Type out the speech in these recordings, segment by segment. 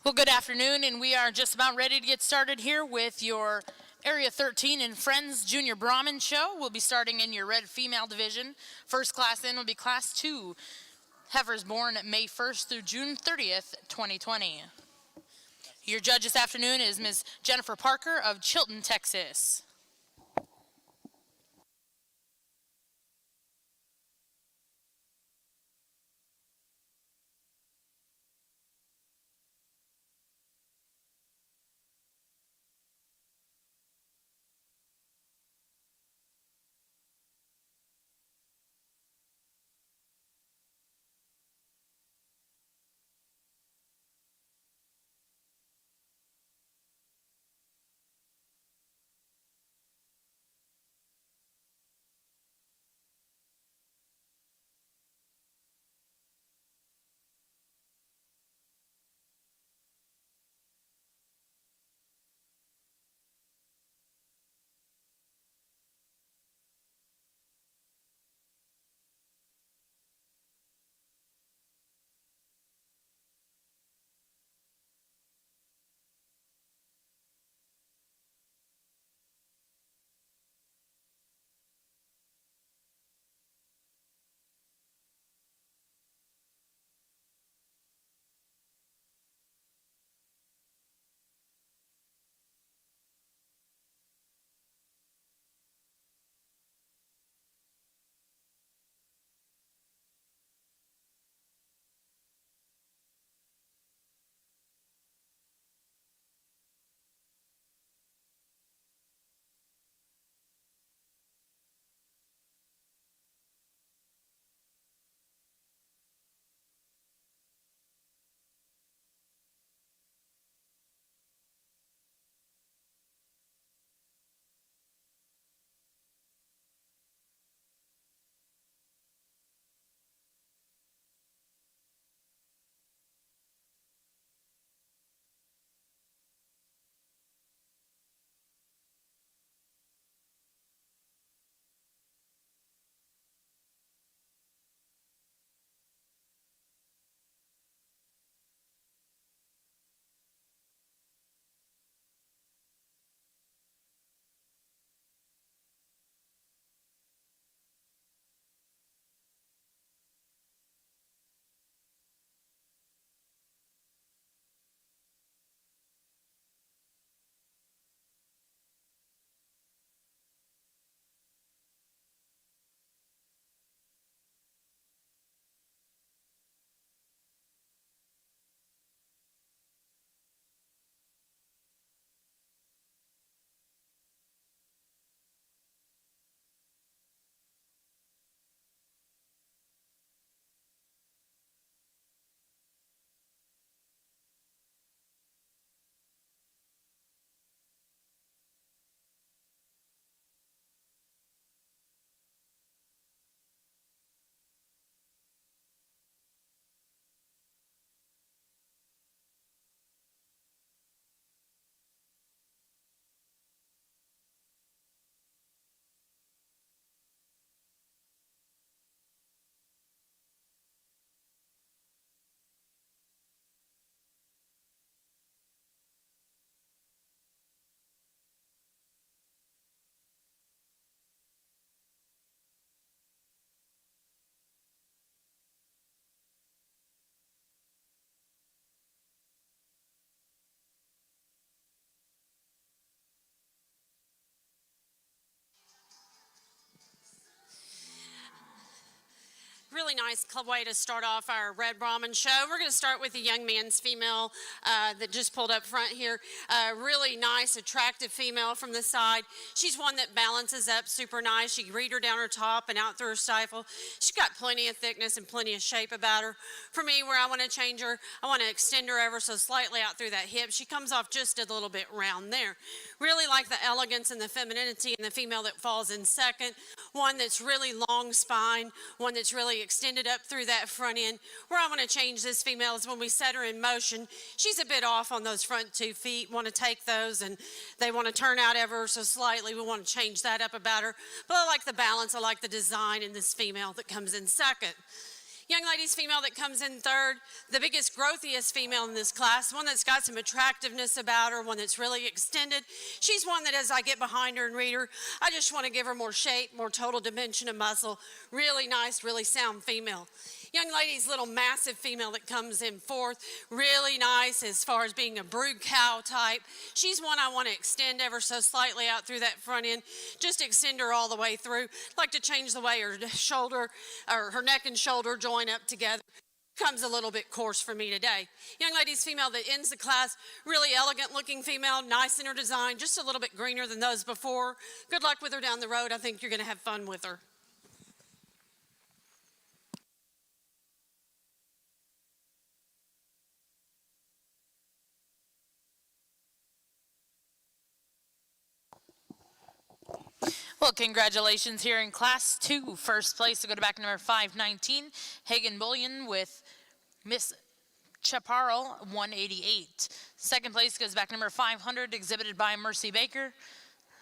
Well, good afternoon, and we are just about ready to get started here with your Area 13 and Friends Junior Brahman show. We'll be starting in your red female division. First class in will be Class 2, heifers born May 1st through June 30th, 2020. Your judge this afternoon is Ms. Jennifer Parker of Chilton, Texas. Really nice way to start off our Red Brahman show. We're going to start with the young man's female that just pulled up front here. Really nice, attractive female from the side. She's one that balances up super nice. You can read her down her top and out through her stifle. She's got plenty of thickness and plenty of shape about her. For me, where I want to change her, I want to extend her ever so slightly out through that hip. She comes off just a little bit round there. Really like the elegance and the femininity in the female that falls in second. One that's really long spine, one that's really extended up through that front end. Where I want to change this female is when we set her in motion. She's a bit off on those front 2 feet. Want to take those and they want to turn out ever so slightly. We want to change that up about her. But I like the balance. I like the design in this female that comes in second. Young ladies female that comes in third, the biggest growthiest female in this class, one that's got some attractiveness about her, one that's really extended. She's one that as I get behind her and read her, I just want to give her more shape, more total dimension of muscle. Really nice, really sound female. Young lady's little massive female that comes in fourth, really nice as far as being a brood cow type. She's one I want to extend ever so slightly out through that front end, just extend her all the way through. I'd like to change the way her shoulder, or her neck and shoulder join up together. Comes a little bit coarse for me today. Young lady's female that ends the class, really elegant looking female, nice in her design, just a little bit greener than those before. Good luck with her down the road. I think you're going to have fun with her. Well, congratulations here in Class 2. First place will go to back number 519, Hagen Bullion with Miss Chaparral, 188. Second place goes back number 500, exhibited by Mercy Baker.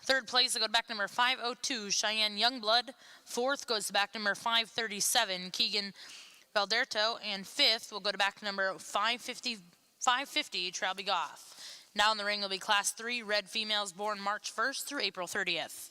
Third place will go to back number 502, Cheyenne Youngblood. Fourth goes to back number 537, Keegan Valderto. And fifth will go to back number 550, Trowby Goff. Now in the ring will be Class 3, red females born March 1st through April 30th.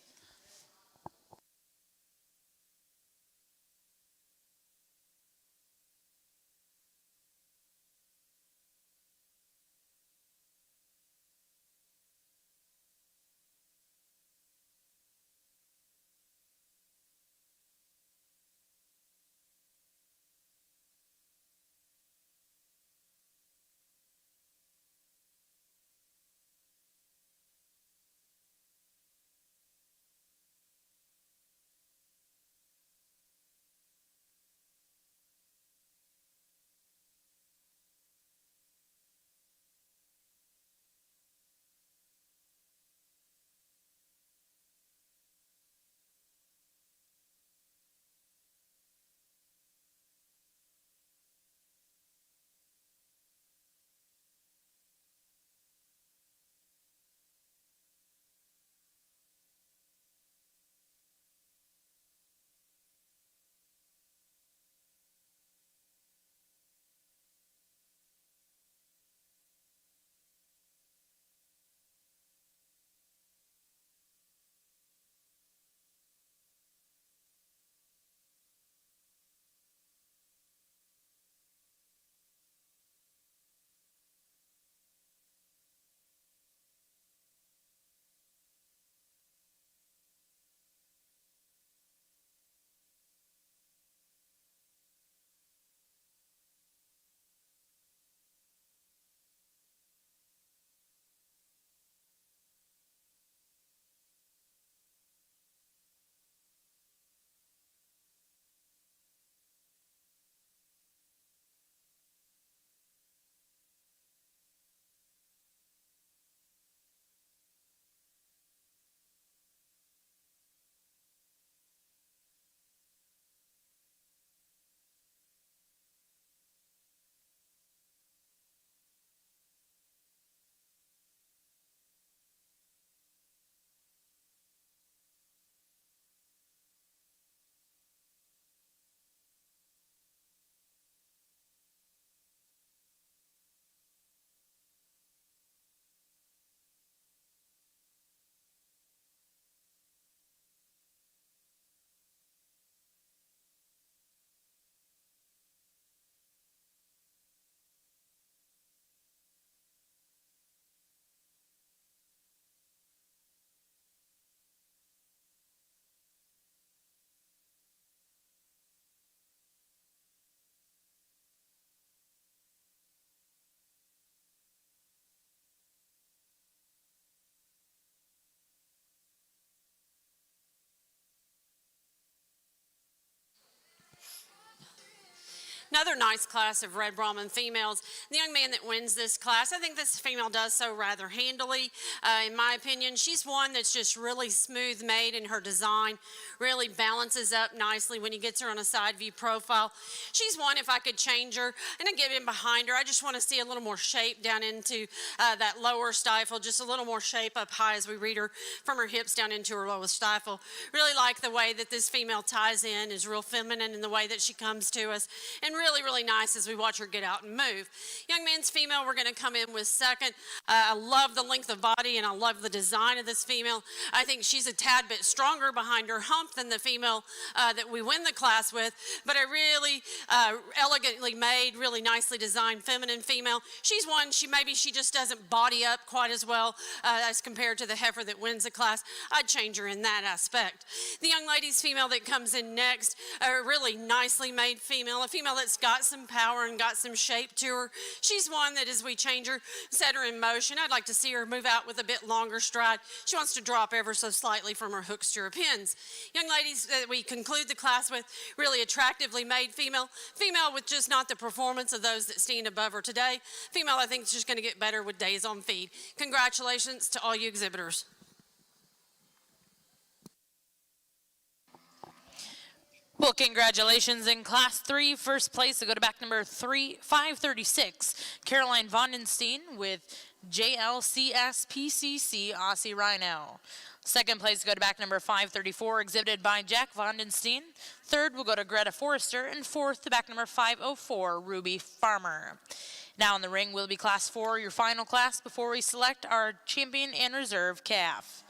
Another nice class of red Brahman females. The young man that wins this class, I think this female does so rather handily. In my opinion, she's one that's just really smooth made in her design, really balances up nicely when he gets her on a side view profile. She's one, if I could change her and then get in behind her, I just want to see a little more shape down into that lower stifle, just a little more shape up high as we read her from her hips down into her lower stifle. Really like the way that this female ties in, is real feminine in the way that she comes to us, and really, really nice as we watch her get out and move. Young man's female, we're going to come in with second. I love the length of body and I love the design of this female. I think she's a tad bit stronger behind her hump than the female that we win the class with, but a really elegantly made, really nicely designed feminine female. She's one, maybe she just doesn't body up quite as well as compared to the heifer that wins the class. I'd change her in that aspect. The young lady's female that comes in next, a really nicely made female, a female that's got some power and got some shape to her. She's one that as we change her, set her in motion, I'd like to see her move out with a bit longer stride. She wants to drop ever so slightly from her hooks to her pins. Young ladies that we conclude the class with, really attractively made female, female with just not the performance of those that stand above her today. Female I think is just going to get better with days on feed. Congratulations to all you exhibitors. Well, congratulations in Class 3. First place will go to back number 536, Caroline Vondenstein with JLCS PCC Aussie Rhino. Second place will go to back number 534, exhibited by Jack Vondenstein. Third will go to Greta Forrester, and fourth to back number 504, Ruby Farmer. Now in the ring will be Class 4, your final class, before we select our champion and reserve calf.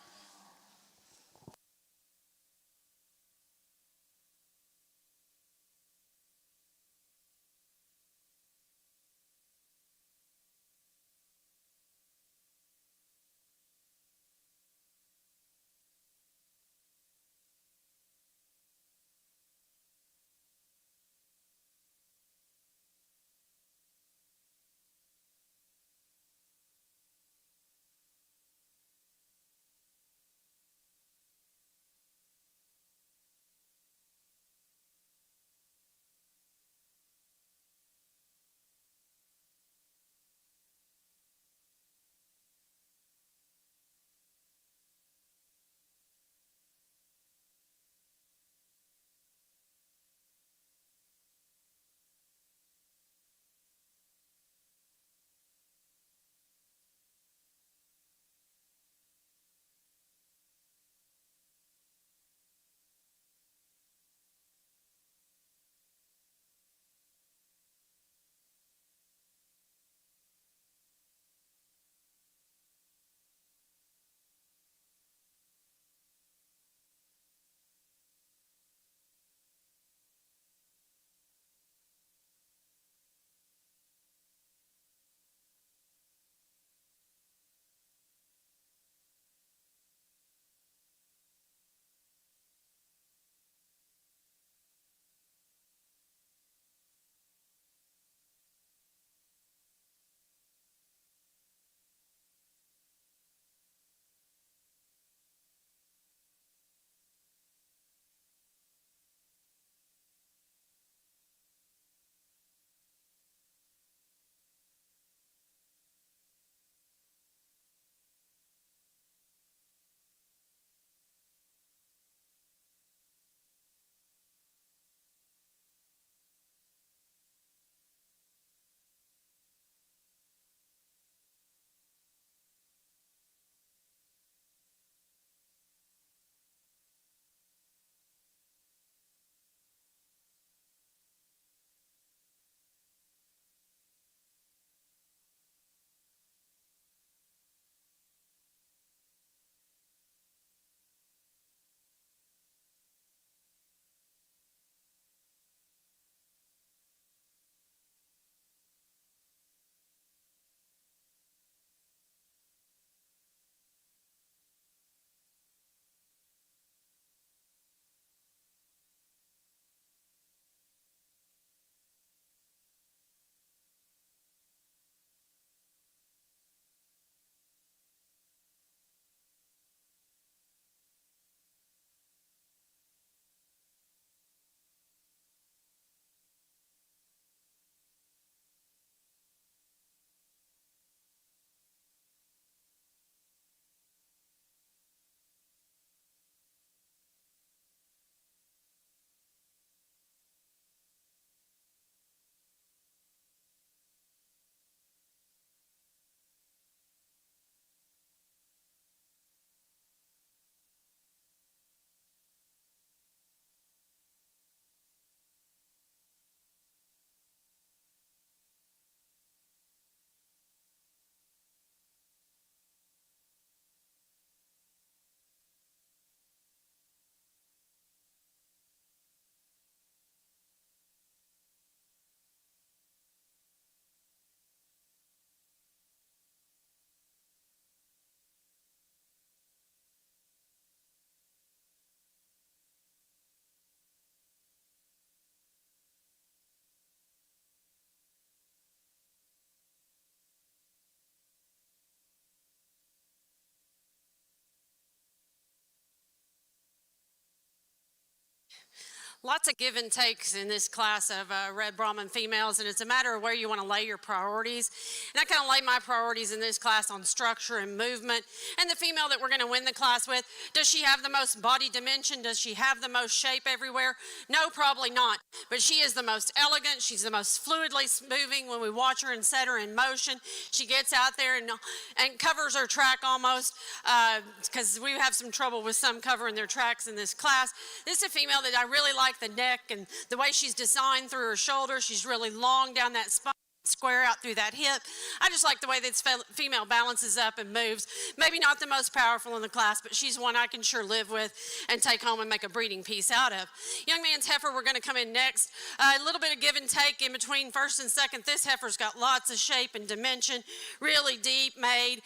Lots of give and takes in this class of Red Brahman females, and it's a matter of where you want to lay your priorities. And I kind of lay my priorities in this class on structure and movement. And the female that we're going to win the class with, does she have the most body dimension? Does she have the most shape everywhere? No, probably not. But she is the most elegant. She's the most fluidly moving when we watch her and set her in motion. She gets out there and covers her track almost, because we have some trouble with some covering their tracks in this class. This is a female that I really like the neck and the way she's designed through her shoulder. She's really long down that spine, square out through that hip. I just like the way this female balances up and moves. Maybe not the most powerful in the class, but she's one I can sure live with and take home and make a breeding piece out of. Young man's heifer, we're going to come in next. A little bit of give and take in between first and second. This heifer's got lots of shape and dimension, really deep made.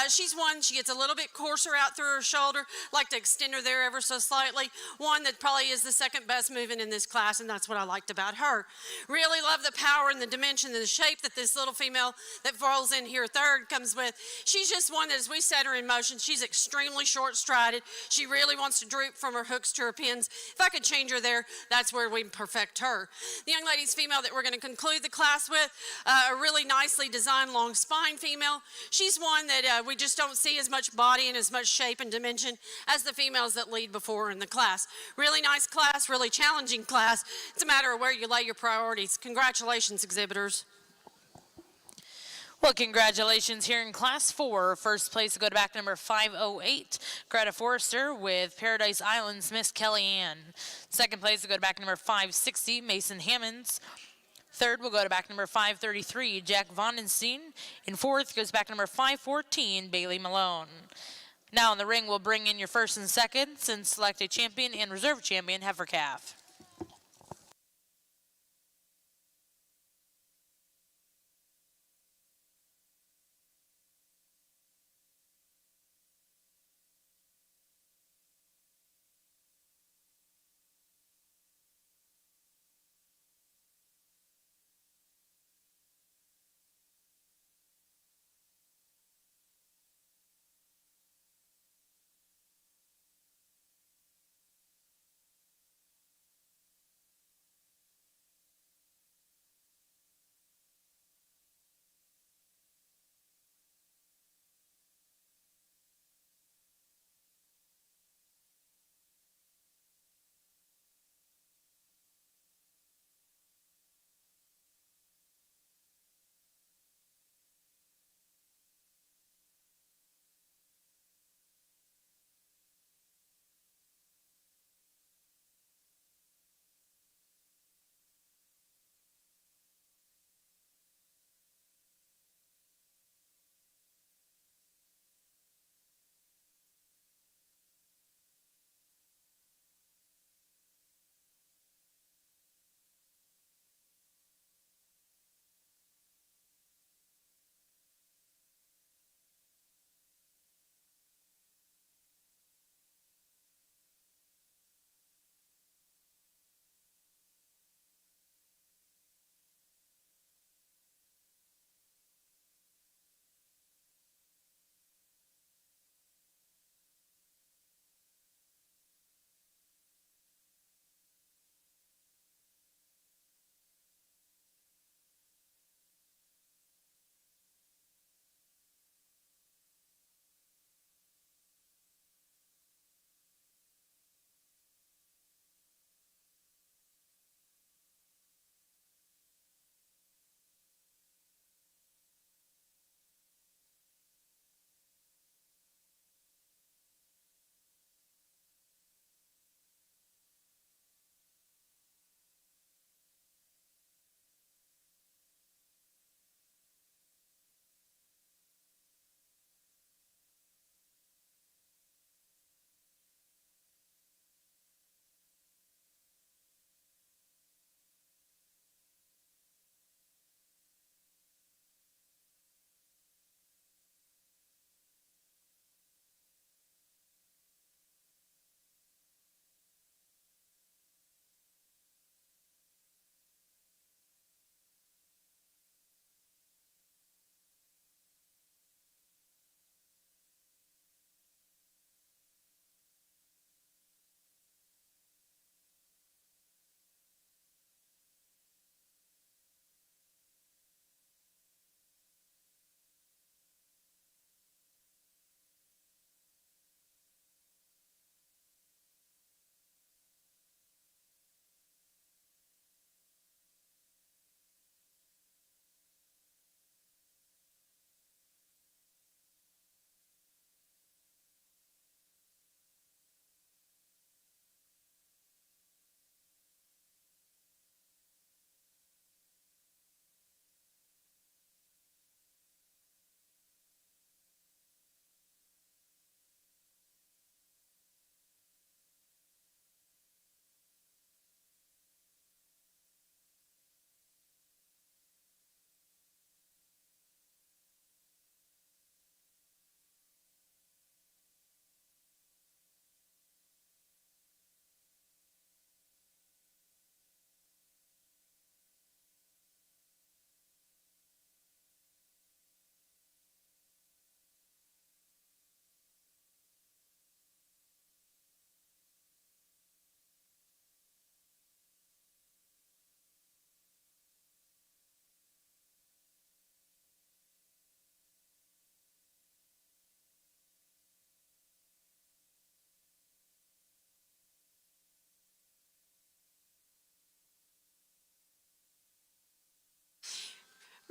She's one, she gets a little bit coarser out through her shoulder. Like to extend her there ever so slightly. One that probably is the second best moving in this class, and that's what I liked about her. Really love the power and the dimension and the shape that this little female that falls in here third comes with. She's just one that as we set her in motion, she's extremely short-strided. She really wants to droop from her hooks to her pins. If I could change her there, that's where we perfect her. The young lady's female that we're going to conclude the class with, a really nicely designed long spine female. She's one that we just don't see as much body and as much shape and dimension as the females that lead before in the class. Really nice class, really challenging class. It's a matter of where you lay your priorities. Congratulations, exhibitors. Well, congratulations here in Class 4. First place will go to back number 508, Greta Forrester with Paradise Islands, Miss Kellyanne. Second place will go to back number 560, Mason Hammonds. Third will go to back number 533, Jack Vondenstein. And fourth goes back number 514, Bailey Malone. Now in the ring, we'll bring in your first and second and select a champion and reserve champion heifer calf.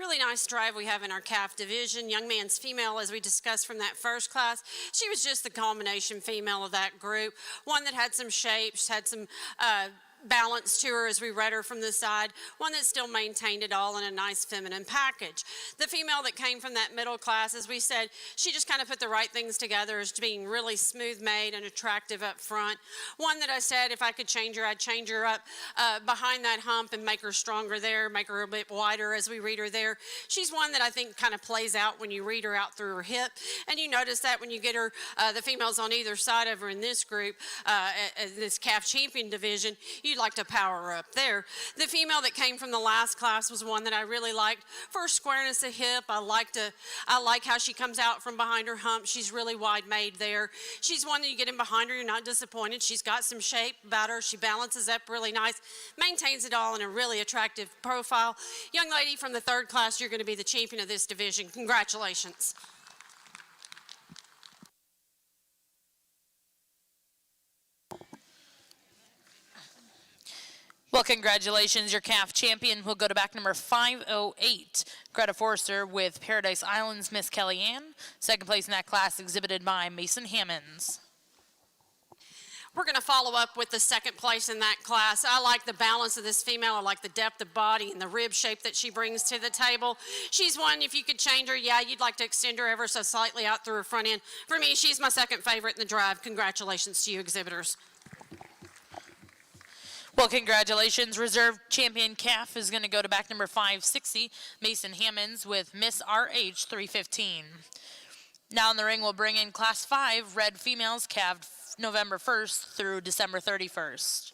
Really nice drive we have in our calf division. Young man's female, as we discussed from that first class, she was just the culmination female of that group. One that had some shapes, had some balance to her as we read her from the side, one that still maintained it all in a nice feminine package. The female that came from that middle class, as we said, she just kind of put the right things together as being really smooth made and attractive up front. One that I said if I could change her, I'd change her up behind that hump and make her stronger there, make her a bit wider as we read her there. She's one that I think kind of plays out when you read her out through her hip, and you notice that when you get her, the females on either side of her in this group, this calf champion division, you'd like to power her up there. The female that came from the last class was one that I really liked for her squareness of hip. I like how she comes out from behind her hump. She's really wide made there. She's one that you get in behind her, you're not disappointed. She's got some shape about her. She balances up really nice, maintains it all in a really attractive profile. Young lady from the third class, you're going to be the champion of this division. Congratulations. Well, congratulations. Your calf champion will go to back number 508, Greta Forster with Paradise Islands, Miss Kellyanne. Second place in that class exhibited by Mason Hammonds. We're going to follow up with the second place in that class. I like the balance of this female. I like the depth of body and the rib shape that she brings to the table. She's one, if you could change her, yeah, you'd like to extend her ever so slightly out through her front end. For me, she's my second favorite in the drive. Congratulations to you exhibitors. Well, congratulations. Reserve champion calf is going to go to back number 560, Mason Hammonds with Miss RH 315. Now in the ring, we'll bring in class 5, red females, calved November 1st through December 31st.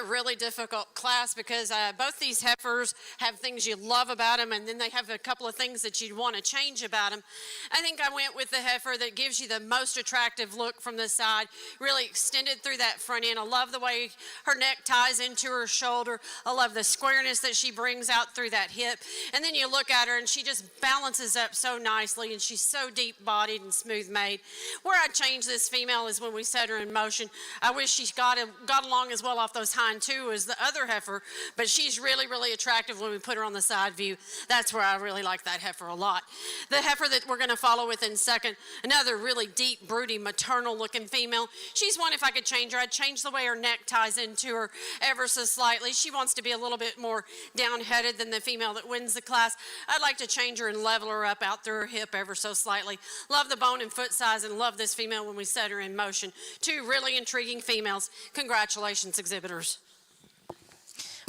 a really difficult class because both these heifers have things you love about them, and then they have a couple of things that you want to change about them. I think I went with the heifer that gives you the most attractive look from the side, really extended through that front end. I love the way her neck ties into her shoulder. I love the squareness that she brings out through that hip. And then you look at her and she just balances up so nicely, and she's so deep-bodied and smooth-made. Where I changed this female is when we set her in motion. I wish she got along as well off those hind two as the other heifer, but she's really, really attractive when we put her on the side view. That's where I really like that heifer a lot. The heifer that we're going to follow with in second, another really deep, broody, maternal-looking female. She's one, if I could change her, I'd change the way her neck ties into her ever so slightly. She wants to be a little bit more down-headed than the female that wins the class. I'd like to change her and level her up out through her hip ever so slightly. Love the bone and foot size and love this female when we set her in motion. Two really intriguing females. Congratulations, exhibitors.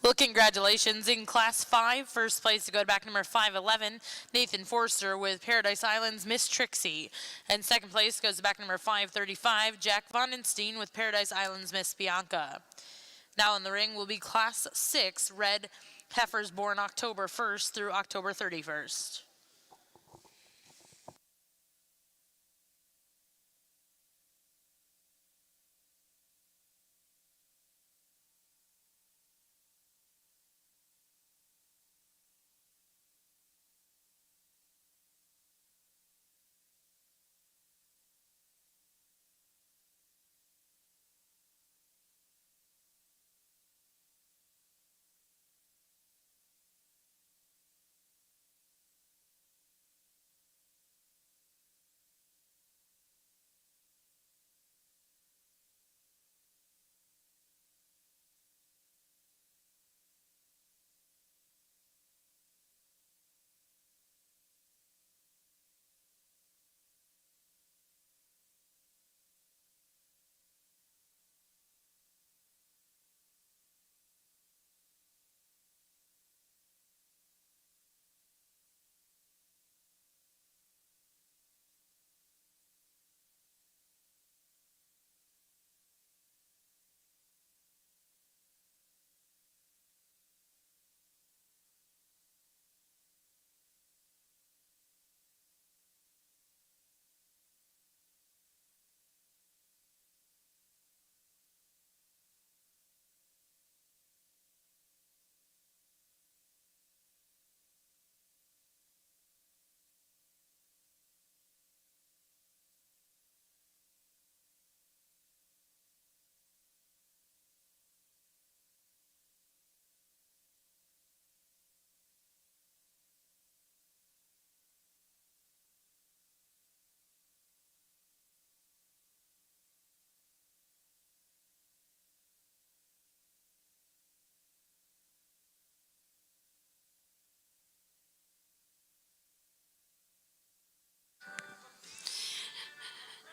Well, congratulations. In Class 5, first place to go to back number 511, Nathan Forster with Paradise Island's Miss Trixie. And second place goes to back number 535, Jack Vonenstein with Paradise Island's Miss Bianca. Now in the ring will be Class 6, red heifers born October 1st through October 31st.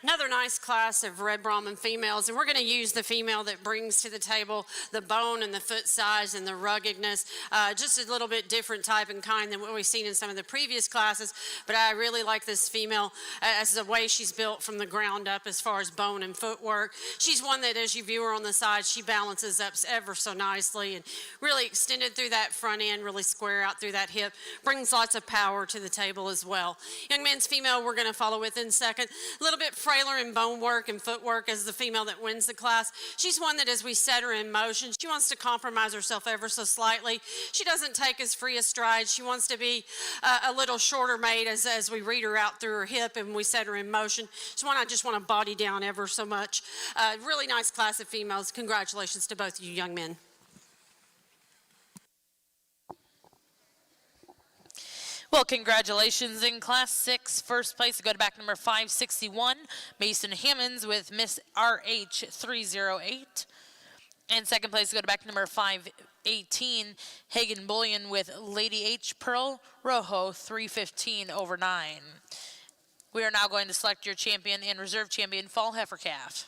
Another nice class of red Brahman females, and we're going to use the female that brings to the table the bone and the foot size and the ruggedness, just a little bit different type and kind than what we've seen in some of the previous classes, but I really like this female as the way she's built from the ground up as far as bone and footwork. She's one that as you view her on the side, she balances up ever so nicely and really extended through that front end, really square out through that hip, brings lots of power to the table as well. Young man's female we're going to follow with in second, a little bit frailer in bone work and footwork as the female that wins the class. She's one that as we set her in motion, she wants to compromise herself ever so slightly. She doesn't take as free a stride. She wants to be a little shorter made as we read her out through her hip and we set her in motion. She's one I just want to body down ever so much. Really nice class of females. Congratulations to both of you young men. Well, congratulations. In Class 6, first place to go to back number 561, Mason Hammonds with Miss RH 308. And second place to go to back number 518, Hagen Bullion with Lady H Pearl Rojo 315 over 9. We are now going to select your champion and reserve champion fall heifer calf.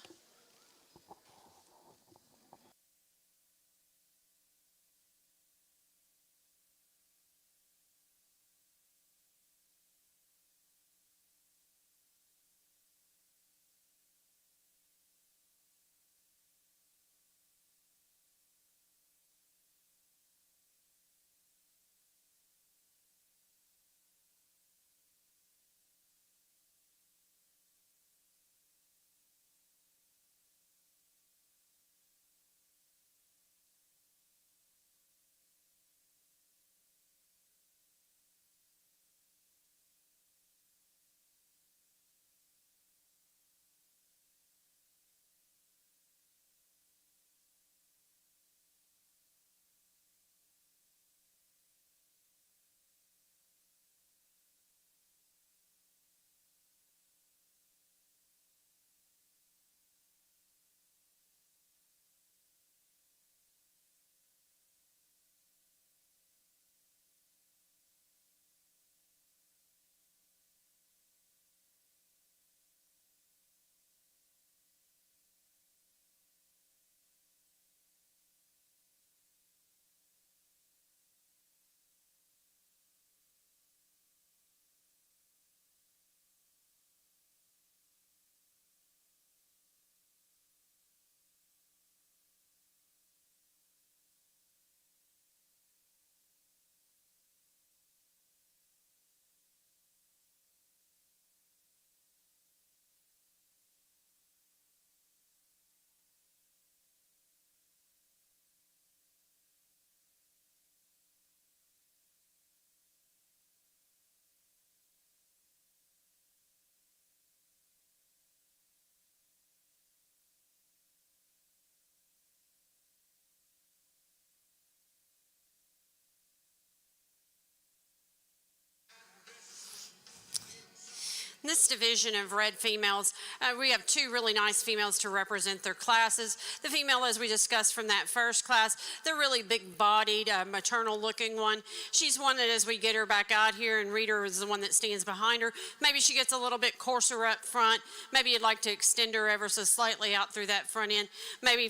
In this division of red females, we have two really nice females to represent their classes. The female, as we discussed from that first class, the really big-bodied, maternal-looking one. She's one that as we get her back out here, and Rita is the one that stands behind her, maybe she gets a little bit coarser up front. Maybe you'd like to extend her ever so slightly out through that front end. Maybe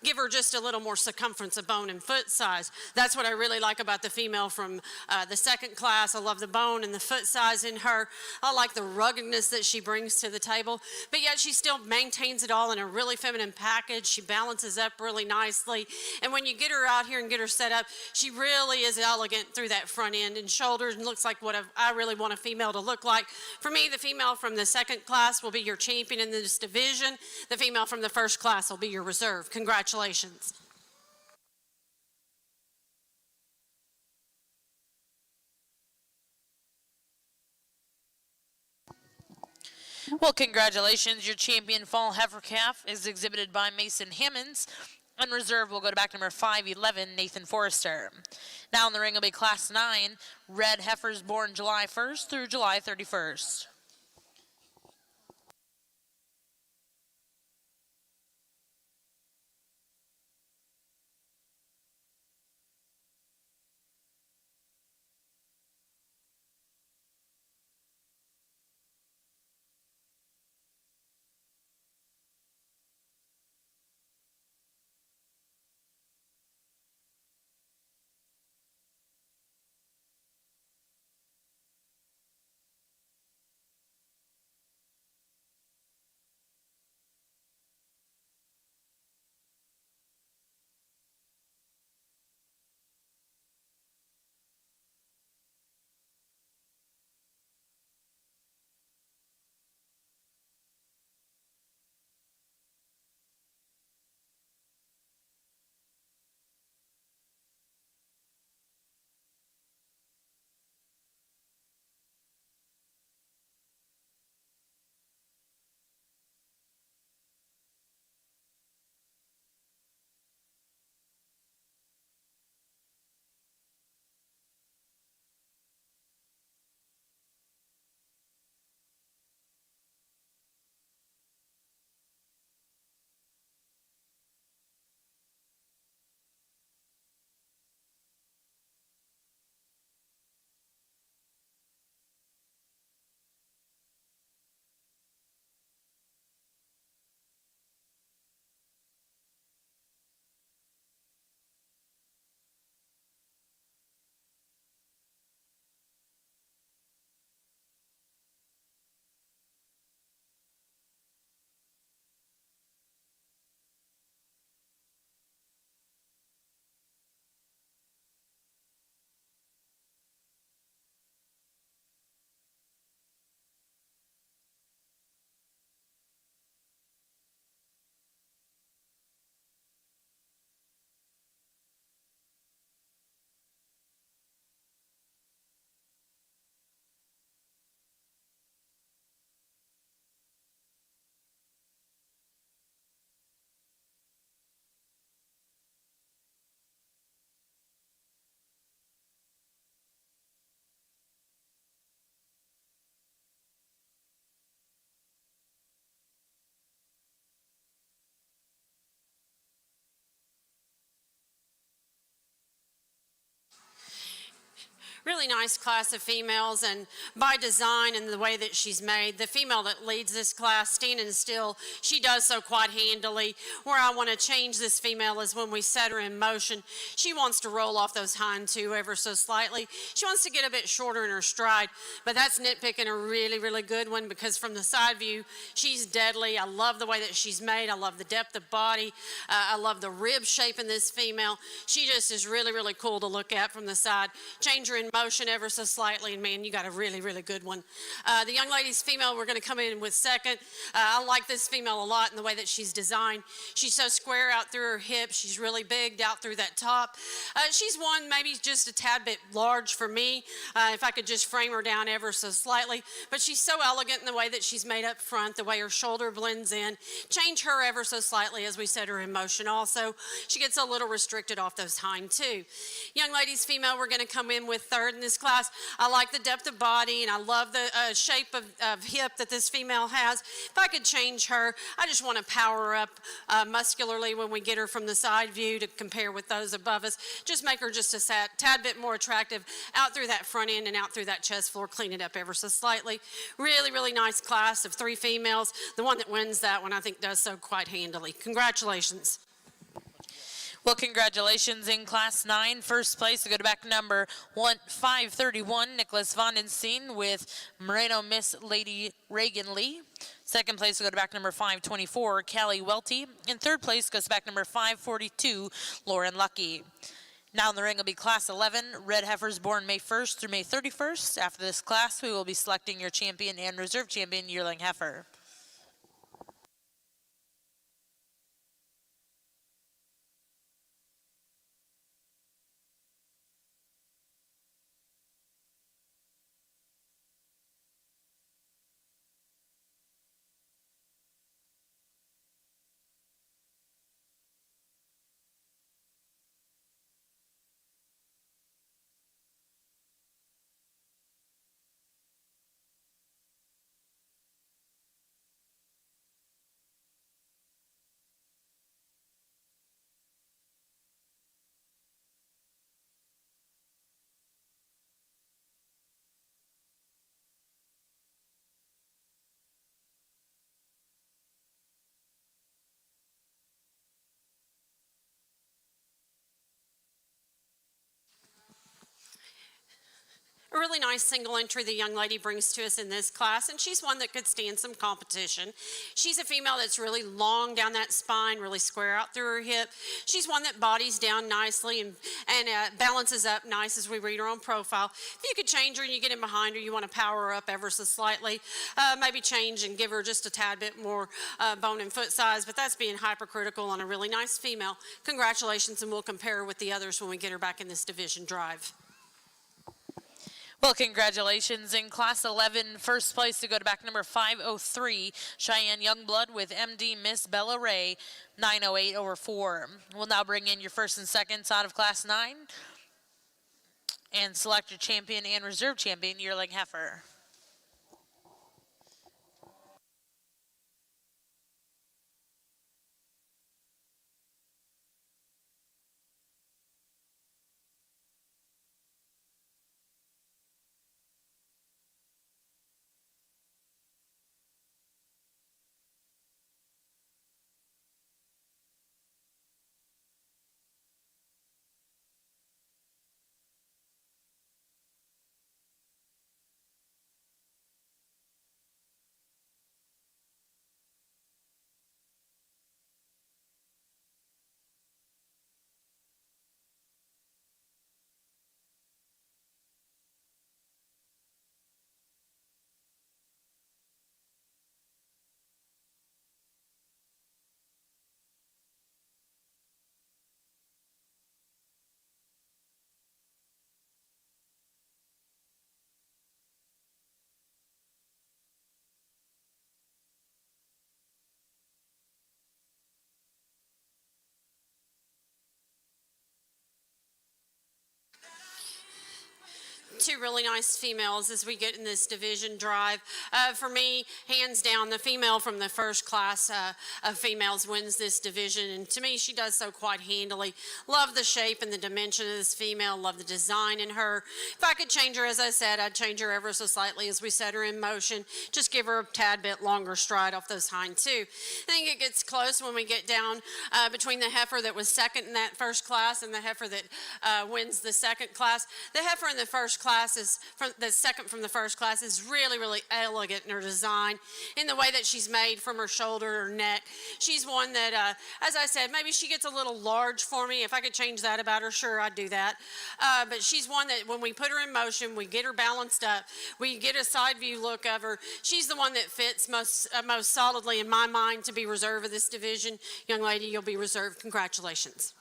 give her just a little more circumference of bone and foot size. That's what I really like about the female from the second class. I love the bone and the foot size in her. I like the ruggedness that she brings to the table, but yet she still maintains it all in a really feminine package. She balances up really nicely, and when you get her out here and get her set up, she really is elegant through that front end and shoulders, and looks like what I really want a female to look like. For me, the female from the second class will be your champion in this division. The female from the first class will be your reserve. Congratulations. Well, congratulations. Your champion fall heifer calf is exhibited by Mason Hammonds. On reserve, we'll go to back number 511, Nathan Forrester. Now in the ring will be class 9, red heifers born July 1st through July 31st. Really nice class of females, and by design and the way that she's made, the female that leads this class, standing still, she does so quite handily. Where I want to change this female is when we set her in motion. She wants to roll off those hind two ever so slightly. She wants to get a bit shorter in her stride, but that's nitpicking a really, really good one, because from the side view, she's deadly. I love the way that she's made. I love the depth of body. I love the rib shape in this female. She just is really, really cool to look at from the side. Change her in motion ever so slightly, and man, you got a really, really good one. The young lady's female, we're going to come in with second. I like this female a lot in the way that she's designed. She's so square out through her hips. She's really big out through that top. She's one maybe just a tad bit large for me, if I could just frame her down ever so slightly, but she's so elegant in the way that she's made up front, the way her shoulder blends in. Change her ever so slightly as we set her in motion also. She gets a little restricted off those hind too. Young lady's female, we're going to come in with third. admired in this class. I like the depth of body, and I love the shape of hip that this female has. If I could change her, I just want to power her up muscularly when we get her from the side view to compare with those above us. Just make her just a tad bit more attractive out through that front end and out through that chest floor. Clean it up ever so slightly. Really, really nice class of 3 females. The one that wins that one, I think, does so quite handily. Congratulations. Well, congratulations in Class 9. First place to go to back number 531, Nicholas Vondenstein with Moreno Miss Lady Reagan Lee. Second place to go to back number 524, Callie Welty. And third place goes to back number 542, Lauren Lucky. Now in the ring will be Class 11, Red Heifers born May 1st through May 31st. After this class, we will be selecting your champion and reserve champion yearling heifer. A really nice single entry the young lady brings to us in this class, and she's one that could stand some competition. She's a female that's really long down that spine, really square out through her hip. She's one that bodies down nicely and balances up nice as we read her on profile. If you could change her and you get in behind her, you want to power her up ever so slightly, maybe change and give her just a tad bit more bone and foot size, but that's being hypercritical on a really nice female. Congratulations, and we'll compare her with the others when we get her back in this division drive. Well, congratulations in Class 11. First place to go to back number 503, Cheyenne Youngblood with MD Miss Bella Ray, 908 over 4. We'll now bring in your first and seconds out of Class 9 and select your champion and reserve champion yearling heifer. Two really nice females as we get in this division drive. For me, hands down, the female from the first class of females wins this division, and to me, she does so quite handily. Love the shape and the dimension of this female, love the design in her. If I could change her, as I said, I'd change her ever so slightly as we set her in motion. Just give her a tad bit longer stride off those hind two. I think it gets close when we get down between the heifer that was second in that first class and the heifer that wins the second class. The heifer in the first class is from the second from the first class is really, really elegant in her design, in the way that she's made from her shoulder, her neck. She's one that, as I said, maybe she gets a little large for me. If I could change that about her, sure, I'd do that. But she's one that when we put her in motion, we get her balanced up, we get a side view look of her. She's the one that fits most solidly in my mind to be reserve of this division. Young lady, you'll be reserved. Congratulations.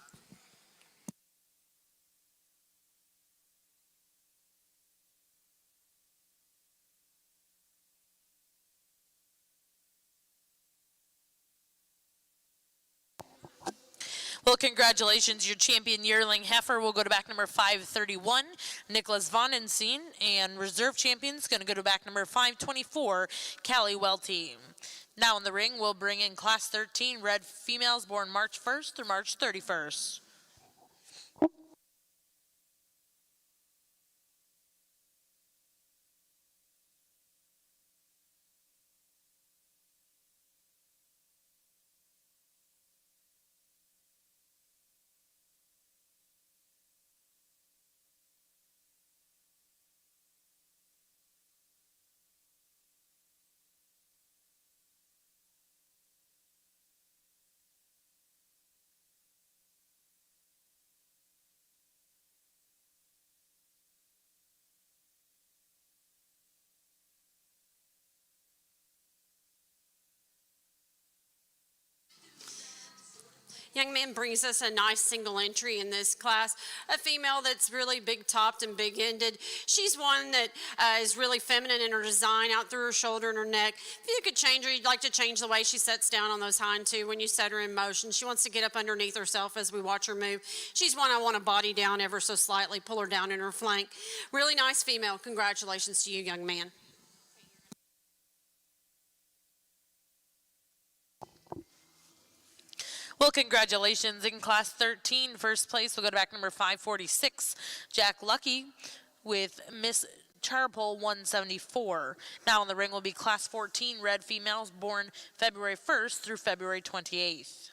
Well, congratulations. Your champion yearling heifer will go to back number 531, Nicholas Vonenstein, and reserve champion's going to go to back number 524, Callie Welty. Now in the ring, we'll bring in class 13 red females born March 1st through March 31st. Young man brings us a nice single entry in this class, a female that's really big topped and big ended. She's one that is really feminine in her design, out through her shoulder and her neck. If you could change her, you'd like to change the way she sets down on those hind two when you set her in motion. She wants to get up underneath herself as we watch her move. She's one I want to body down ever so slightly, pull her down in her flank. Really nice female. Congratulations to you, young man. Well, congratulations. In class 13, first place will go to back number 546, Jack Lucky, with Miss Charpole 174. Now in the ring will be class 14 red females born February 1st through February 28th.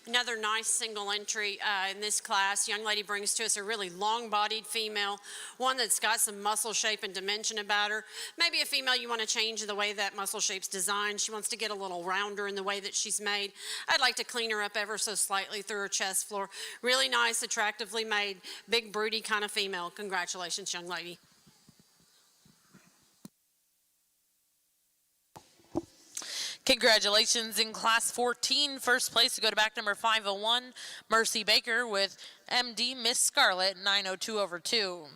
Another nice single entry in this class. Young lady brings to us a really long-bodied female, one that's got some muscle shape and dimension about her. Maybe a female you want to change the way that muscle shape's designed. She wants to get a little rounder in the way that she's made. I'd like to clean her up ever so slightly through her chest floor. Really nice, attractively made, big broody kind of female. Congratulations, young lady. Congratulations. In class 14, first place to go to back number 501, Mercy Baker with MD Miss Scarlet 902/2.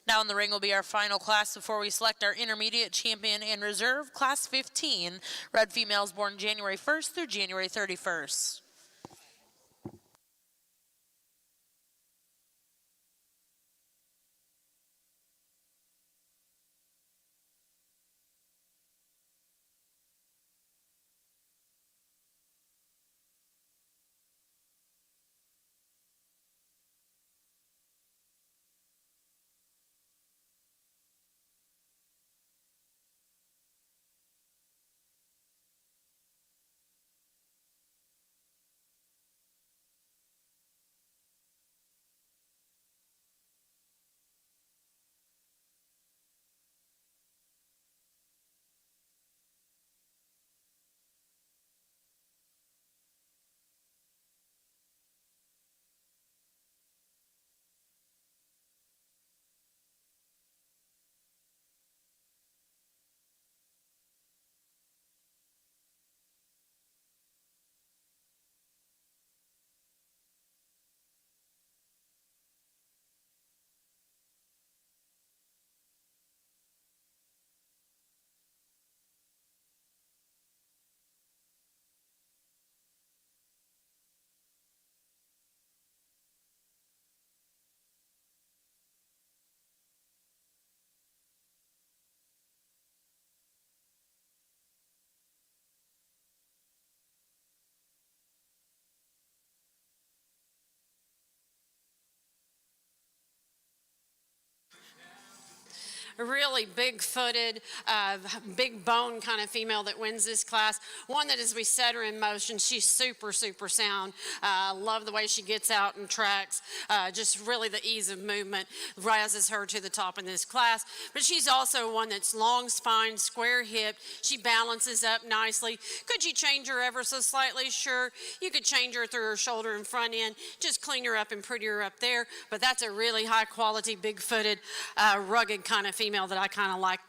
Now in the ring will be our final class before we select our intermediate champion and reserve, class 15, red females born January 1st through January 31st. a really big-footed, big bone kind of female that wins this class. One that as we set her in motion, she's super, super sound. Love the way she gets out and tracks. Just really the ease of movement rises her to the top in this class. But she's also one that's long spine, square hip. She balances up nicely. Could you change her ever so slightly? Sure. You could change her through her shoulder and front end. Just clean her up and pretty her up there. But that's a really high quality, big-footed, rugged kind of female that I kind of like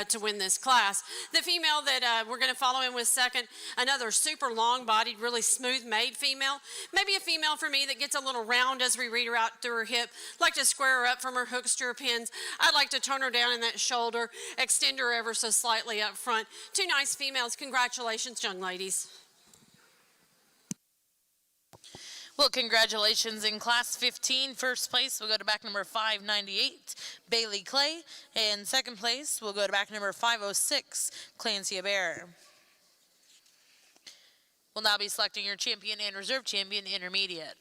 to win this class. The female that we're going to follow in with second, another super long-bodied, really smooth-made female. Maybe a female for me that gets a little round as we read her out through her hip. Like to square her up from her hooks to her pins. I'd like to turn her down in that shoulder, extend her ever so slightly up front. Two nice females. Congratulations, young ladies. Well, congratulations in class 15. First place will go to back number 598, Bailey Clay. And second place will go to back number 506, Clancy Bear. We'll now be selecting your champion and reserve champion intermediate.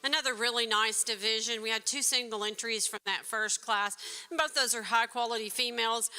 Another really nice division. We had two single entries from that first class. And both those are high quality females.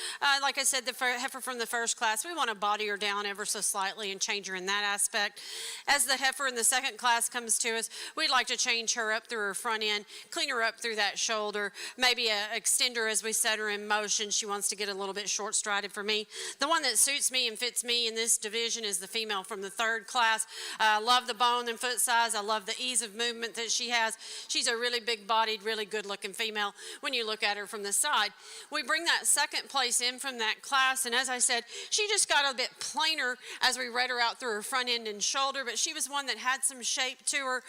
Like I said, the heifer from the first class, we want to body her down ever so slightly and change her in that aspect. As the heifer in the second class comes to us, we'd like to change her up through her front end, clean her up through that shoulder, maybe extend her as we set her in motion. She wants to get a little bit short strided for me. The one that suits me and fits me in this division is the female from the third class. I love the bone and foot size. I love the ease of movement that she has. She's a really big-bodied, really good-looking female when you look at her from the side. We bring that second place in from that class, and as I said, she just got a bit plainer as we read her out through her front end and shoulder, but she was one that had some shape to her.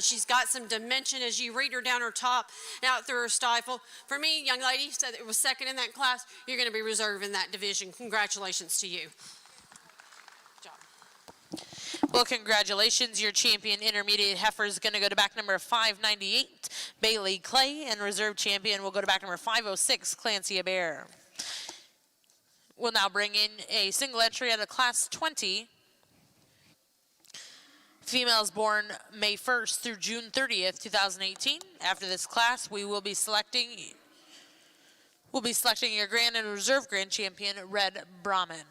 She's got some dimension as you read her down her top and out through her stifle. For me, young lady, said it was second in that class. You're going to be reserved in that division. Congratulations to you. Well, congratulations. Your champion intermediate heifer is going to go to back number 598, Bailey Clay, and reserve champion will go to back number 506, Clancy Bear. We'll now bring in a single entry out of class 20. Females born May 1st through June 30th, 2018. After this class, we'll be selecting your grand and reserve grand champion, Red Brahman.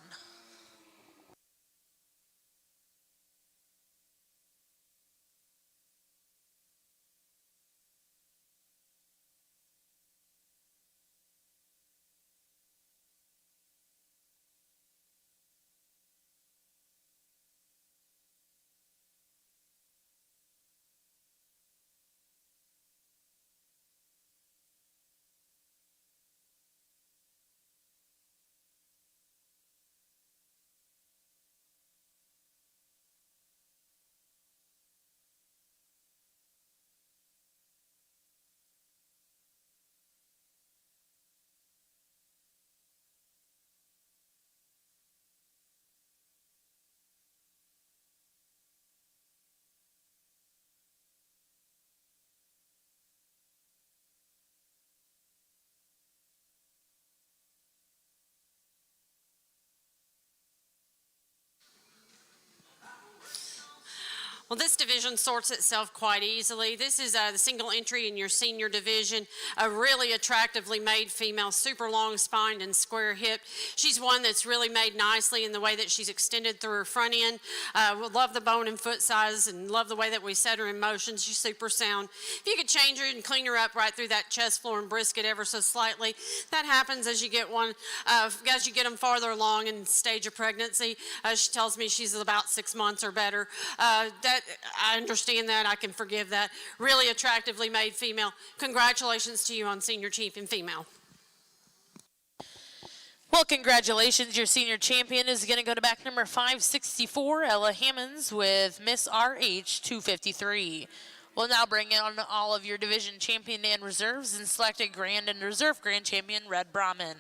Well, this division sorts itself quite easily. This is the single entry in your senior division, a really attractively made female, super long spined and square hipped. She's one that's really made nicely in the way that she's extended through her front end. We love the bone and foot size and love the way that we set her in motion. She's super sound. If you could change her and clean her up right through that chest floor and brisket ever so slightly, that happens as you get as you get them farther along in stage of pregnancy. She tells me she's about 6 months or better. I understand that. I can forgive that. Really attractively made female. Congratulations to you on senior champion female. Well, congratulations. Your senior champion is going to go to back number 564, Ella Hammonds, with Miss RH 253. We'll now bring on all of your division champion and reserves and select a grand and reserve grand champion, Red Brahman.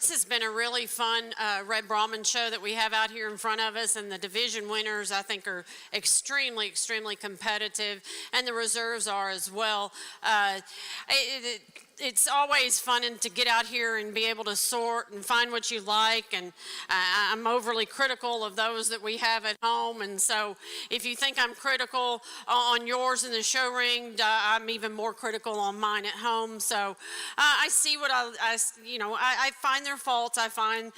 This has been a really fun Red Brahman show that we have out here in front of us, and the division winners, I think, are extremely, extremely competitive, and the reserves are as well. It's always fun to get out here and be able to sort and find what you like, and I'm overly critical of those that we have at home, and so if you think I'm critical on yours in the show ring, I'm even more critical on mine at home. So I see what I find their faults, I find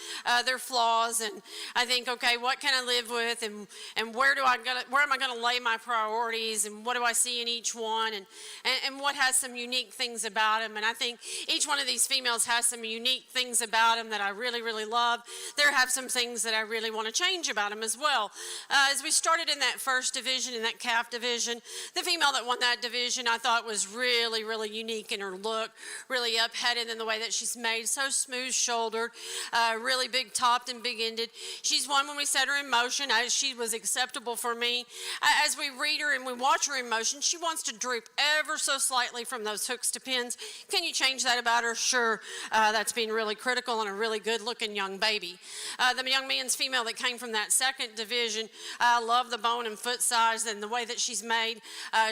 their flaws, and I think, okay, what can I live with, and where am I going to lay my priorities, and what do I see in each one, and what has some unique things about them. And I think each one of these females has some unique things about them that I really, really love. There have some things that I really want to change about them as well. As we started in that first division, in that calf division, the female that won that division I thought was really, really unique in her look, really up-headed in the way that she's made, so smooth-shouldered, really big-topped and big-ended. She's one when we set her in motion. She was acceptable for me. As we read her and we watch her in motion, she wants to droop ever so slightly from those hooks to pins. Can you change that about her? Sure. That's been really critical on a really good-looking young baby. The young man's female that came from that second division, I love the bone and foot size and the way that she's made.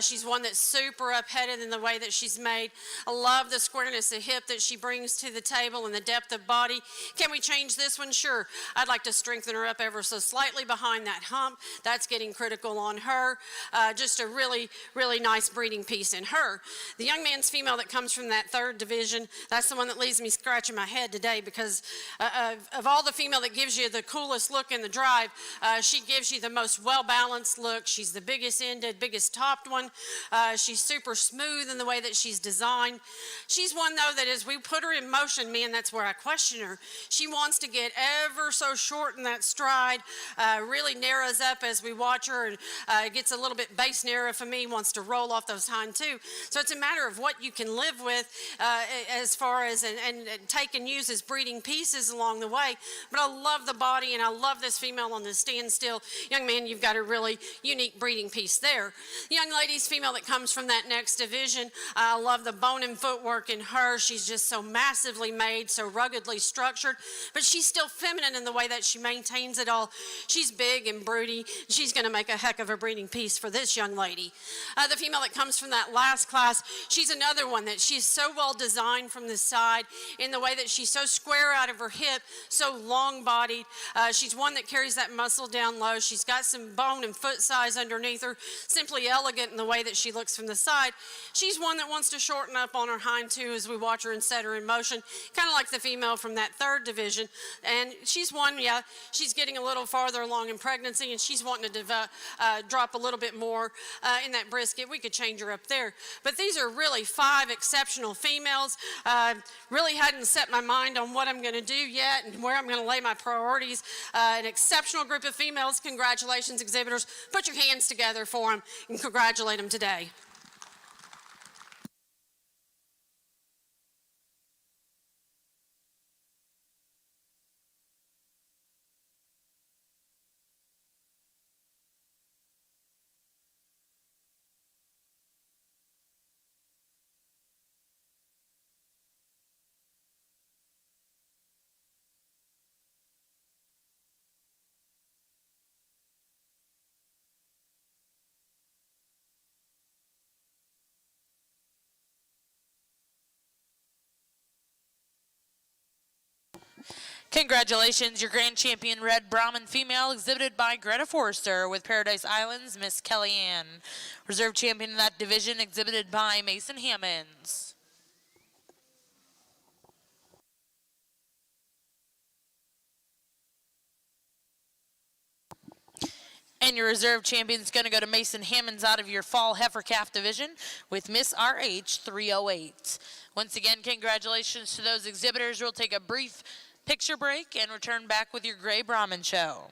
She's one that's super up-headed in the way that she's made. I love the squareness of hip that she brings to the table and the depth of body. Can we change this one? Sure. I'd like to strengthen her up ever so slightly behind that hump. That's getting critical on her. Just a really, really nice breeding piece in her. The young man's female that comes from that third division, that's the one that leaves me scratching my head today, because of all the female that gives you the coolest look in the drive, she gives you the most well-balanced look. She's the biggest ended, biggest topped one. She's super smooth in the way that she's designed. She's one, though, that as we put her in motion, man, that's where I question her. She wants to get ever so short in that stride, really narrows up as we watch her, and gets a little bit base narrow for me, wants to roll off those hind too. So it's a matter of what you can live with as far as and take and use as breeding pieces along the way. But I love the body, and I love this female on the standstill. Young man, you've got a really unique breeding piece there. The young lady's female that comes from that next division, I love the bone and footwork in her. She's just so massively made, so ruggedly structured, but she's still feminine in the way that she maintains it all. She's big and broody. She's going to make a heck of a breeding piece for this young lady. The female that comes from that last class, she's another one that she's so well designed from the side in the way that she's so square out of her hip, so long-bodied. She's one that carries that muscle down low. She's got some bone and foot size underneath her, simply elegant in the way that she looks from the side. She's one that wants to shorten up on her hind too as we watch her and set her in motion, kind of like the female from that third division. And she's one, yeah, she's getting a little farther along in pregnancy, and she's wanting to drop a little bit more in that brisket. We could change her up there. But these are really 5 exceptional females. Really hadn't set my mind on what I'm going to do yet and where I'm going to lay my priorities. An exceptional group of females. Congratulations, exhibitors. Put your hands together for them and congratulate them today. Congratulations, your grand champion Red Brahman female, exhibited by Greta Forrester with Paradise Islands, Miss Kellyanne. Reserve champion in that division, exhibited by Mason Hammonds. And your reserve champion is going to go to Mason Hammonds out of your fall heifer calf division with Miss RH 308. Once again, congratulations to those exhibitors. We'll take a brief picture break and return back with your Gray Brahman show.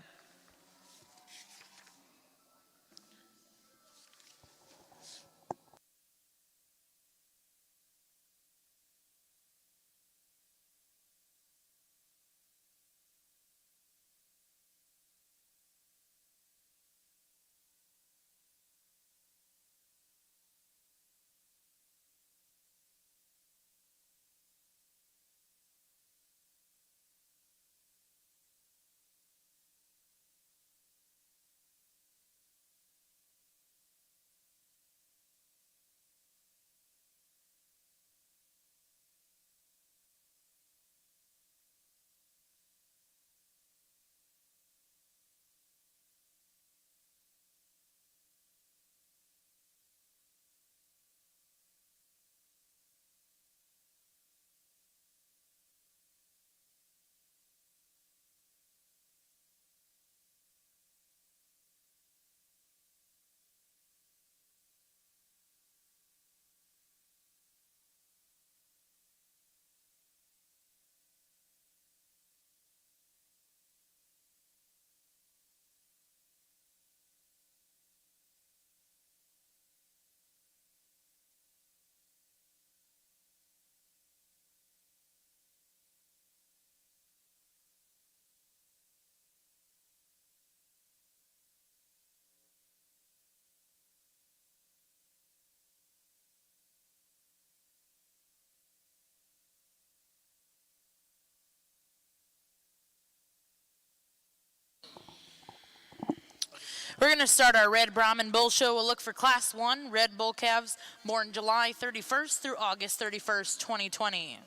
We're going to start our Red Brahman Bull Show. We'll look for Class 1 Red Bull calves born July 31st through August 31st, 2020.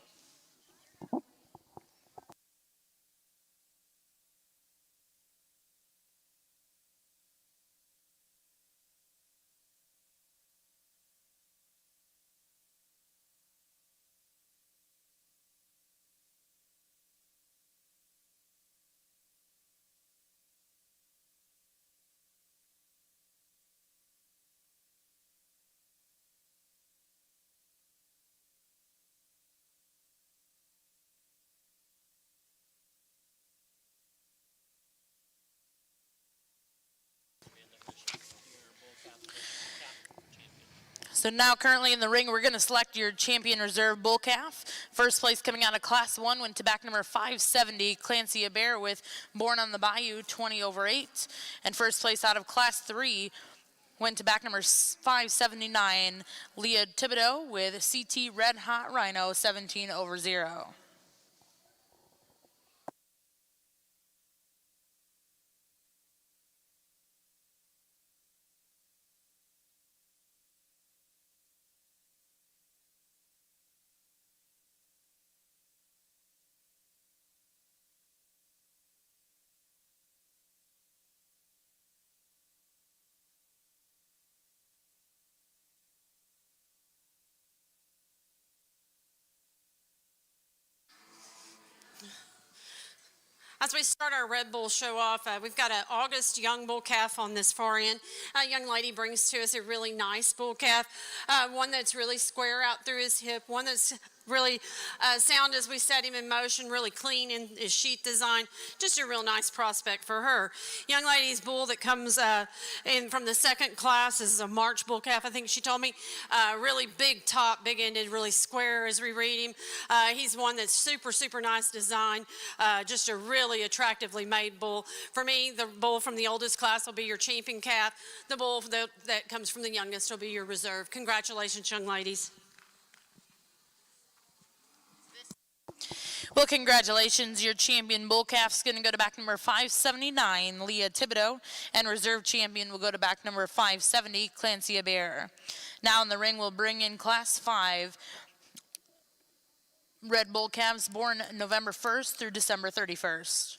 So now currently in the ring, we're going to select your champion reserve bull calf. First place coming out of Class 1 went to back number 570, Clancy Bear with Born on the Bayou, 20/8. And first place out of Class 3 went to back number 579, Leah Thibodeau with CT Red Hot Rhino, 17/0. As we start our Red Bull show off, we've got an August young bull calf on this far end. A young lady brings to us a really nice bull calf, one that's really square out through his hip, one that's really sound as we set him in motion, really clean in his sheath design. Just a real nice prospect for her. Young lady's bull that comes in from the second class is a March bull calf, I think she told me. Really big top, big ended, really square as we read him. He's one that's super, super nice design. Just a really attractively made bull. For me, the bull from the oldest class will be your champion calf. The bull that comes from the youngest will be your reserve. Congratulations, young ladies. Well, congratulations. Your champion bull calf's going to go to back number 579, Leah Thibodeau, and reserve champion will go to back number 570, Clancy Bear. Now in the ring, we'll bring in Class 5 Red Bull calves born November 1st through December 31st.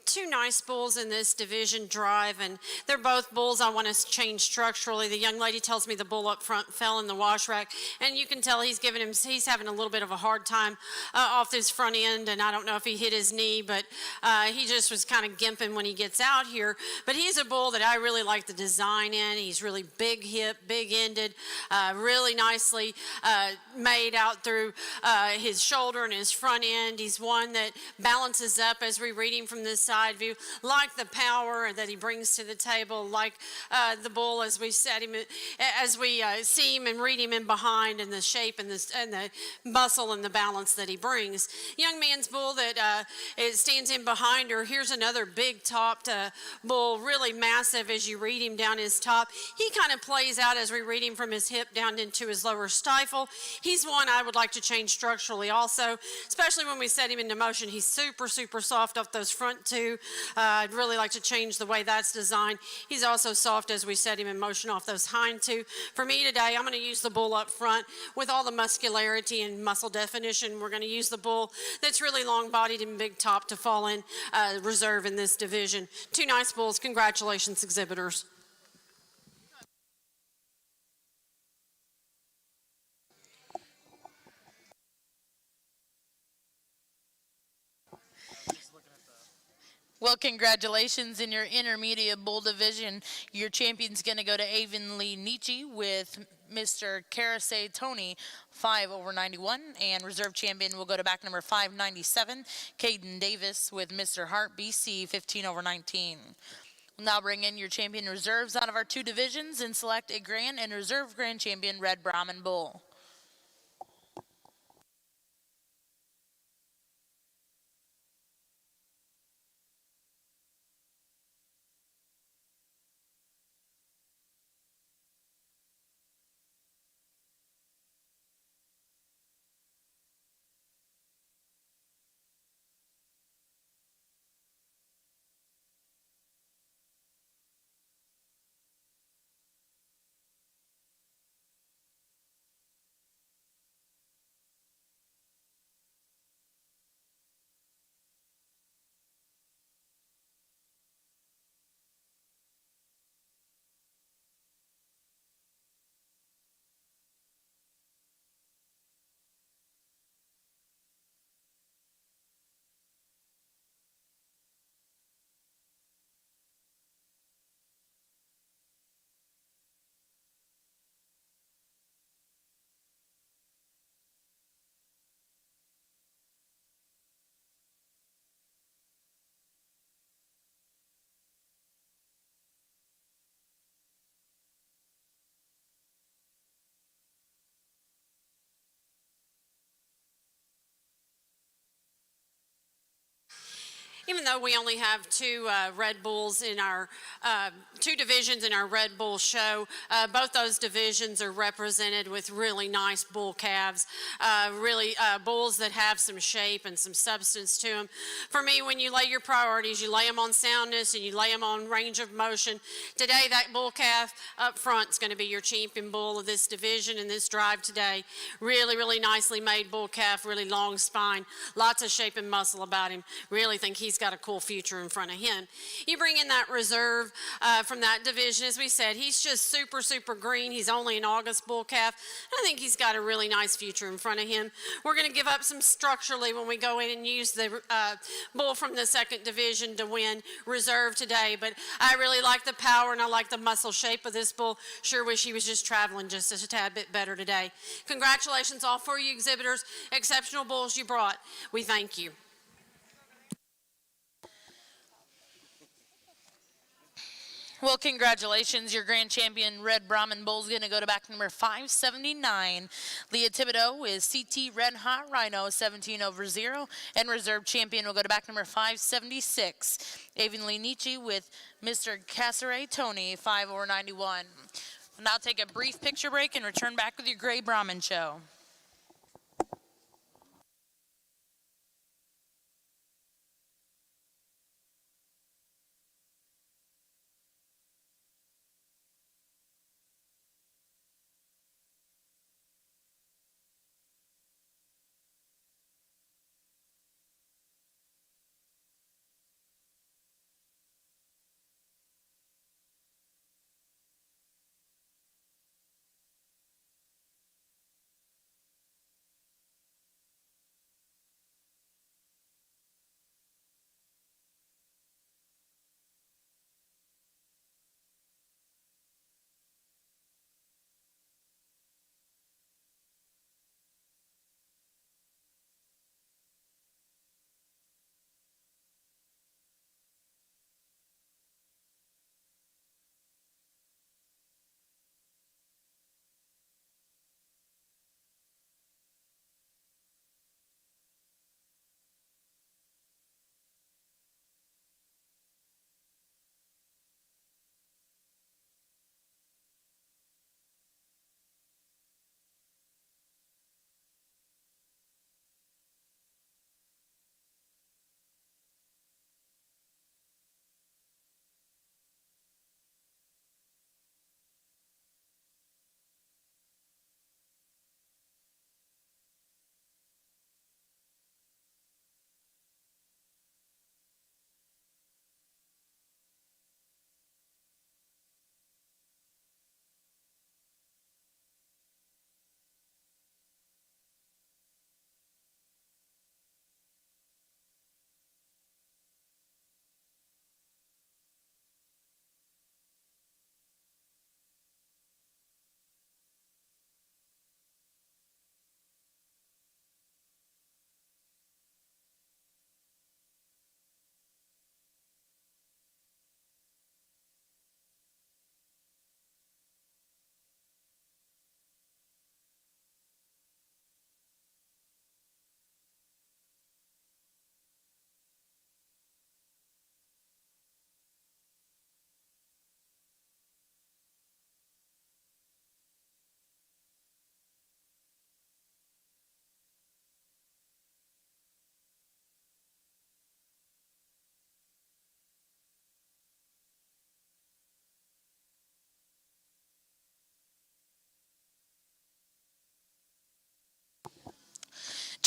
Two nice bulls in this division drive, and they're both bulls I want to change structurally. The young lady tells me the bull up front fell in the wash rack, and you can tell he's having a little bit of a hard time off his front end, and I don't know if he hit his knee, but he just was kind of gimping when he gets out here. But he's a bull that I really like the design in. He's really big hip, big ended, really nicely made out through his shoulder and his front end. He's one that balances up as we read him from this side. side view. Like the power that he brings to the table, like the bull as we set him, as we see him and read him in behind, and the shape and the muscle and the balance that he brings. Young man's bull that it stands in behind her. Here's another big topped bull, really massive as you read him down his top. He kind of plays out as we read him from his hip down into his lower stifle. He's one I would like to change structurally also, especially when we set him into motion. He's super, super soft off those front two. I'd really like to change the way that's designed. He's also soft as we set him in motion off those hind two. For me today, I'm going to use the bull up front with all the muscularity and muscle definition. We're going to use the bull that's really long-bodied and big top to fall in reserve in this division. Two nice bulls. Congratulations, exhibitors. Well, congratulations in your intermediate bull division. Your champion's going to go to Avonlea Nietzsche with Mr. Karasei Tony, 5/91, and reserve champion will go to back number 597, Caden Davis with Mr. Hart BC, 15/19. We'll now bring in your champion reserves out of our two divisions and select a grand and reserve grand champion Red Brahman bull. Even though we only have two Red Bulls in our two divisions in our Red Bull show, both those divisions are represented with really nice bull calves, really bulls that have some shape and some substance to them. For me, when you lay your priorities, you lay them on soundness and you lay them on range of motion. Today, that bull calf up front is going to be your champion bull of this division and this drive today. Really, really nicely made bull calf, really long spine, lots of shape and muscle about him. Really think he's got a cool future in front of him. You bring in that reserve from that division, as we said, he's just super, super green. He's only an August bull calf. I think he's got a really nice future in front of him. We're going to give up some structurally when we go in and use the bull from the second division to win reserve today, but I really like the power and I like the muscle shape of this bull. Sure wish he was just traveling just a tad bit better today. Congratulations all four of you exhibitors. Exceptional bulls you brought. We thank you. Well, congratulations. Your grand champion, Red Brahman Bull, is going to go to back number 579. Leah Thibodeau is CT Red Hot Rhino, 17/0. And reserve champion will go to back number 576. Avonlea Nietzsche with Mr. Karasei Tony, 5/91. We'll now take a brief picture break and return back with your Gray Brahman show.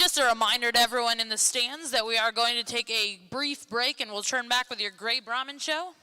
just a reminder to everyone in the stands that we are going to take a brief break and we'll turn back with your Gray Brahman show.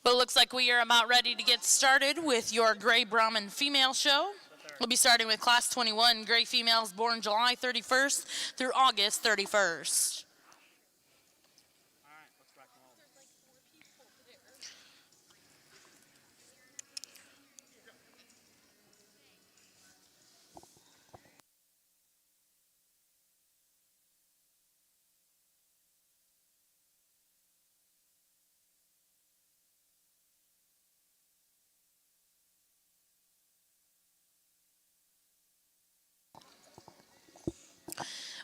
But it looks like we are about ready to get started with your Gray Brahman female show. We'll be starting with Class 21 Gray females born July 31st through August 31st.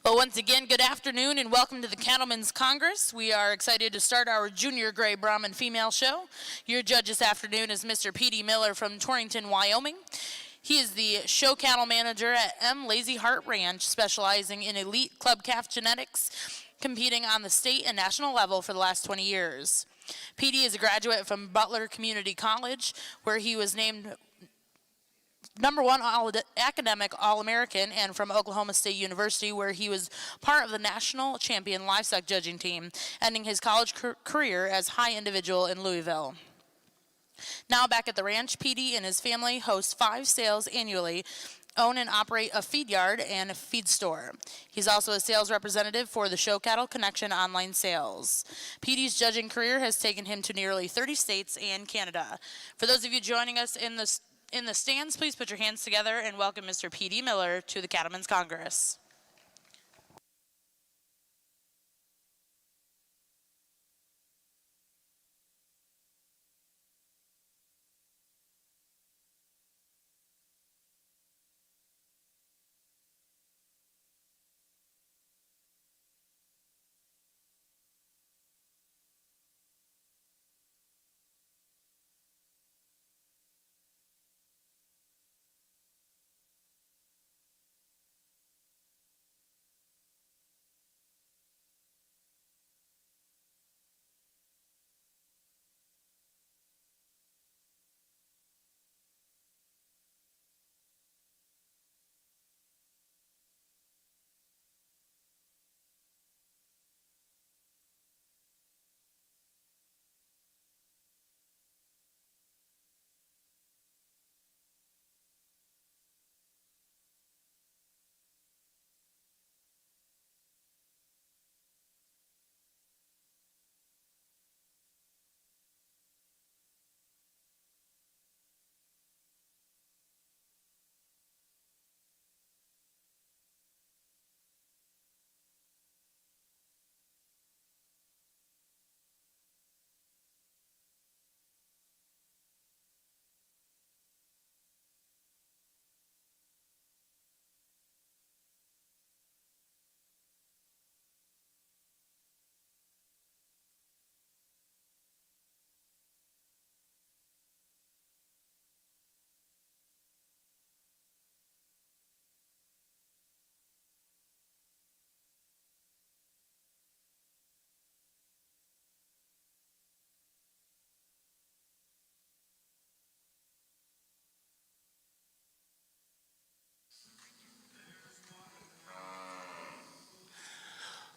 Well, once again, good afternoon and welcome to the Cattlemen's Congress. We are excited to start our Junior Gray Brahman female show. Your judge this afternoon is Mr. P.D. Miller from Torrington, Wyoming. He is the show cattle manager at M. Lazy Heart Ranch, specializing in elite club calf genetics, competing on the state and national level for the last 20 years. P.D. is a graduate from Butler Community College, where he was named #1 academic All-American, and from Oklahoma State University, where he was part of the national champion livestock judging team, ending his college career as high individual in Louisville. Now back at the ranch, PD and his family host 5 sales annually, own and operate a feed yard and a feed store. He's also a sales representative for the Show Cattle Connection online sales. PD's judging career has taken him to nearly 30 states and Canada. For those of you joining us in the stands, please put your hands together and welcome Mr. P.D. Miller to the Cattlemen's Congress.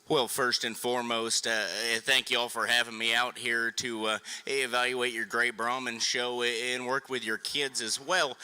Well, first and foremost, thank you all for having me out here to evaluate your Gray Brahman show and work with your kids as well.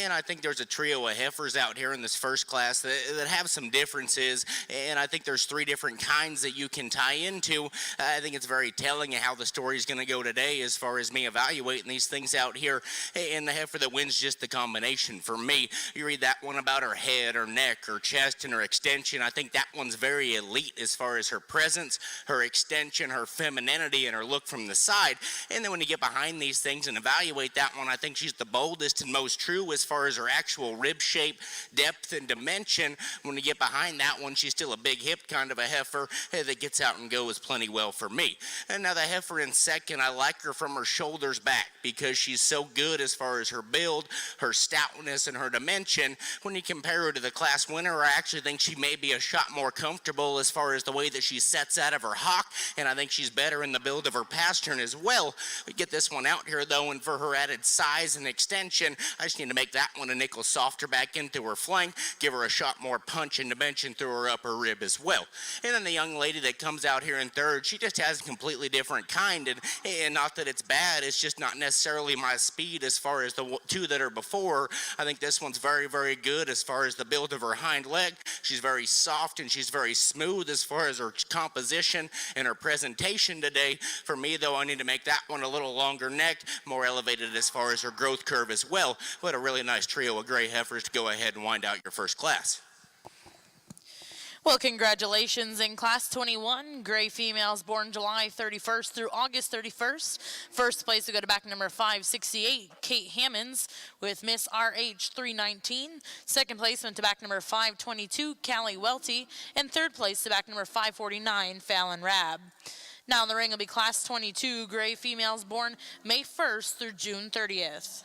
And I think there's a trio of heifers out here in this first class that have some differences, and I think there's 3 different kinds that you can tie into. I think it's very telling of how the story is going to go today as far as me evaluating these things out here. And the heifer that wins just the combination for me. You read that one about her head, her neck, her chest, and her extension. I think that one's very elite as far as her presence, her extension, her femininity, and her look from the side. And then when you get behind these things and evaluate that one, I think she's the boldest and most true as far as her actual rib shape, depth, and dimension. When you get behind that one, she's still a big hip kind of a heifer that gets out and goes plenty well for me. And now the heifer in second, I like her from her shoulders back because she's so good as far as her build, her stoutness, and her dimension. When you compare her to the class winner, I actually think she may be a shot more comfortable as far as the way that she sets out of her hock, and I think she's better in the build of her pastern as well. We get this one out here though, and for her added size and extension, I just need to make that one a nickel softer back into her flank, give her a shot more punch and dimension through her upper rib as well. And then the young lady that comes out here in third, she just has a completely different kind, and not that it's bad, it's just not necessarily my speed as far as the two that are before. I think this one's very, very good as far as the build of her hind leg. She's very soft and she's very smooth as far as her composition and her presentation today. For me though, I need to make that one a little longer necked, more elevated as far as her growth curve as well. But a really nice trio of gray heifers to go ahead and wind out your first class. Well, congratulations in Class 21, gray females born July 31st through August 31st. First place will go to back number 568, Kate Hammonds with Miss RH 319. Second place went to back number 522, Callie Welty. And third place to back number 549, Fallon Rabb. Now in the ring will be Class 22, gray females born May 1st through June 30th.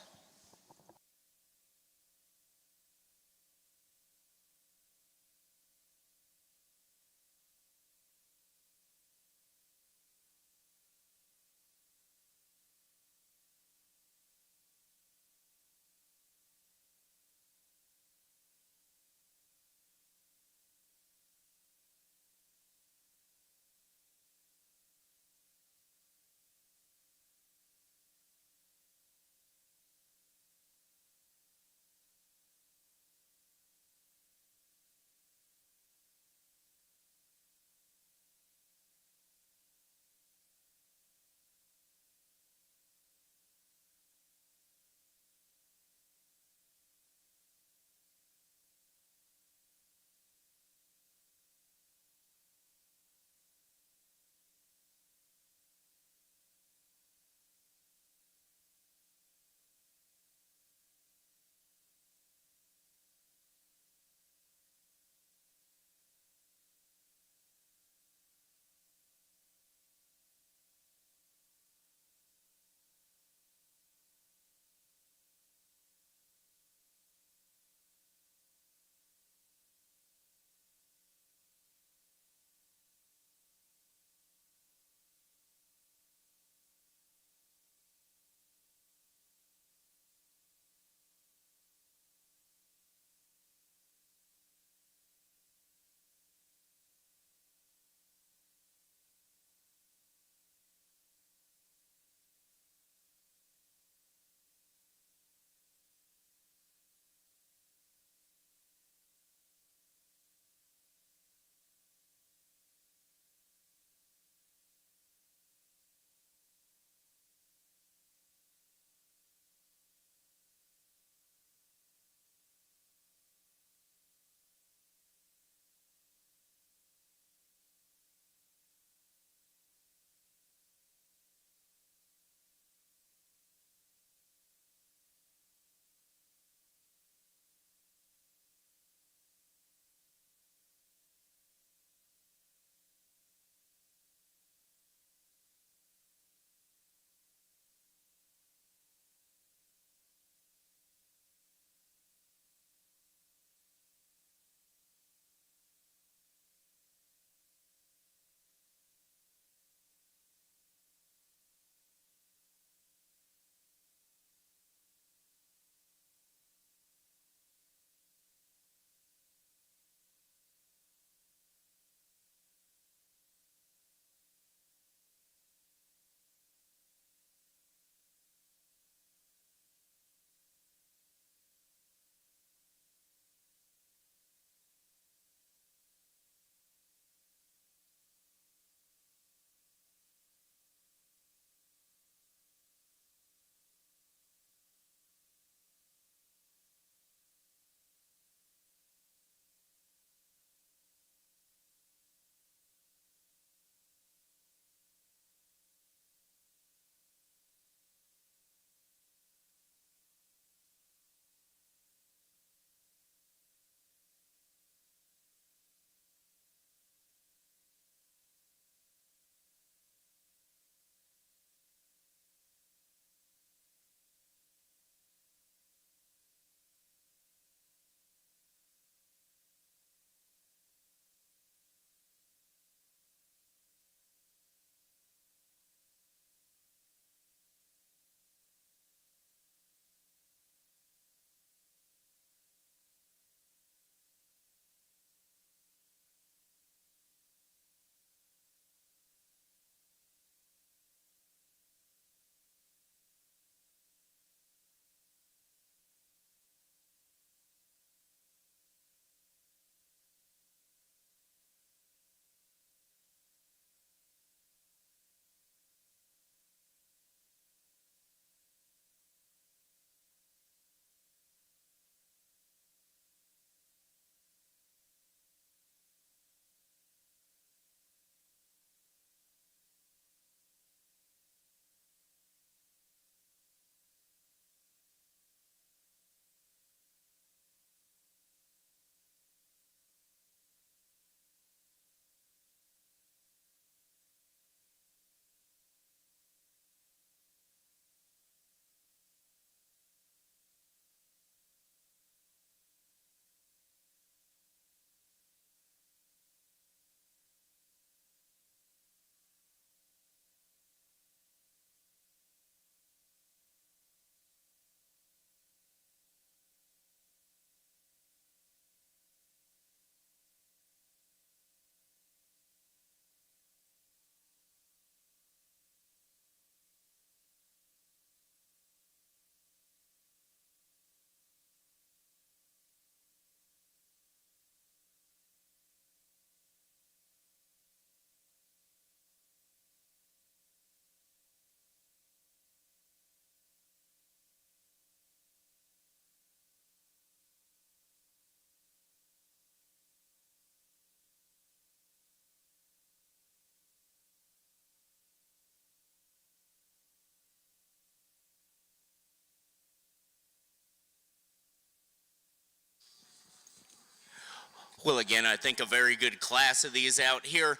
Well, again, I think a very good class of these out here.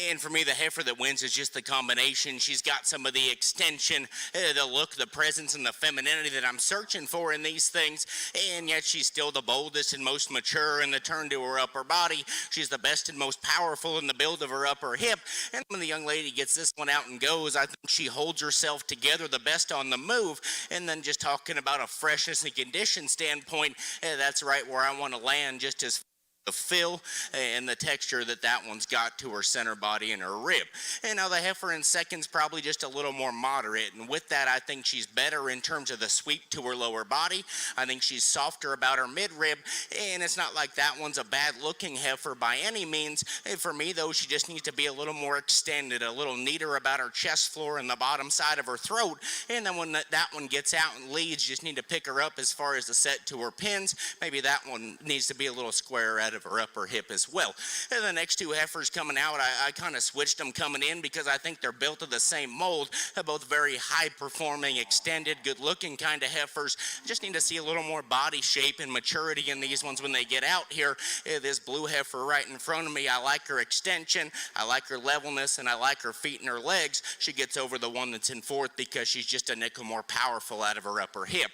And for me, the heifer that wins is just the combination. She's got some of the extension, the look, the presence, and the femininity that I'm searching for in these things. And yet she's still the boldest and most mature in the turn to her upper body. She's the best and most powerful in the build of her upper hip. And when the young lady gets this one out and goes, I think she holds herself together the best on the move. And then just talking about a freshness and condition standpoint, that's right where I want to land, just as the fill and the texture that one's got to her center body and her rib. And now the heifer in second's probably just a little more moderate, and with that I think she's better in terms of the sweep to her lower body. I think she's softer about her mid-rib, and it's not like that one's a bad looking heifer by any means. And for me though, she just needs to be a little more extended, a little neater about her chest floor and the bottom side of her throat. And then when that one gets out and leads, just need to pick her up as far as the set to her pins. Maybe that one needs to be a little square out of her upper hip as well. And the next two heifers coming out, I kind of switched them coming in because I think they're built of the same mold. They're both very high performing, extended, good looking kind of heifers. Just need to see a little more body shape and maturity in these ones when they get out here. This blue heifer right in front of me, I like her extension, I like her levelness, and I like her feet and her legs. She gets over the one that's in fourth because she's just a nickel more powerful out of her upper hip.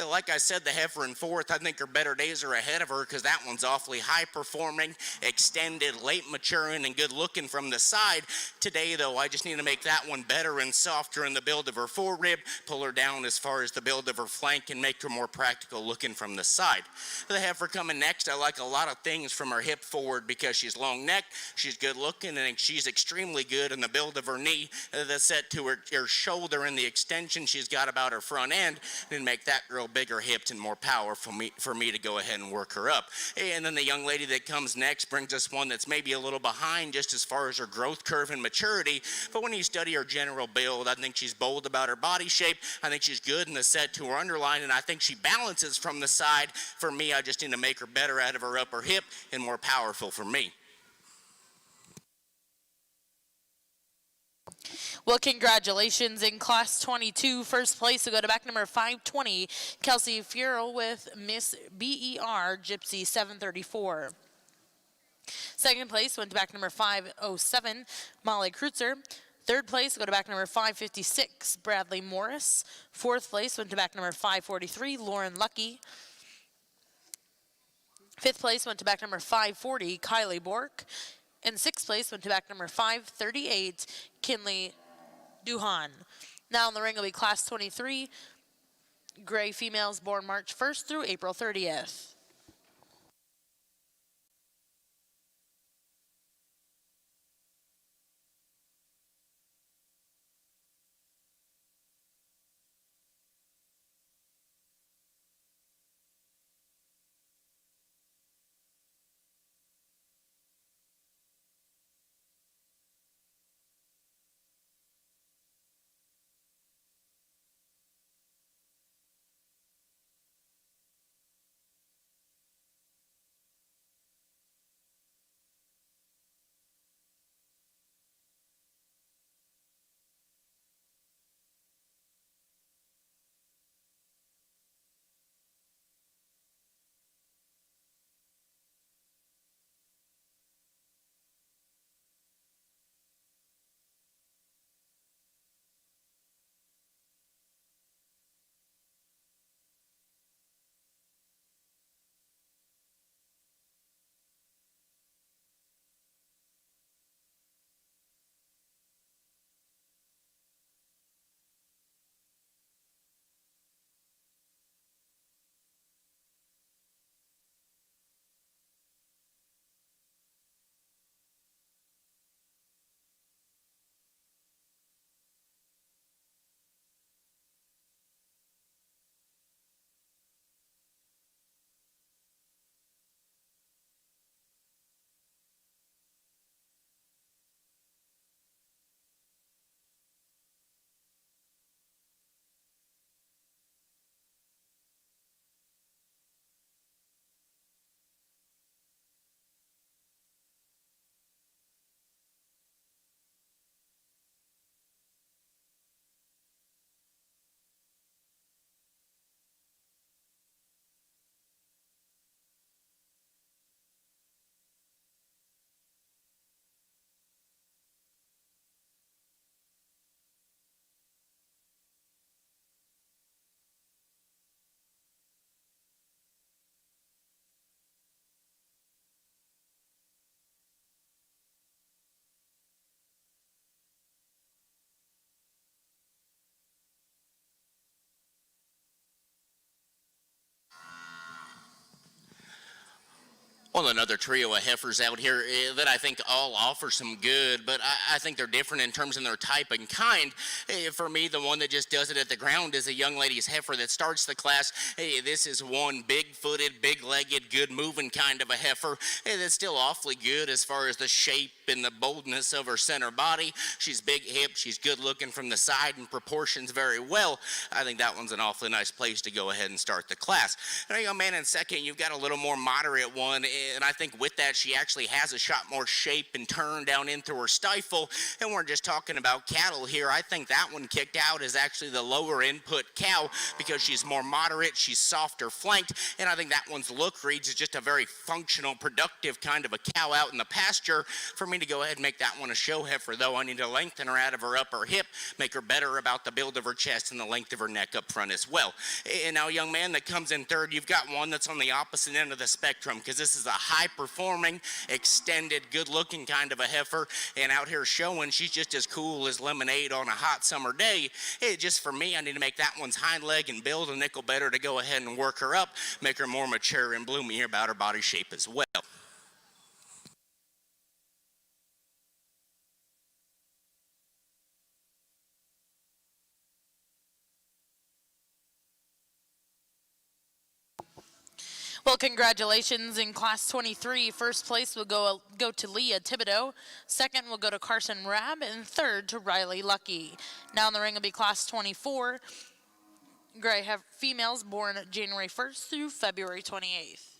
Like I said, the heifer in fourth, I think her better days are ahead of her because that one's awfully high performing, extended, late maturing, and good looking from the side. Today though, I just need to make that one better and softer in the build of her forerib, pull her down as far as the build of her flank, and make her more practical looking from the side. The heifer coming next, I like a lot of things from her hip forward because she's long neck, she's good looking, and she's extremely good in the build of her knee, the set to her shoulder, and the extension she's got about her front end, and make that girl bigger hipped and more powerful for me to go ahead and work her up. And then the young lady that comes next brings us one that's maybe a little behind just as far as her growth curve and maturity, but when you study her general build, I think she's bold about her body shape, I think she's good in the set to her underline, and I think she balances from the side. For me, I just need to make her better out of her upper hip and more powerful for me. Well, congratulations. In Class 22, first place will go to back number 520, Kelsey Furel with Miss BER Gypsy 734. Second place went to back number 507, Molly Kreutzer. Third place will go to back number 556, Bradley Morris. Fourth place went to back number 543, Lauren Lucky. Fifth place went to back number 540, Kylie Bork. And sixth place went to back number 538, Kinley Duhan. Now in the ring will be Class 23, gray females born March 1st through April 30th. Well, another trio of heifers out here that I think all offer some good, but I think they're different in terms of their type and kind. For me, the one that just does it at the ground is a young lady's heifer that starts the class. This is one big-footed, big-legged, good-moving kind of a heifer that's still awfully good as far as the shape and the boldness of her center body. She's big-hipped, she's good-looking from the side and proportions very well. I think that one's an awfully nice place to go ahead and start the class. Now, young man, in second, you've got a little more moderate one, and I think with that, she actually has a shot more shape and turn down into her stifle. And we're just talking about cattle here. I think that one kicked out is actually the lower input cow because she's more moderate, she's softer flanked, and I think that one's look reads as just a very functional, productive kind of a cow out in the pasture. For me to go ahead and make that one a show heifer, though, I need to lengthen her out of her upper hip, make her better about the build of her chest and the length of her neck up front as well. And now, young man, that comes in third, you've got one that's on the opposite end of the spectrum because this is a high-performing, extended, good-looking kind of a heifer, and out here showing she's just as cool as lemonade on a hot summer day. Just for me, I need to make that one's hind leg and build a nickel better to go ahead and work her up, make her more mature and bloomy about her body shape as well. Well, congratulations in Class 23. First place will go to Leah Thibodeau. Second will go to Carson Rabb. And third to Riley Lucky. Now in the ring will be Class 24. Gray have females born January 1st through February 28th.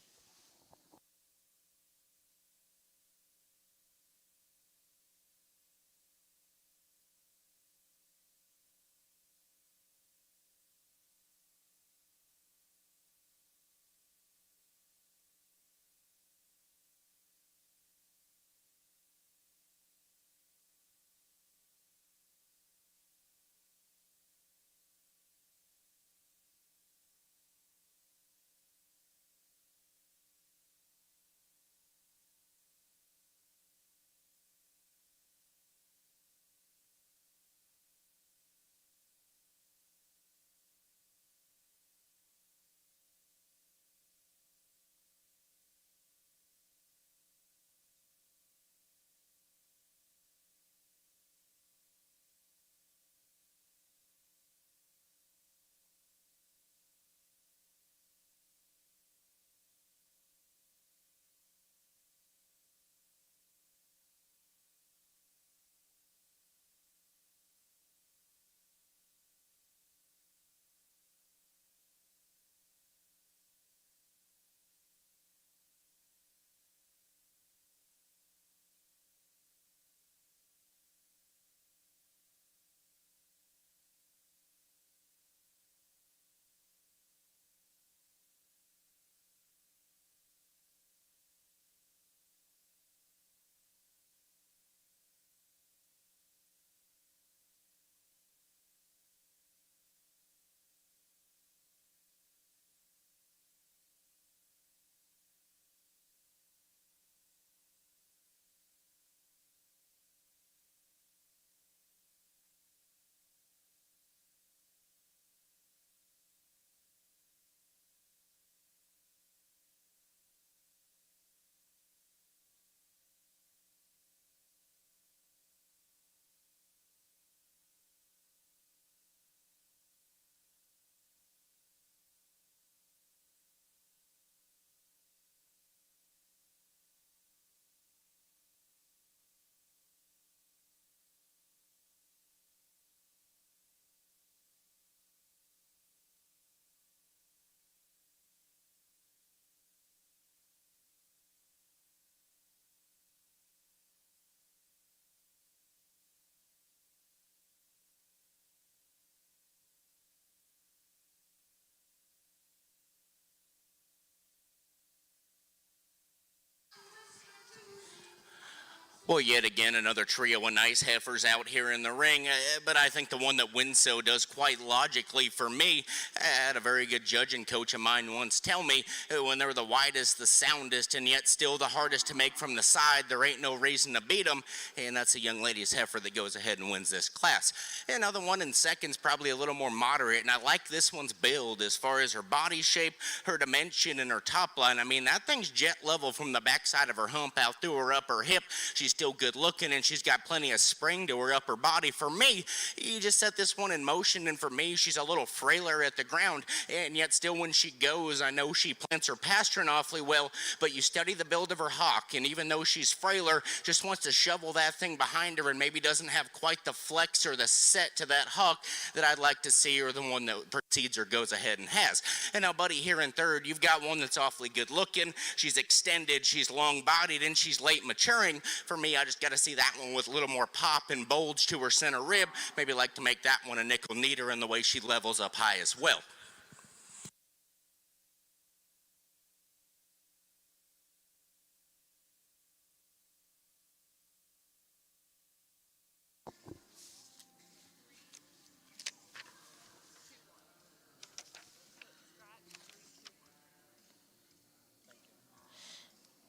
Well, yet again, another trio of nice heifers out here in the ring, but I think the one that wins so does quite logically for me. I had a very good judging coach of mine once tell me when they're the widest, the soundest, and yet still the hardest to make from the side, there ain't no reason to beat them, and that's a young lady's heifer that goes ahead and wins this class. Another one in second's probably a little more moderate, and I like this one's build as far as her body shape, her dimension, and her top line. I mean, that thing's jet level from the backside of her hump out through her upper hip. She's still good looking, and she's got plenty of spring to her upper body. For me, you just set this one in motion, and for me, she's a little frailer at the ground, and yet still when she goes, I know she plants her pasturing awfully well, but you study the build of her hock, and even though she's frailer, just wants to shovel that thing behind her and maybe doesn't have quite the flex or the set to that hock that I'd like to see, or the one that precedes or goes ahead and has. And now, buddy, here in third, you've got one that's awfully good looking. She's extended, she's long bodied, and she's late maturing. For me, I just got to see that one with a little more pop and bulge to her center rib. Maybe like to make that one a nickel neater in the way she levels up high as well.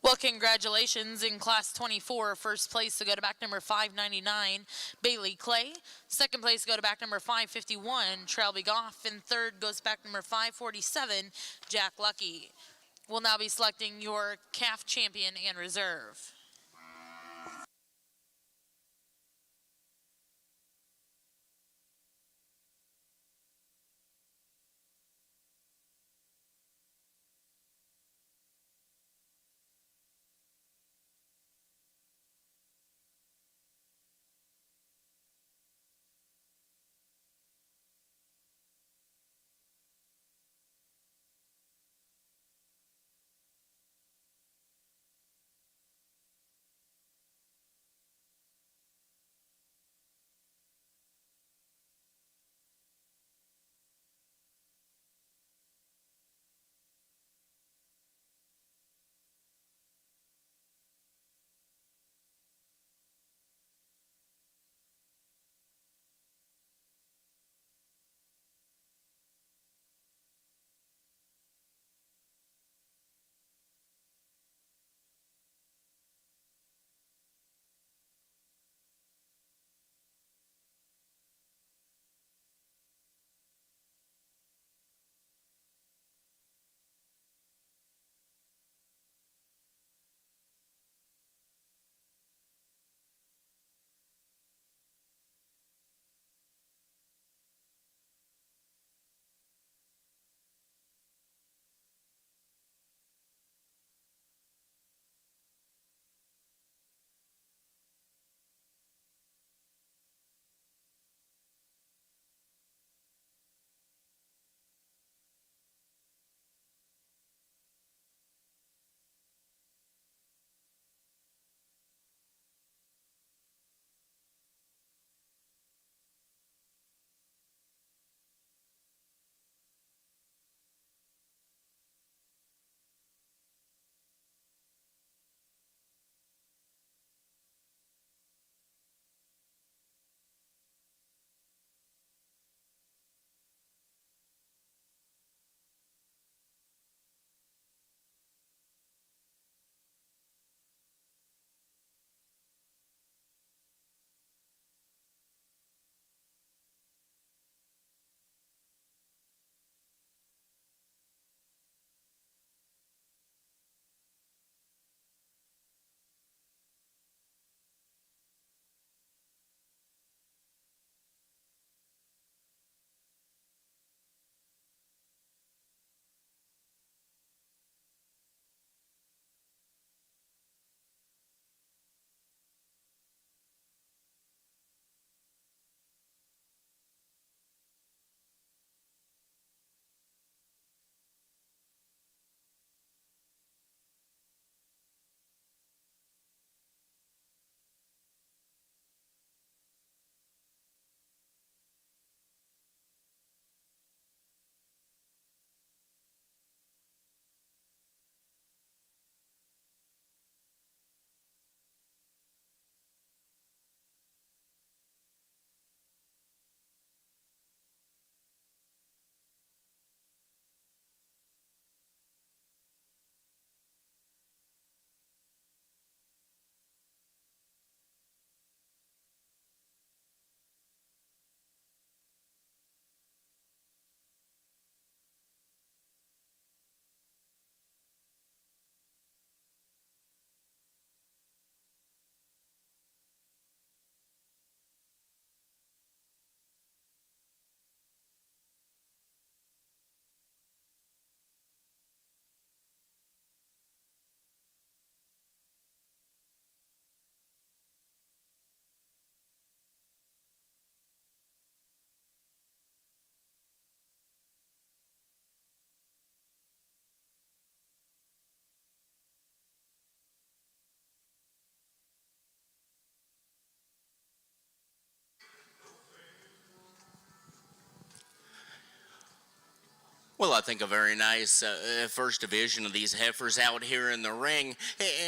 Well, congratulations in class 24. First place to go to back number 599, Bailey Clay. Second place to go to back number 551, Trelby Goff. And third goes back number 547, Jack Lucky. We'll now be selecting your calf champion and reserve. Well, I think a very nice first division of these heifers out here in the ring.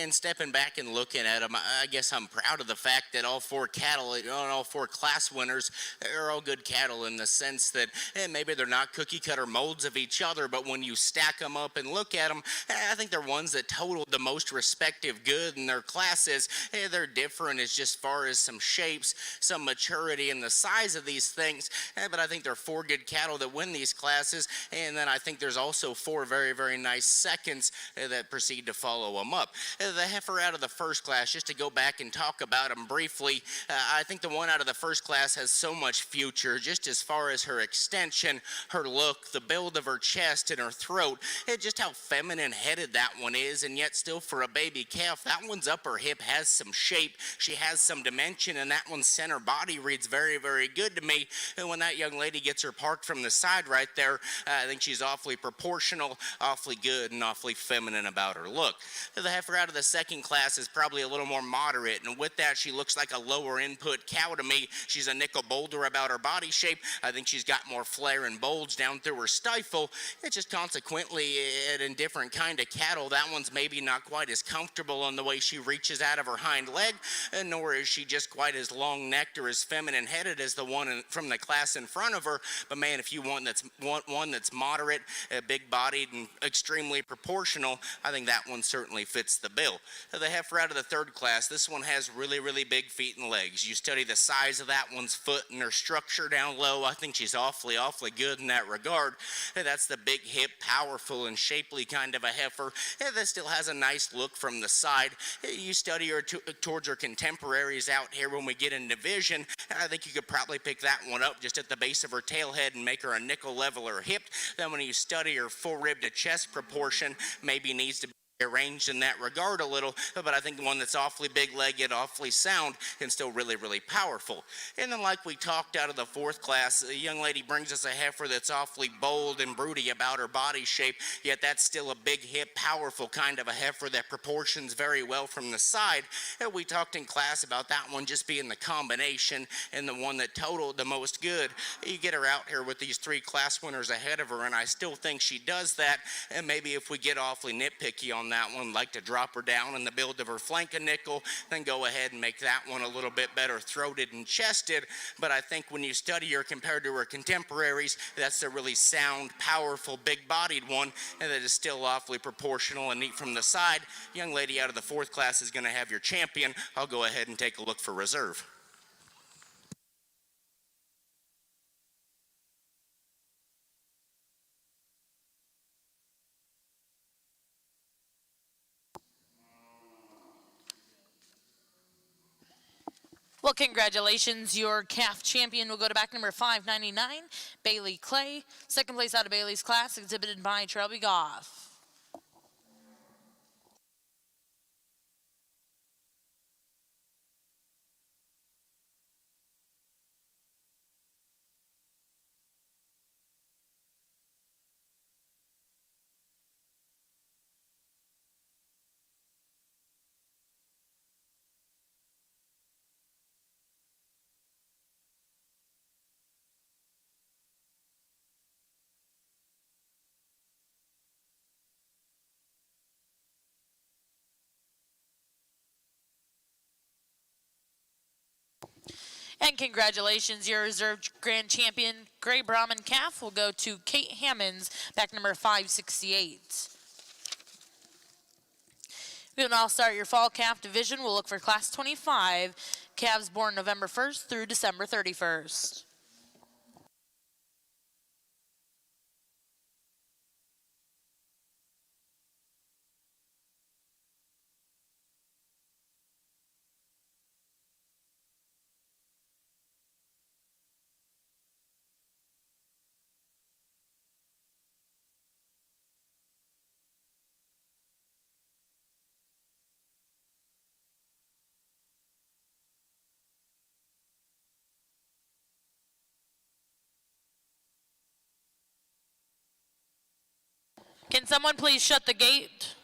And stepping back and looking at them, I guess I'm proud of the fact that all four cattle, all four class winners, are all good cattle in the sense that maybe they're not cookie cutter molds of each other, but when you stack them up and look at them, I think they're ones that totaled the most respective good in their classes. They're different as just far as some shapes, some maturity, and the size of these things. But I think they're four good cattle that win these classes. And then I think there's also four very, very nice seconds that proceed to follow them up. The heifer out of the first class, just to go back and talk about them briefly, I think the one out of the first class has so much future, just as far as her extension, her look, the build of her chest and her throat, just how feminine headed that one is, and yet still for a baby calf, that one's upper hip has some shape, she has some dimension, and that one's center body reads very, very good to me. And when that young lady gets her parked from the side right there, I think she's awfully proportional, awfully good, and awfully feminine about her look. The heifer out of the second class is probably a little more moderate, and with that, she looks like a lower input cow to me. She's a nickel boulder about her body shape. I think she's got more flare and bulge down through her stifle. It's just consequently a different kind of cattle. That one's maybe not quite as comfortable on the way she reaches out of her hind leg, nor is she just quite as long-necked or as feminine-headed as the one from the class in front of her. But man, if you want one that's moderate, big-bodied, and extremely proportional, I think that one certainly fits the bill. The heifer out of the third class, this one has really, really big feet and legs. You study the size of that one's foot and her structure down low, I think she's awfully, awfully good in that regard. That's the big hip, powerful, and shapely kind of a heifer that still has a nice look from the side. You study her towards her contemporaries out here when we get in division, I think you could probably pick that one up just at the base of her tail head and make her a nickel level or hip. Then when you study her full rib to chest proportion, maybe needs to be arranged in that regard a little, but I think the one that's awfully big-legged, awfully sound, and still really, really powerful. And then like we talked out of the fourth class, a young lady brings us a heifer that's awfully bold and broody about her body shape, yet that's still a big hip, powerful kind of a heifer that proportions very well from the side. And we talked in class about that one just being the combination and the one that totaled the most good. You get her out here with these three class winners ahead of her, and I still think she does that, and maybe if we get awfully nitpicky on that one, like to drop her down in the build of her flank a nickel, then go ahead and make that one a little bit better throated and chested. But I think when you study her compared to her contemporaries, that's a really sound, powerful, big-bodied one, and that is still awfully proportional and neat from the side. Young lady out of the fourth class is going to have your champion. I'll go ahead and take a look for reserve. Well, congratulations. Your calf champion will go to back number 599, Bailey Clay. Second place out of Bailey's class, exhibited by Trelby Goff. And congratulations, your reserve grand champion, Gray Brahman calf, will go to Kate Hammonds, back number 568. We will now start your fall calf division. We'll look for class 25, calves born November 1st through December 31st. Can someone please shut the gate?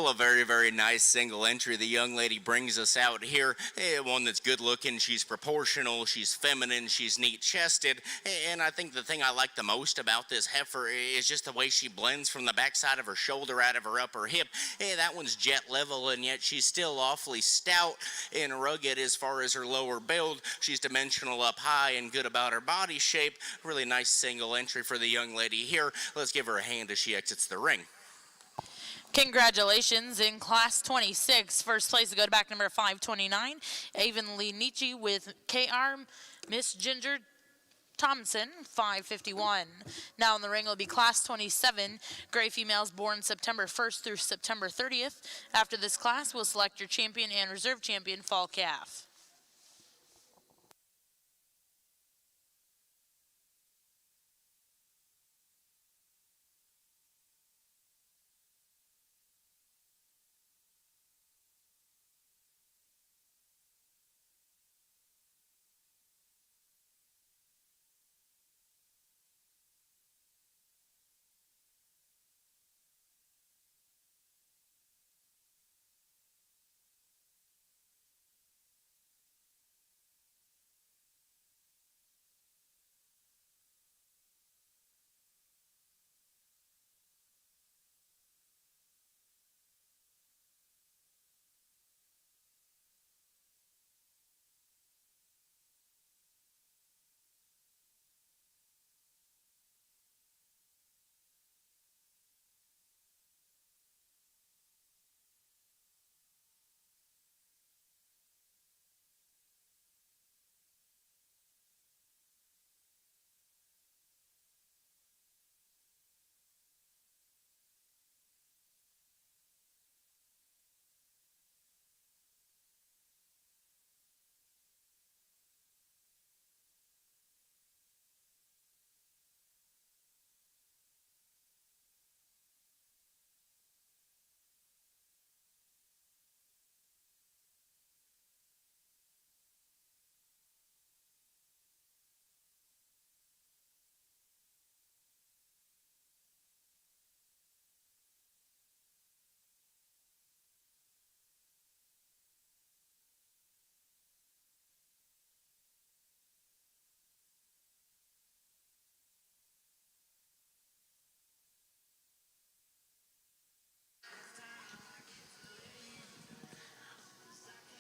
Well, a very, very nice single entry the young lady brings us out here. One that's good looking, she's proportional, she's feminine, she's neat chested. And I think the thing I like the most about this heifer is just the way she blends from the backside of her shoulder out of her upper hip. That one's jet level, and yet she's still awfully stout and rugged as far as her lower build. She's dimensional up high and good about her body shape. Really nice single entry for the young lady here. Let's give her a hand as she exits the ring. Congratulations in Class 26. First place to go to back number 529, Avonlea Nietzsche with KR Miss Ginger Thompson, 551. Now in the ring will be Class 27, gray females born September 1st through September 30th. After this class, we'll select your champion and reserve champion fall calf.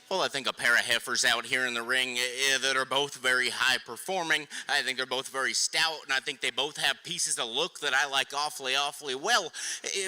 Well, I think a pair of heifers out here in the ring that are both very high performing. I think they're both very stout, and I think they both have pieces of look that I like awfully, awfully well.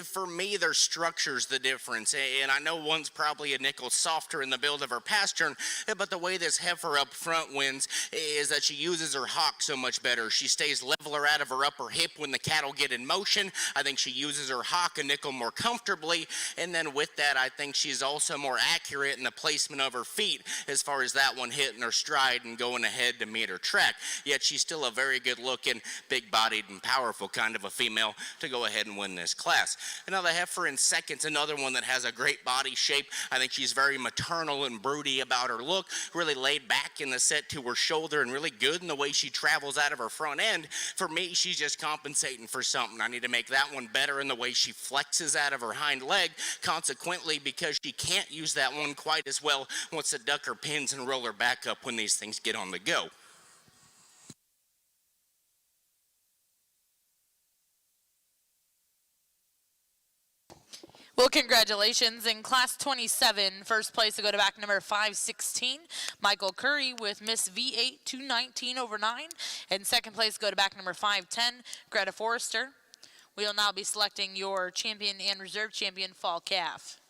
For me, their structure's the difference, and I know one's probably a nickel softer in the build of her pastern, but the way this heifer up front wins is that she uses her hock so much better. She stays leveler out of her upper hip when the cattle get in motion. I think she uses her hock a nickel more comfortably, and then with that, I think she's also more accurate in the placement of her feet as far as that one hitting her stride and going ahead to meet her track. Yet she's still a very good looking, big bodied and powerful kind of a female to go ahead and win this class. Another heifer in second's another one that has a great body shape. I think she's very maternal and broody about her look, really laid back in the set to her shoulder and really good in the way she travels out of her front end. For me, she's just compensating for something. I need to make that one better in the way she flexes out of her hind leg. Consequently, because she can't use that one quite as well, wants to duck her pins and roll her back up when these things get on the go. Well, congratulations. In Class 27, first place to go to back number 516, Michael Curry with Miss V8 219 over 9. And second place go to back number 510, Greta Forrester. We'll now be selecting your champion and reserve champion fall calf.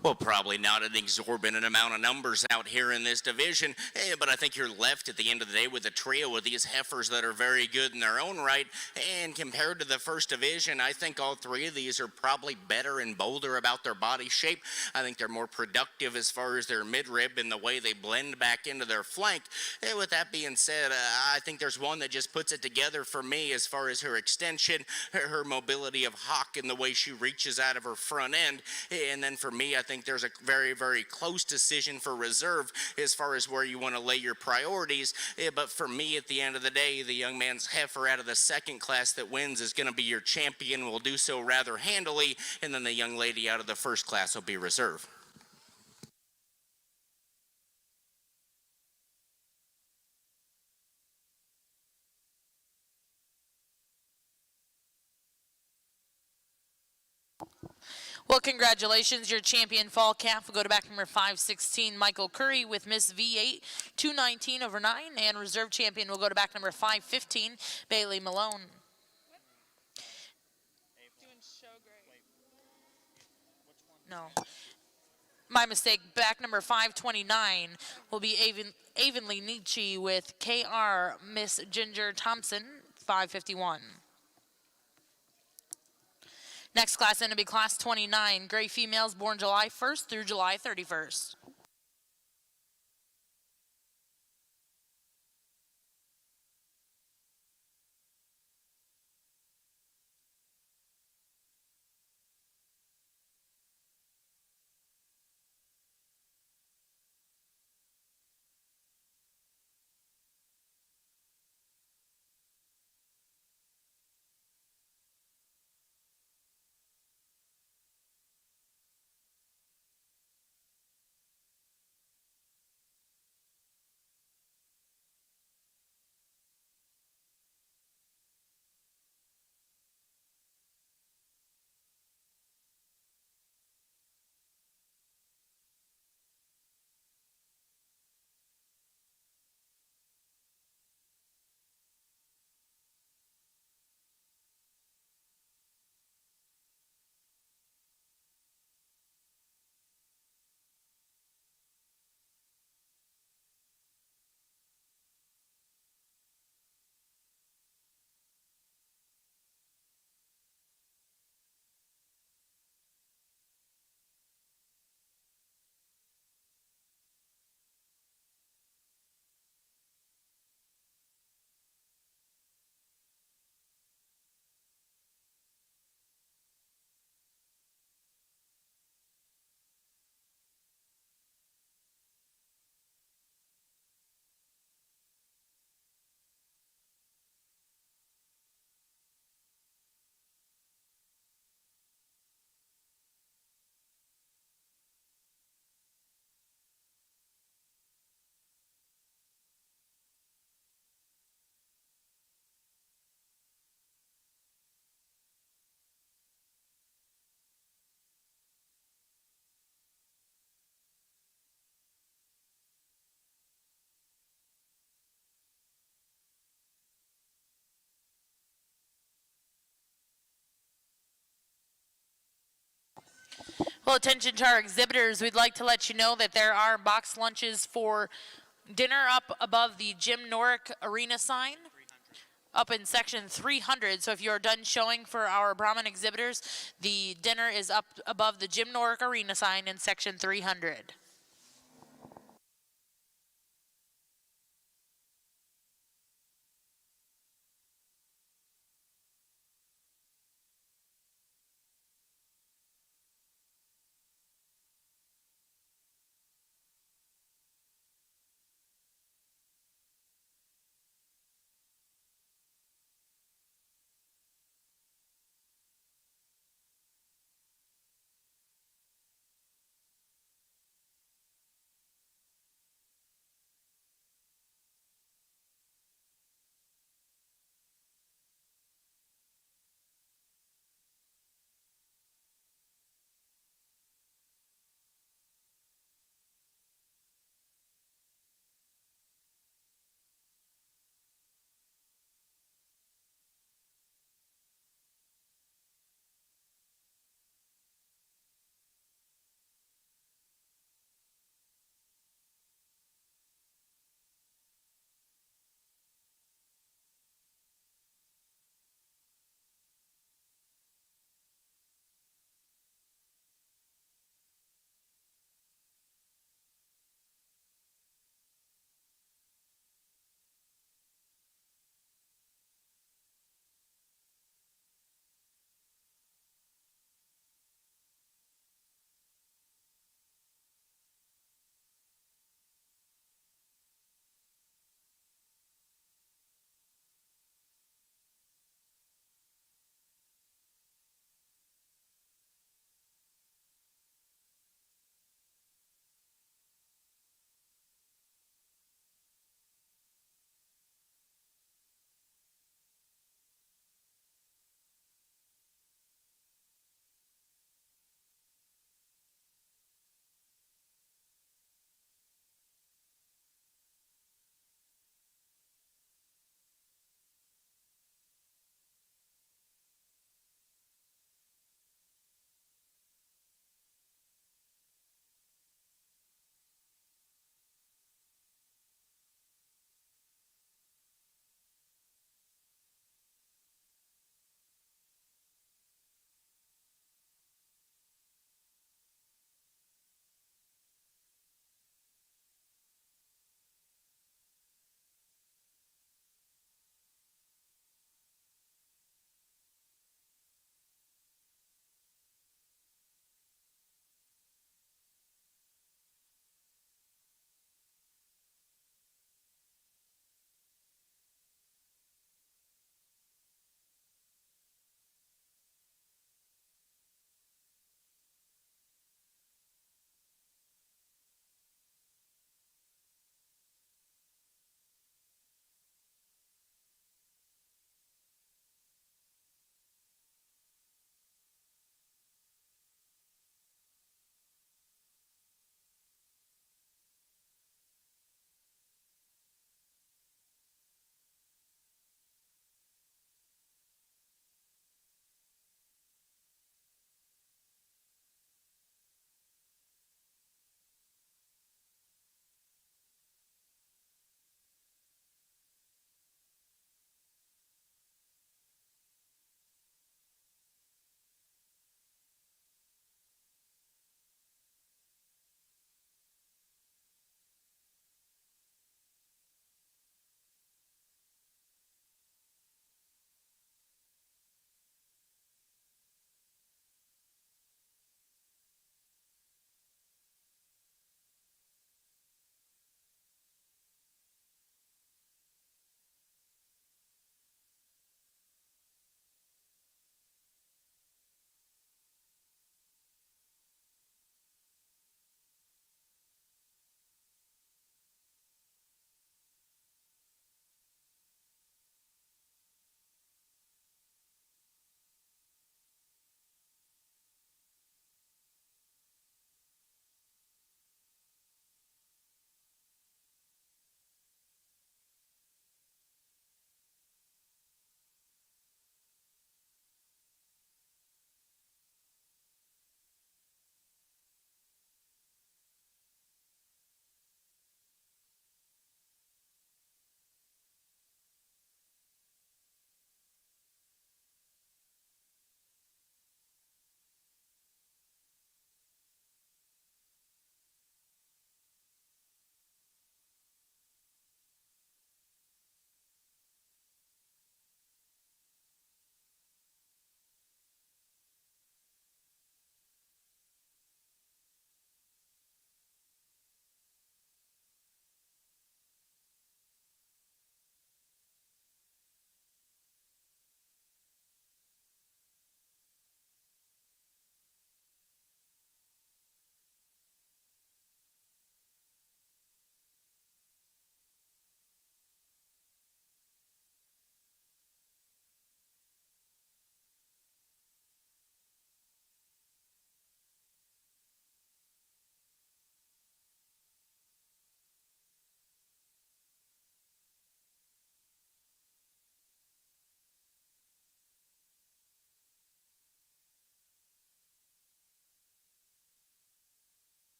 Well, probably not an exorbitant amount of numbers out here in this division, but I think you're left at the end of the day with a trio of these heifers that are very good in their own right. And compared to the first division, I think all three of these are probably better and bolder about their body shape. I think they're more productive as far as their midrib and the way they blend back into their flank. And with that being said, I think there's one that just puts it together for me as far as her extension, her mobility of hock, and the way she reaches out of her front end. And then for me, I think there's a very, very close decision for reserve as far as where you want to lay your priorities. But for me, at the end of the day, the young man's heifer out of the second class that wins is going to be your champion, will do so rather handily, and then the young lady out of the first class will be reserve. Well, congratulations. Your champion fall calf will go to back number 516, Michael Curry with Miss V8, 219 over 9. And reserve champion will go to back number 515, Bailey Malone. No. My mistake. Back number 529 will be Avonlea Nietzsche with KR Miss Ginger Thompson, 551. Next class in to be class 29, gray females born July 1st through July 31st. Well, attention to our exhibitors. We'd like to let you know that there are box lunches for dinner up above the Jim Norick Arena sign, up in section 300. So if you're done showing for our Brahman exhibitors, the dinner is up above the Jim Norick Arena sign in section 300.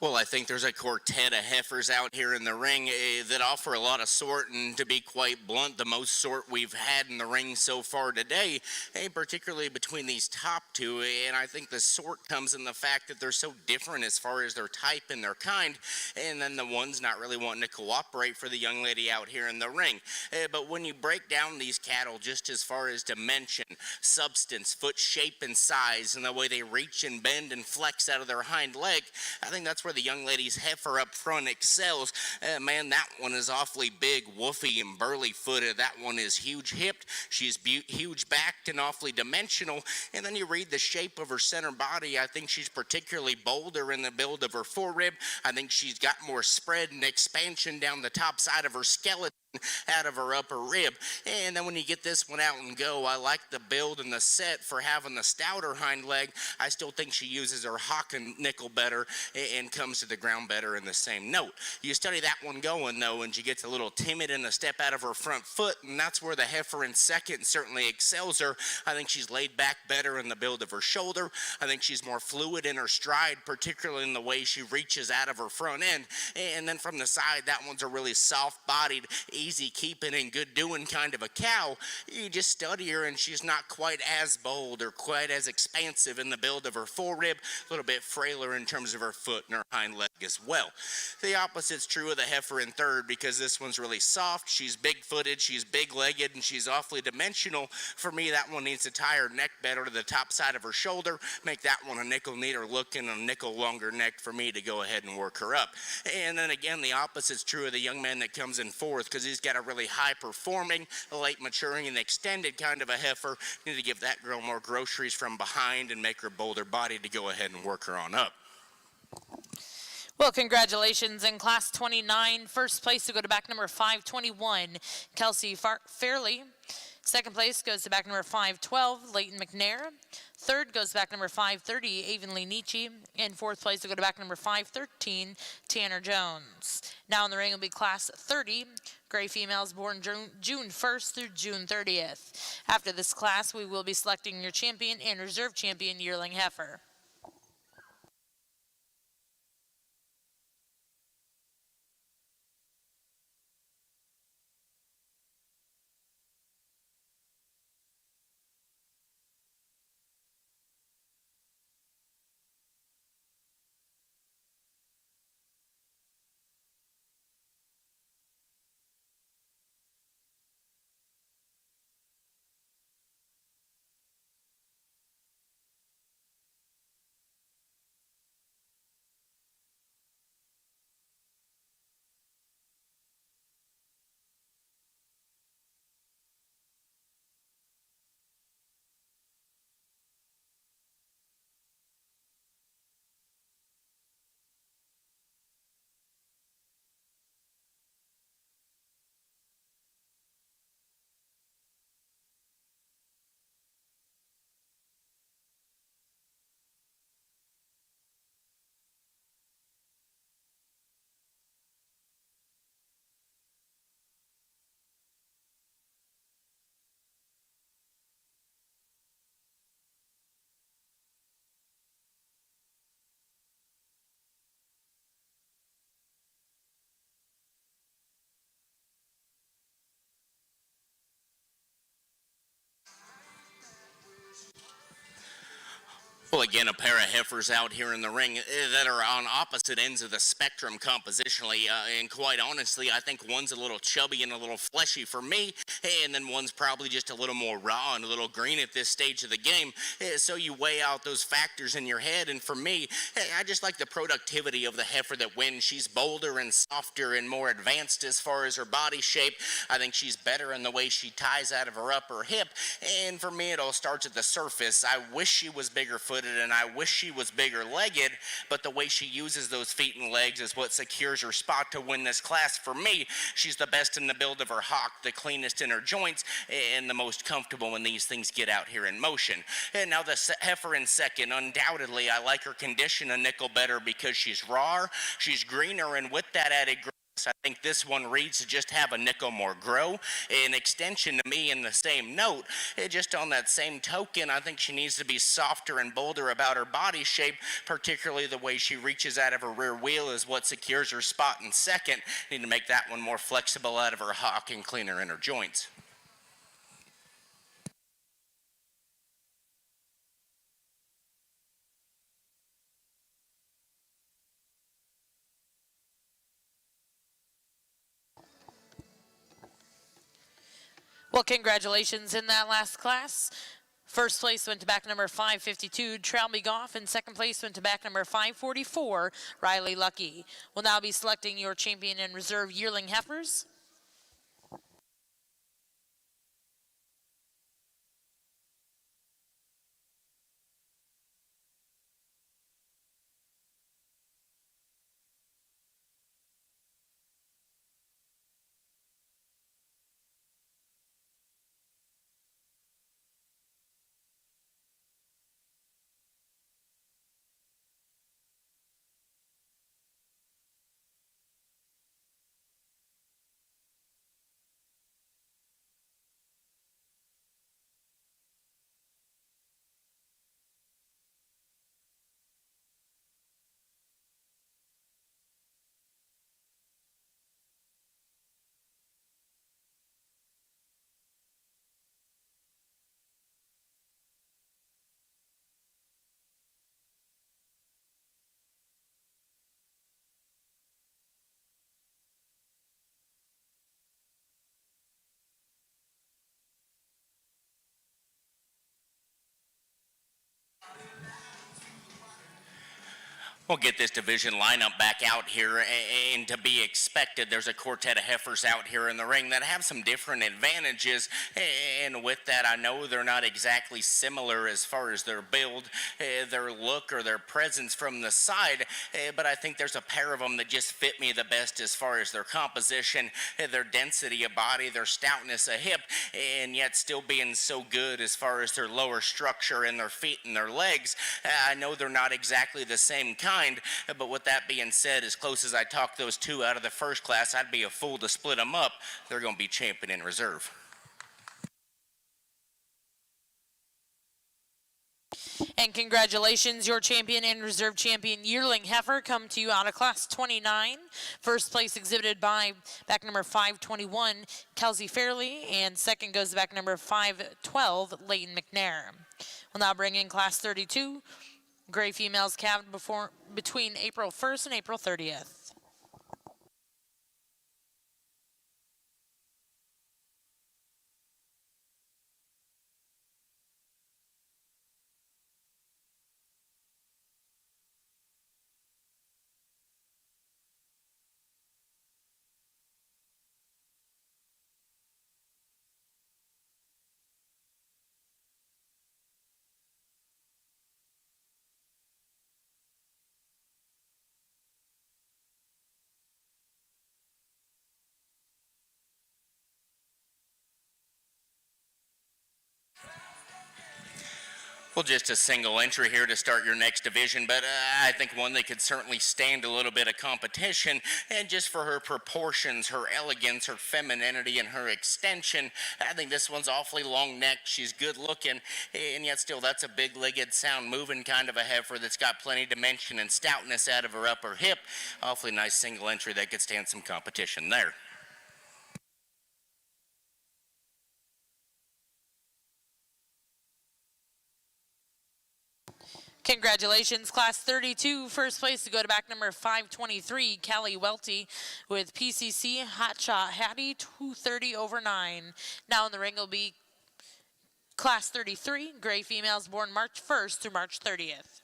Well, I think there's a quartet of heifers out here in the ring that offer a lot of sort, and to be quite blunt, the most sort we've had in the ring so far today, particularly between these top two. And I think the sort comes in the fact that they're so different as far as their type and their kind, and then the ones not really wanting to cooperate for the young lady out here in the ring. But when you break down these cattle just as far as dimension, substance, foot shape and size, and the way they reach and bend and flex out of their hind leg, I think that's where the young lady's heifer up front excels. Man, that one is awfully big, woofy, and burly footed. That one is huge hipped. She's huge backed and awfully dimensional. And then you read the shape of her center body. I think she's particularly bolder in the build of her forerib. I think she's got more spread and expansion down the top side of her skeleton, out of her upper rib. And then when you get this one out and go, I like the build and the set for having the stouter hind leg. I still think she uses her hock and nickel better and comes to the ground better in the same note. You study that one going though, and she gets a little timid in the step out of her front foot, and that's where the heifer in second certainly excels her. I think she's laid back better in the build of her shoulder. I think she's more fluid in her stride, particularly in the way she reaches out of her front end. And then from the side, that one's a really soft-bodied, easy keeping and good doing kind of a cow. You just study her and she's not quite as bold or quite as expansive in the build of her forerib, a little bit frailer in terms of her foot and her hind leg as well. The opposite's true of the heifer in third, because this one's really soft, she's big-footed, she's big-legged, and she's awfully dimensional. For me, that one needs to tie her neck better to the top side of her shoulder, make that one a nickel neater looking, a nickel longer neck for me to go ahead and work her up. And then again, the opposite's true of the young man that comes in fourth, because he's got a really high-performing, late maturing, and extended kind of a heifer. You need to give that girl more groceries from behind and make her bolder body to go ahead and work her on up. Well, congratulations in Class 29. First place to go to back number 521, Kelsey Fairley. Second place goes to back number 512, Leighton McNair. Third goes back number 530, Avonlea Nietzsche. And fourth place to go to back number 513, Tanner Jones. Now in the ring will be Class 30, gray females born June 1st through June 30th. After this class, we will be selecting your champion and reserve champion yearling heifer. Well, again, a pair of heifers out here in the ring that are on opposite ends of the spectrum compositionally. And quite honestly, I think one's a little chubby and a little fleshy for me, and then one's probably just a little more raw and a little green at this stage of the game. So you weigh out those factors in your head, and for me, I just like the productivity of the heifer that wins. She's bolder and softer and more advanced as far as her body shape. I think she's better in the way she ties out of her upper hip, and for me, it all starts at the surface. I wish she was bigger footed, and I wish she was bigger legged, but the way she uses those feet and legs is what secures her spot to win this class. For me, she's the best in the build of her hock, the cleanest in her joints, and the most comfortable when these things get out here in motion. And now the heifer in second, undoubtedly I like her condition a nickel better because she's raw, she's greener, and with that added I think this one reads to just have a nickel more grow. An extension to me in the same note. Just on that same token, I think she needs to be softer and bolder about her body shape, particularly the way she reaches out of her rear wheel is what secures her spot in second. Need to make that one more flexible out of her hock and cleaner in her joints. Well, congratulations in that last class. First place went to back number 552, Tralby Goff, and second place went to back number 544, Riley Lucky. We'll now be selecting your champion and reserve yearling heifers. We'll get this division lineup back out here, and to be expected, there's a quartet of heifers out here in the ring that have some different advantages, and with that, I know they're not exactly similar as far as their build, their look, or their presence from the side, but I think there's a pair of them that just fit me the best as far as their composition, their density of body, their stoutness of hip, and yet still being so good as far as their lower structure and their feet and their legs. I know they're not exactly the same kind, but with that being said, as close as I talk those two out of the first class, I'd be a fool to split them up. They're going to be champion in reserve. And congratulations, your champion and reserve champion yearling heifer come to you out of class 29. First place exhibited by back number 521, Kelsey Fairley, and second goes back number 512, Leighton McNair. We'll now bring in class 32. Gray females calved between April 1st and April 30th. Well, just a single entry here to start your next division, but I think one that could certainly stand a little bit of competition, and just for her proportions, her elegance, her femininity, and her extension, I think this one's awfully long-necked. She's good looking, and yet still that's a big-legged, sound-moving kind of a heifer that's got plenty of dimension and stoutness out of her upper hip. Awfully nice single entry that could stand some competition there. Congratulations, class 32. First place to go to back number 523, Callie Welty, with PCC Hotshot Hattie 230 over 9. Now in the ring will be class 33, gray females born March 1st through March 30th.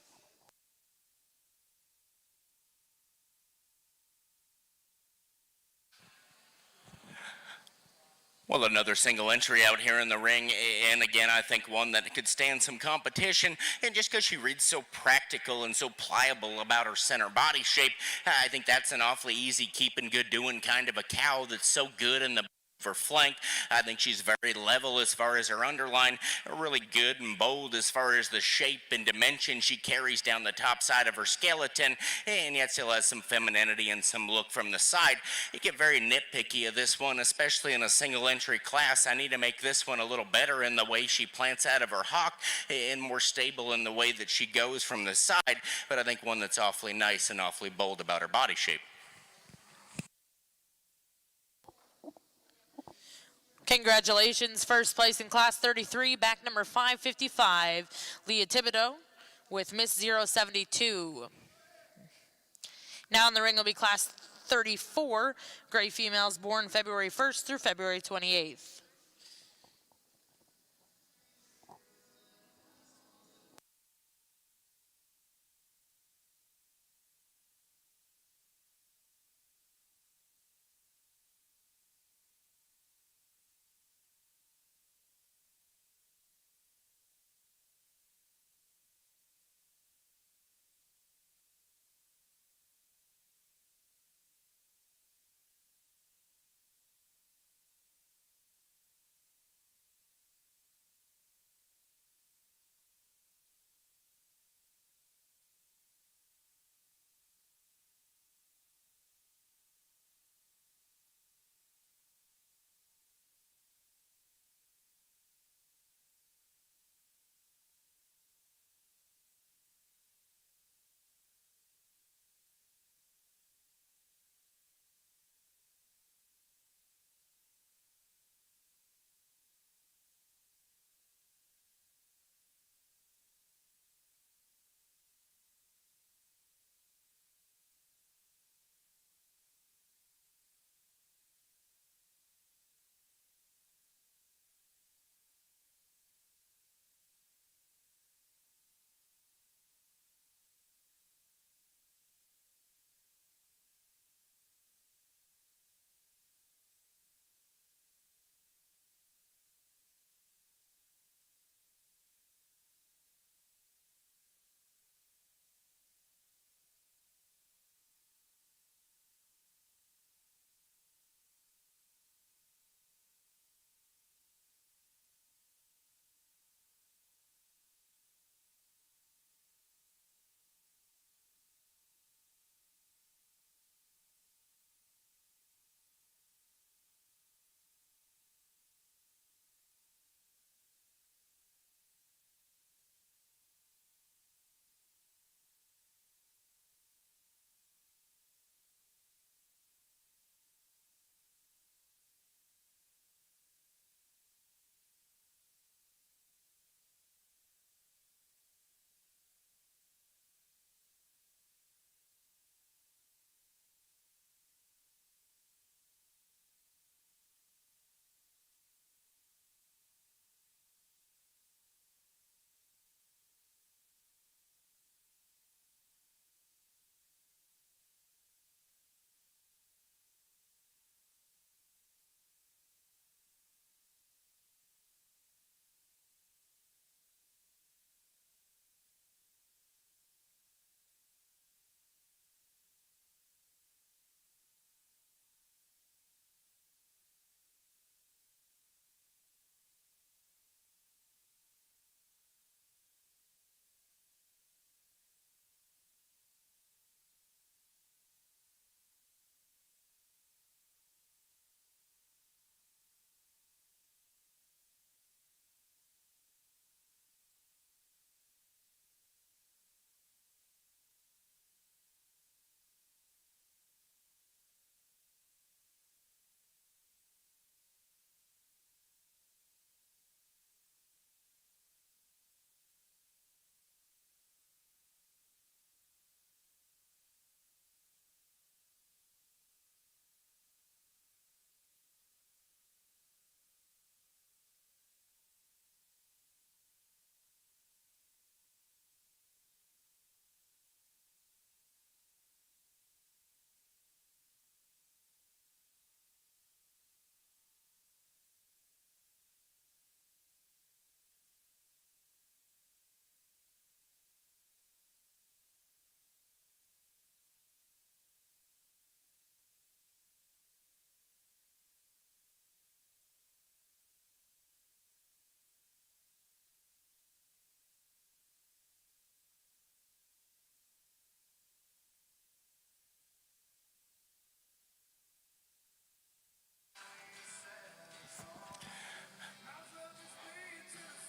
Well, another single entry out here in the ring, and again, I think one that could stand some competition, and just because she reads so practical and so pliable about her center body shape, I think that's an awfully easy keeping good doing kind of a cow that's so good in the for flank. I think she's very level as far as her underline, really good and bold as far as the shape and dimension she carries down the top side of her skeleton, and yet still has some femininity and some look from the side. You get very nitpicky of this one, especially in a single entry class. I need to make this one a little better in the way she plants out of her hock and more stable in the way that she goes from the side, but I think one that's awfully nice and awfully bold about her body shape. Congratulations, first place in class 33, back number 555, Leah Thibodeau with Miss 072. Now in the ring will be class 34, gray females born February 1st through February 28th.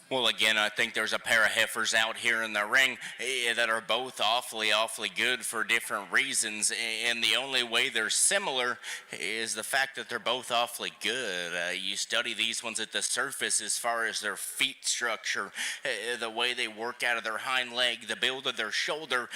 Well, again, I think there's a pair of heifers out here in the ring that are both awfully good for different reasons. And the only way they're similar is the fact that they're both awfully good. You study these ones at the surface as far as their feet structure, the way they work out of their hind leg, the build of their shoulder,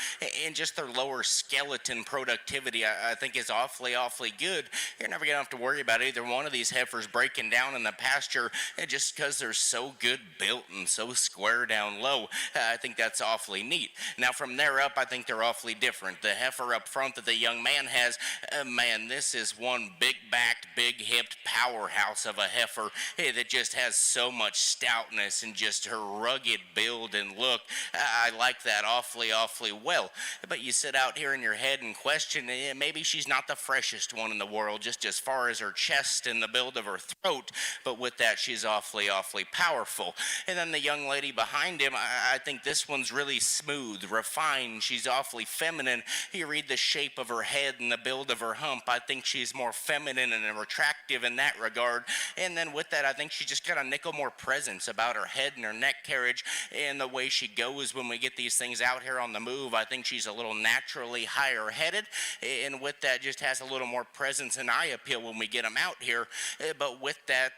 and just their lower skeleton productivity, I think is awfully good. You're never going to have to worry about either one of these heifers breaking down in the pasture just because they're so good built and so square down low. I think that's awfully neat. Now from there up, I think they're awfully different. The heifer up front that the young man has, man, this is one big backed, big hipped powerhouse of a heifer that just has so much stoutness and just her rugged build and look. I like that awfully well. But you sit out here in your head and question, maybe she's not the freshest one in the world, just as far as her chest and the build of her throat. But with that, she's awfully powerful. And then the young lady behind him, I think this one's really smooth, refined. She's awfully feminine. You read the shape of her head and the build of her hump. I think she's more feminine and attractive in that regard. And then with that, I think she just got a nickel more presence about her head and her neck carriage and the way she goes when we get these things out here on the move. I think she's a little naturally higher headed, and with that just has a little more presence and eye appeal when we get them out here. But with that,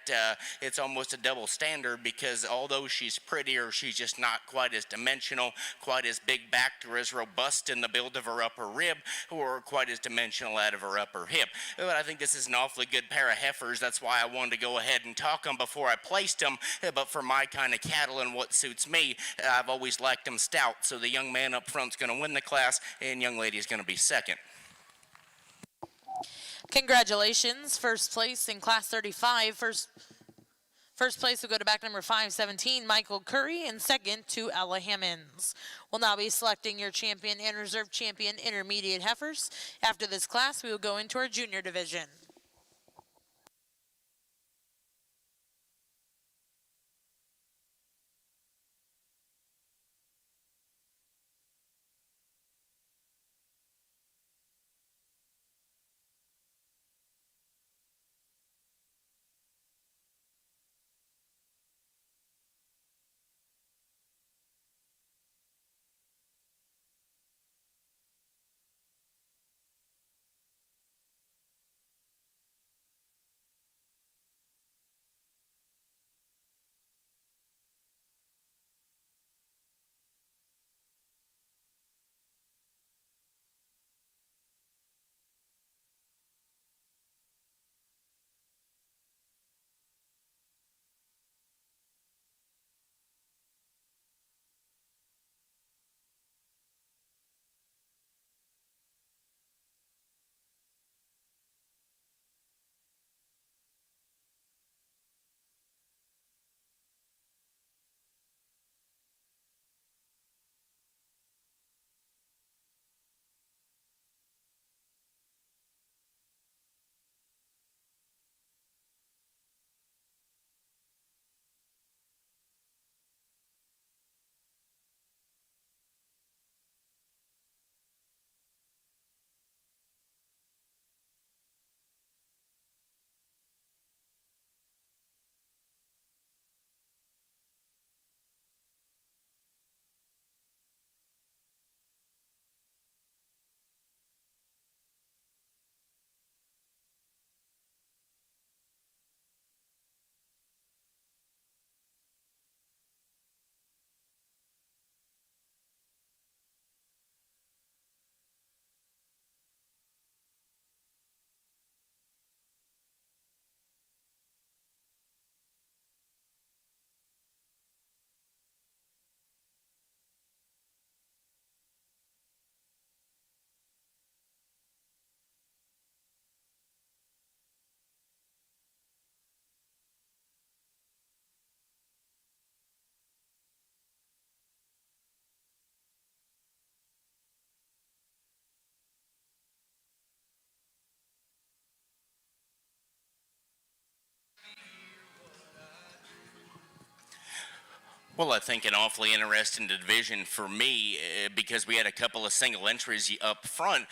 it's almost a double standard, because although she's prettier, she's just not quite as dimensional, quite as big backed or as robust in the build of her upper rib, or quite as dimensional out of her upper hip. But I think this is an awfully good pair of heifers. That's why I wanted to go ahead and talk them before I placed them. But for my kind of cattle and what suits me, I've always liked them stout. So the young man up front's going to win the class, and young lady is going to be second. Congratulations, first place in class 35. First place will go to back number 517, Michael Curry, and second to Ella Hammonds. We'll now be selecting your champion and reserve champion intermediate heifers. After this class, we will go into our junior division. Well, I think an awfully interesting division for me because we had a couple of single entries up front,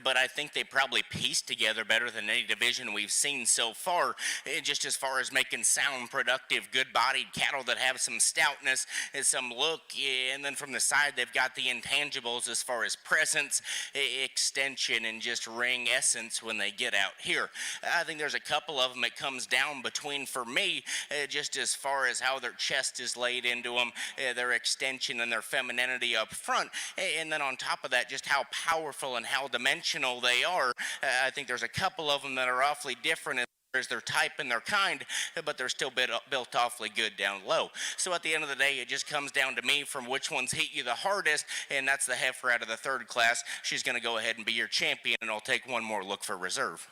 but I think they probably pieced together better than any division we've seen so far, just as far as making sound, productive, good-bodied cattle that have some stoutness and some look, and then from the side they've got the intangibles as far as presence, extension, and just ring essence when they get out here. I think there's a couple of them that comes down between for me, just as far as how their chest is laid into them, their extension and their femininity up front, and then on top of that, just how powerful and how dimensional they are. I think there's a couple of them that are awfully different as their type and their kind, but they're still built awfully good down low. So at the end of the day, it just comes down to me from which ones hit you the hardest, and that's the heifer out of the third class. She's going to go ahead and be your champion, and I'll take one more look for reserve.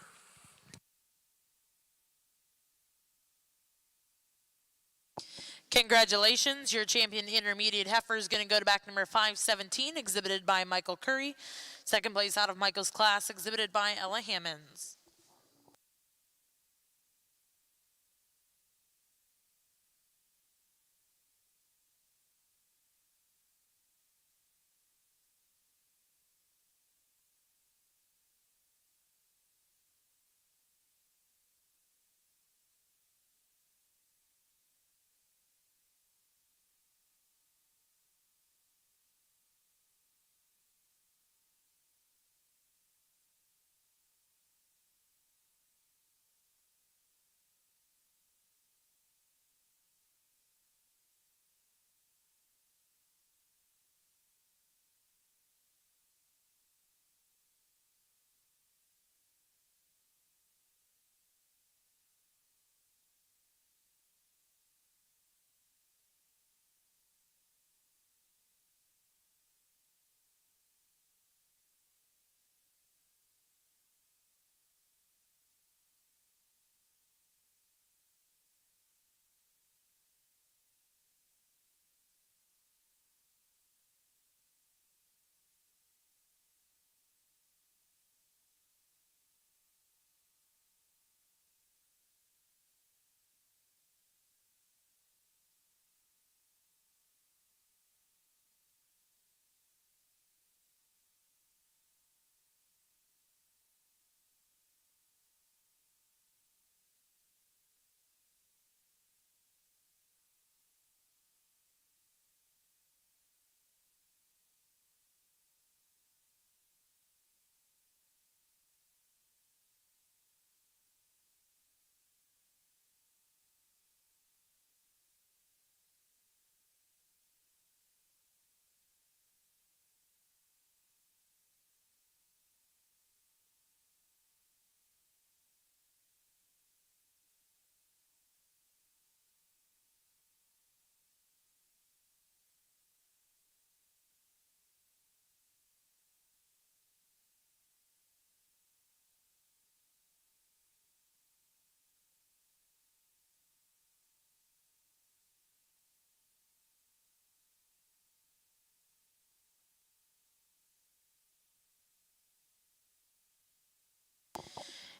Congratulations, your champion intermediate heifer is going to go to back number 517, exhibited by Michael Curry. Second place out of Michael's class, exhibited by Ella Hammonds.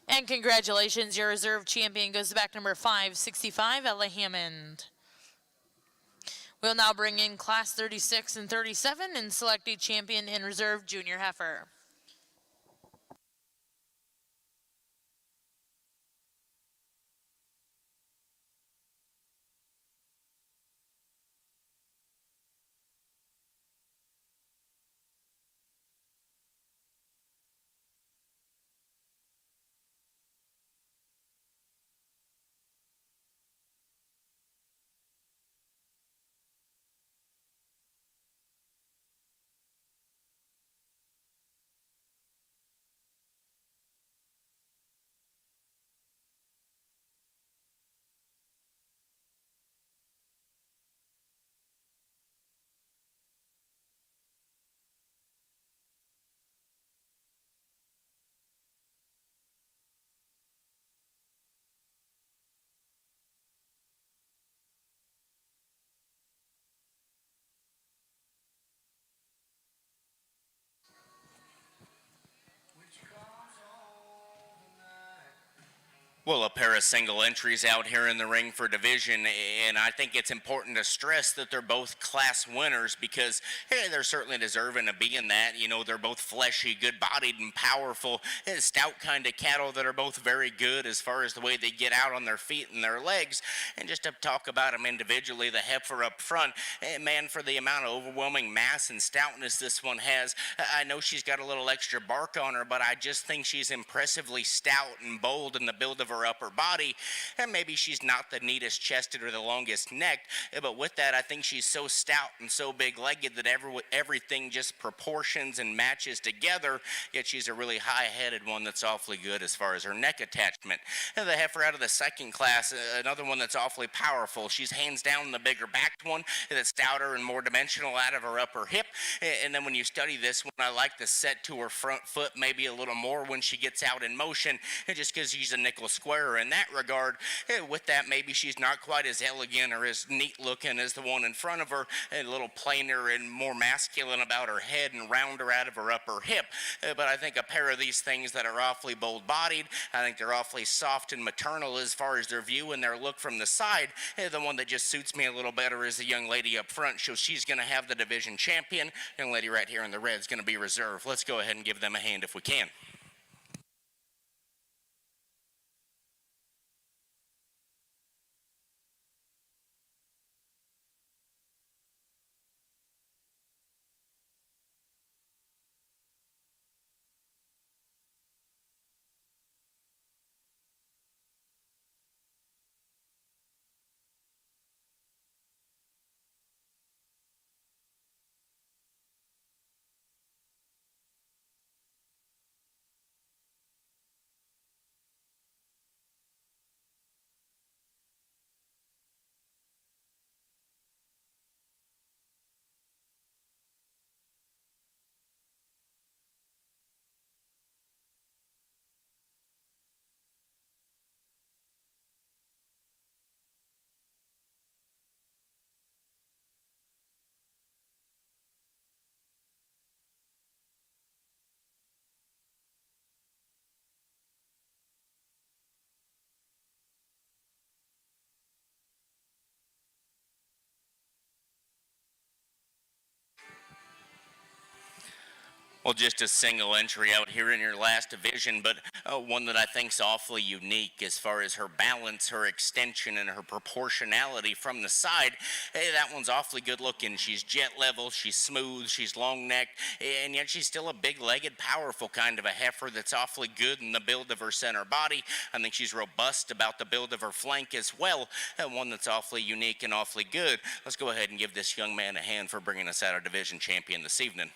And congratulations, your reserve champion goes back number 565, Ella Hammond. We'll now bring in class 36 and 37 and select a champion in reserve junior heifer. Well, a pair of single entries out here in the ring for division, and I think it's important to stress that they're both class winners because hey, they're certainly deserving of being that. You know, they're both fleshy, good-bodied, and powerful, stout kind of cattle that are both very good as far as the way they get out on their feet and their legs. And just to talk about them individually, the heifer up front, man, for the amount of overwhelming mass and stoutness this one has, I know she's got a little extra bark on her, but I just think she's impressively stout and bold in the build of her upper body, and maybe she's not the neatest chested or the longest necked, but with that, I think she's so stout and so big legged that everything just proportions and matches together, yet she's a really high headed one that's awfully good as far as her neck attachment. And the heifer out of the second class, another one that's awfully powerful. She's hands down the bigger backed one that's stouter and more dimensional out of her upper hip. And then when you study this one, I like the set to her front foot maybe a little more when she gets out in motion, just because she's a nickel squarer in that regard. With that, maybe she's not quite as elegant or as neat looking as the one in front of her, a little plainer and more masculine about her head and rounder out of her upper hip. But I think a pair of these things that are awfully bold bodied, I think they're awfully soft and maternal as far as their view and their look from the side. The one that just suits me a little better is the young lady up front, so she's going to have the division champion. Young lady right here in the red is going to be reserved. Let's go ahead and give them a hand if we can. Well, just a single entry out here in your last division, but one that I think's awfully unique as far as her balance, her extension, and her proportionality from the side. Hey, that one's awfully good looking. She's jet level, she's smooth, she's long necked, and yet she's still a big legged, powerful kind of a heifer that's awfully good in the build of her center body. I think she's robust about the build of her flank as well, and one that's awfully unique and awfully good. Let's go ahead and give this young man a hand for bringing us out our division champion this evening.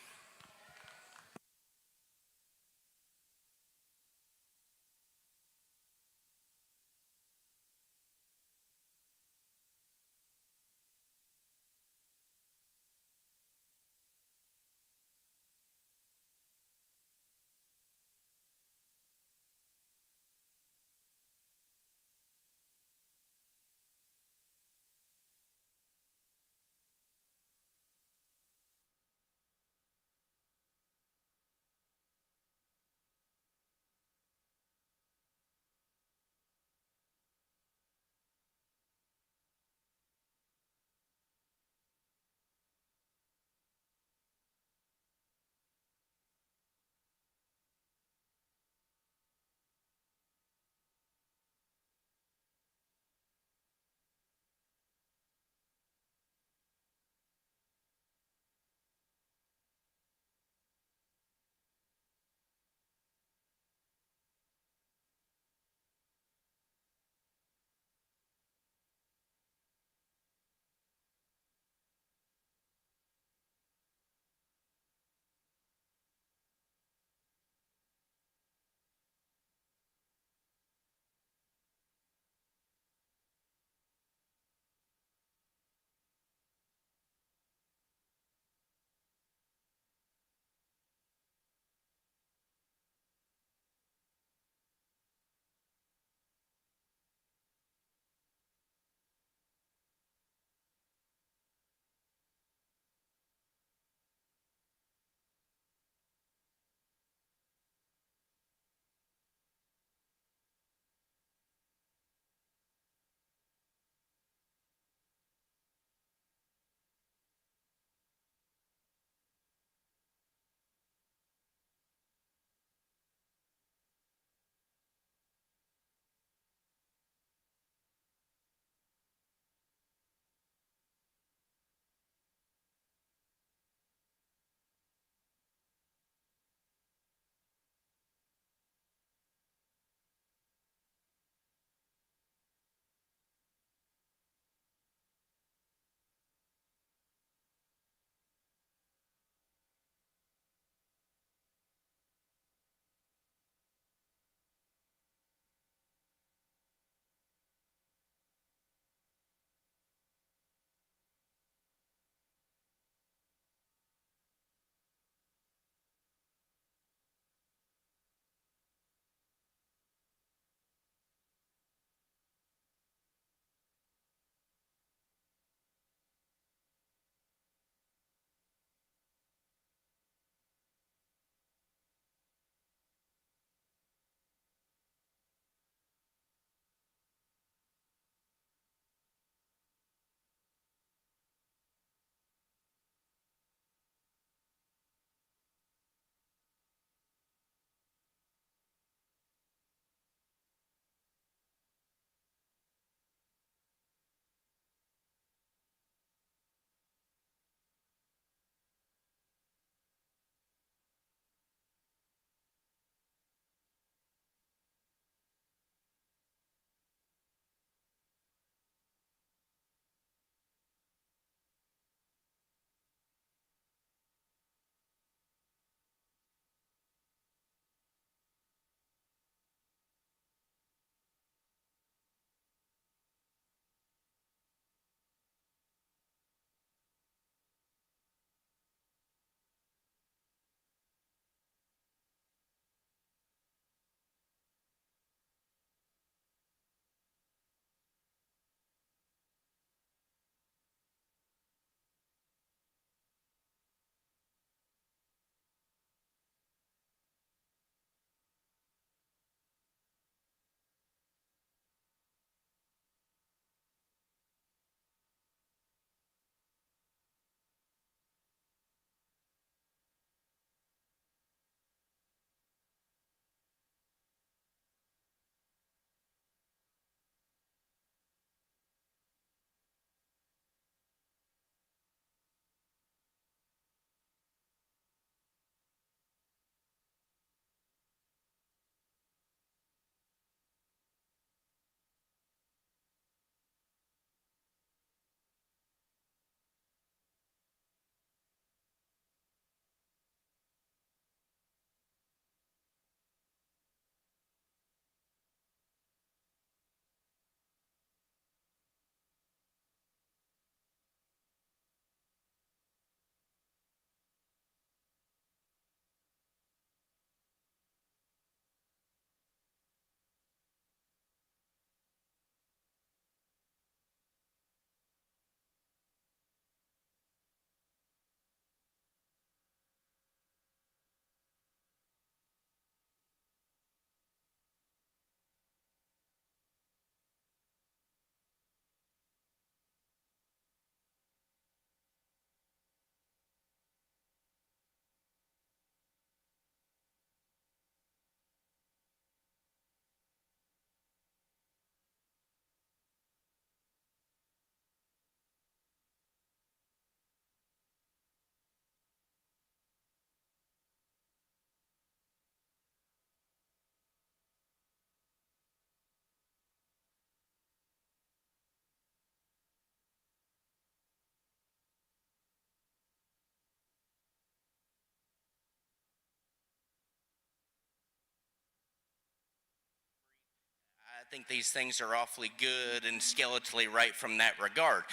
think these things are awfully good and skeletally right from that regard.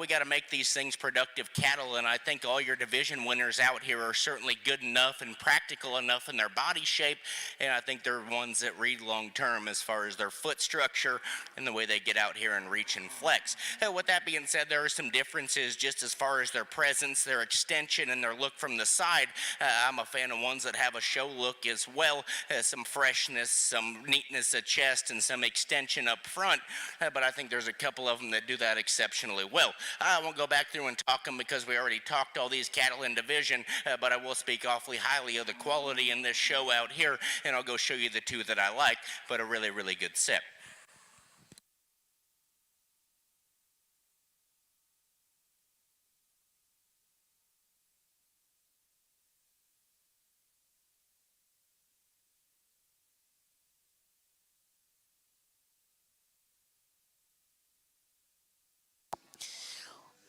We got to make these things productive cattle, and I think all your division winners out here are certainly good enough and practical enough in their body shape, and I think they're ones that read long term as far as their foot structure and the way they get out here and reach and flex. With that being said, there are some differences just as far as their presence, their extension, and their look from the side. I'm a fan of ones that have a show look as well, some freshness, some neatness of chest, and some extension up front, but I think there's a couple of them that do that exceptionally well. I won't go back through and talk them because we already talked all these cattle in division, but I will speak awfully highly of the quality in this show out here, and I'll go show you the two that I like, but a really, really good set.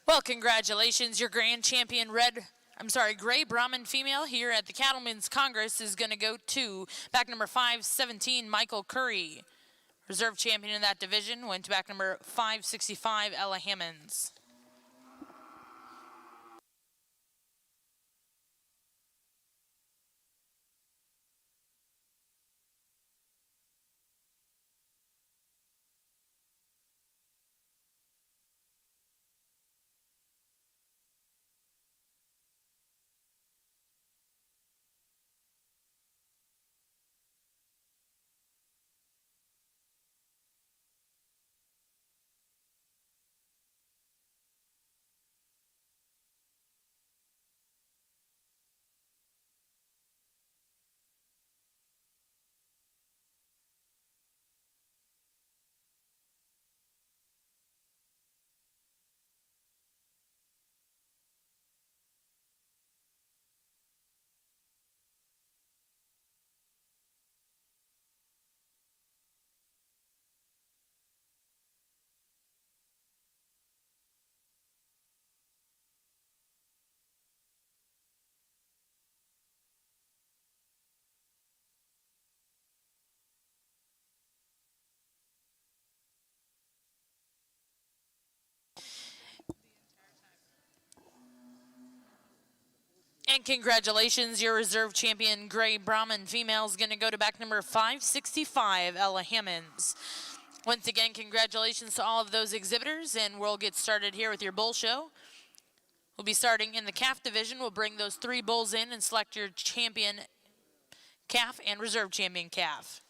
Well, congratulations. Your grand champion gray Brahman female here at the Cattlemen's Congress is going to go to back number 517, Michael Curry. Reserve champion in that division went to back number 565, Ella Hammonds. And congratulations, your reserve champion gray Brahman female is going to go to back number 565, Ella Hammonds. Once again, congratulations to all of those exhibitors, and we'll get started here with your bull show. We'll be starting in the calf division. We'll bring those 3 bulls in and select your champion calf and reserve champion calf.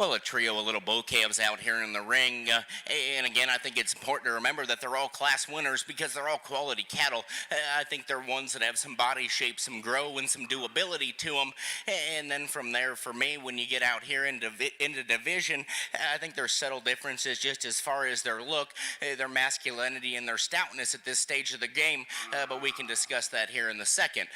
Well, a trio of little bull calves out here in the ring. And again, I think it's important to remember that they're all class winners because they're all quality cattle. I think they're ones that have some body shape, some grow, and some doability to them. And then from there, for me, when you get out here into division, I think there's subtle differences just as far as their look, their masculinity, and their stoutness at this stage of the game. But we can discuss that here in the second.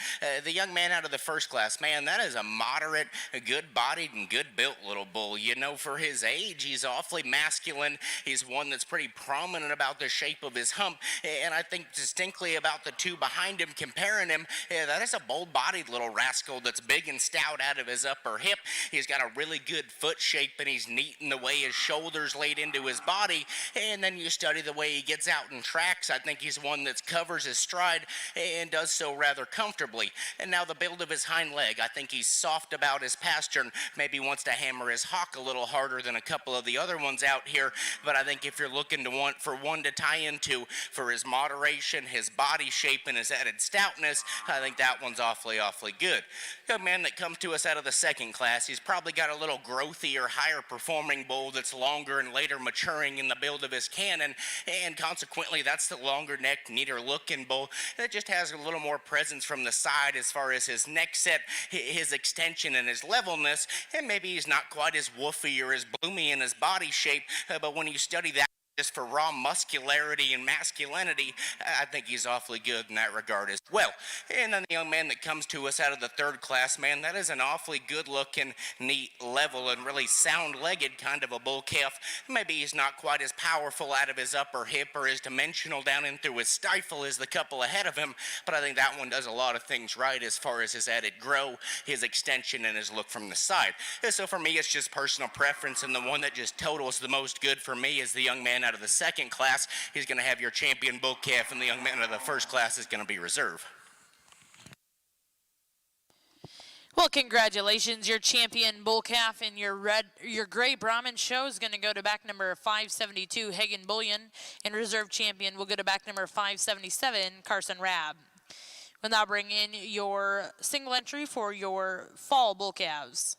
The young man out of the first class, man, that is a moderate, good-bodied, and good-built little bull. You know, for his age, he's awfully masculine. He's one that's pretty prominent about the shape of his hump. And I think distinctly about the two behind him, comparing him, that is a bold-bodied little rascal that's big and stout out of his upper hip. He's got a really good foot shape, and he's neat in the way his shoulders laid into his body. And then you study the way he gets out and tracks. I think he's one that covers his stride and does so rather comfortably. And now the build of his hind leg, I think he's soft about his pasture and maybe wants to hammer his hock a little harder than a couple of the other ones out here. But I think if you're looking for one to tie into for his moderation, his body shape, and his added stoutness, I think that one's awfully good. Young man that comes to us out of the second class, he's probably got a little growthy or higher performing bull that's longer and later maturing in the build of his cannon, and consequently that's the longer neck, neater looking bull that just has a little more presence from the side as far as his neck set, his extension, and his levelness. And maybe he's not quite as woofy or as bloomy in his body shape, but when you study that just for raw muscularity and masculinity, I think he's awfully good in that regard as well. And then the young man that comes to us out of the third class, man, that is an awfully good-looking, neat, level, and really sound-legged kind of a bull calf. Maybe he's not quite as powerful out of his upper hip or as dimensional down in through his stifle as the couple ahead of him, but I think that one does a lot of things right as far as his added grow, his extension, and his look from the side. So for me, it's just personal preference, and the one that just totals the most good for me is the young man out of the second class. He's going to have your champion bull calf, and the young man out of the first class is going to be reserve. Well, congratulations. Your champion bull calf and your gray Brahman show is going to go to back number 572, Hagen Bullion, and reserve champion will go to back number 577, Carson Rabb. We'll now bring in your single entry for your fall bull calves.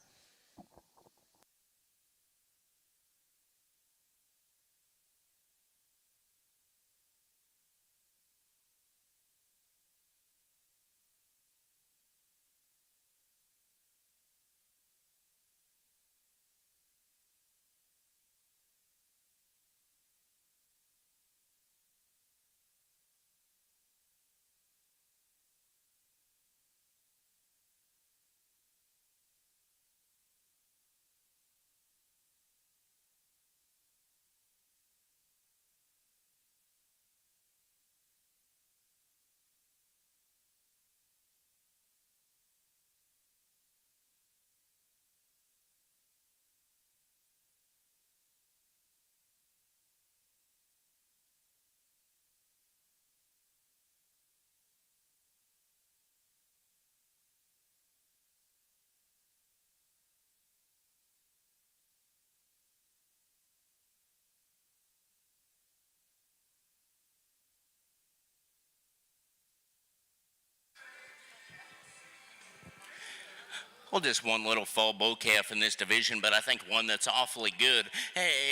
Well, just one little fall bull calf in this division, but I think one that's awfully good.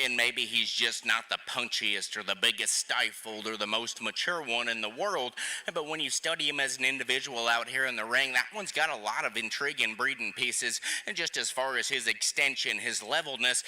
And maybe he's just not the punchiest or the biggest stifled or the most mature one in the world. But when you study him as an individual out here in the ring, that one's got a lot of intrigue and breeding pieces. And just as far as his extension, his levelness,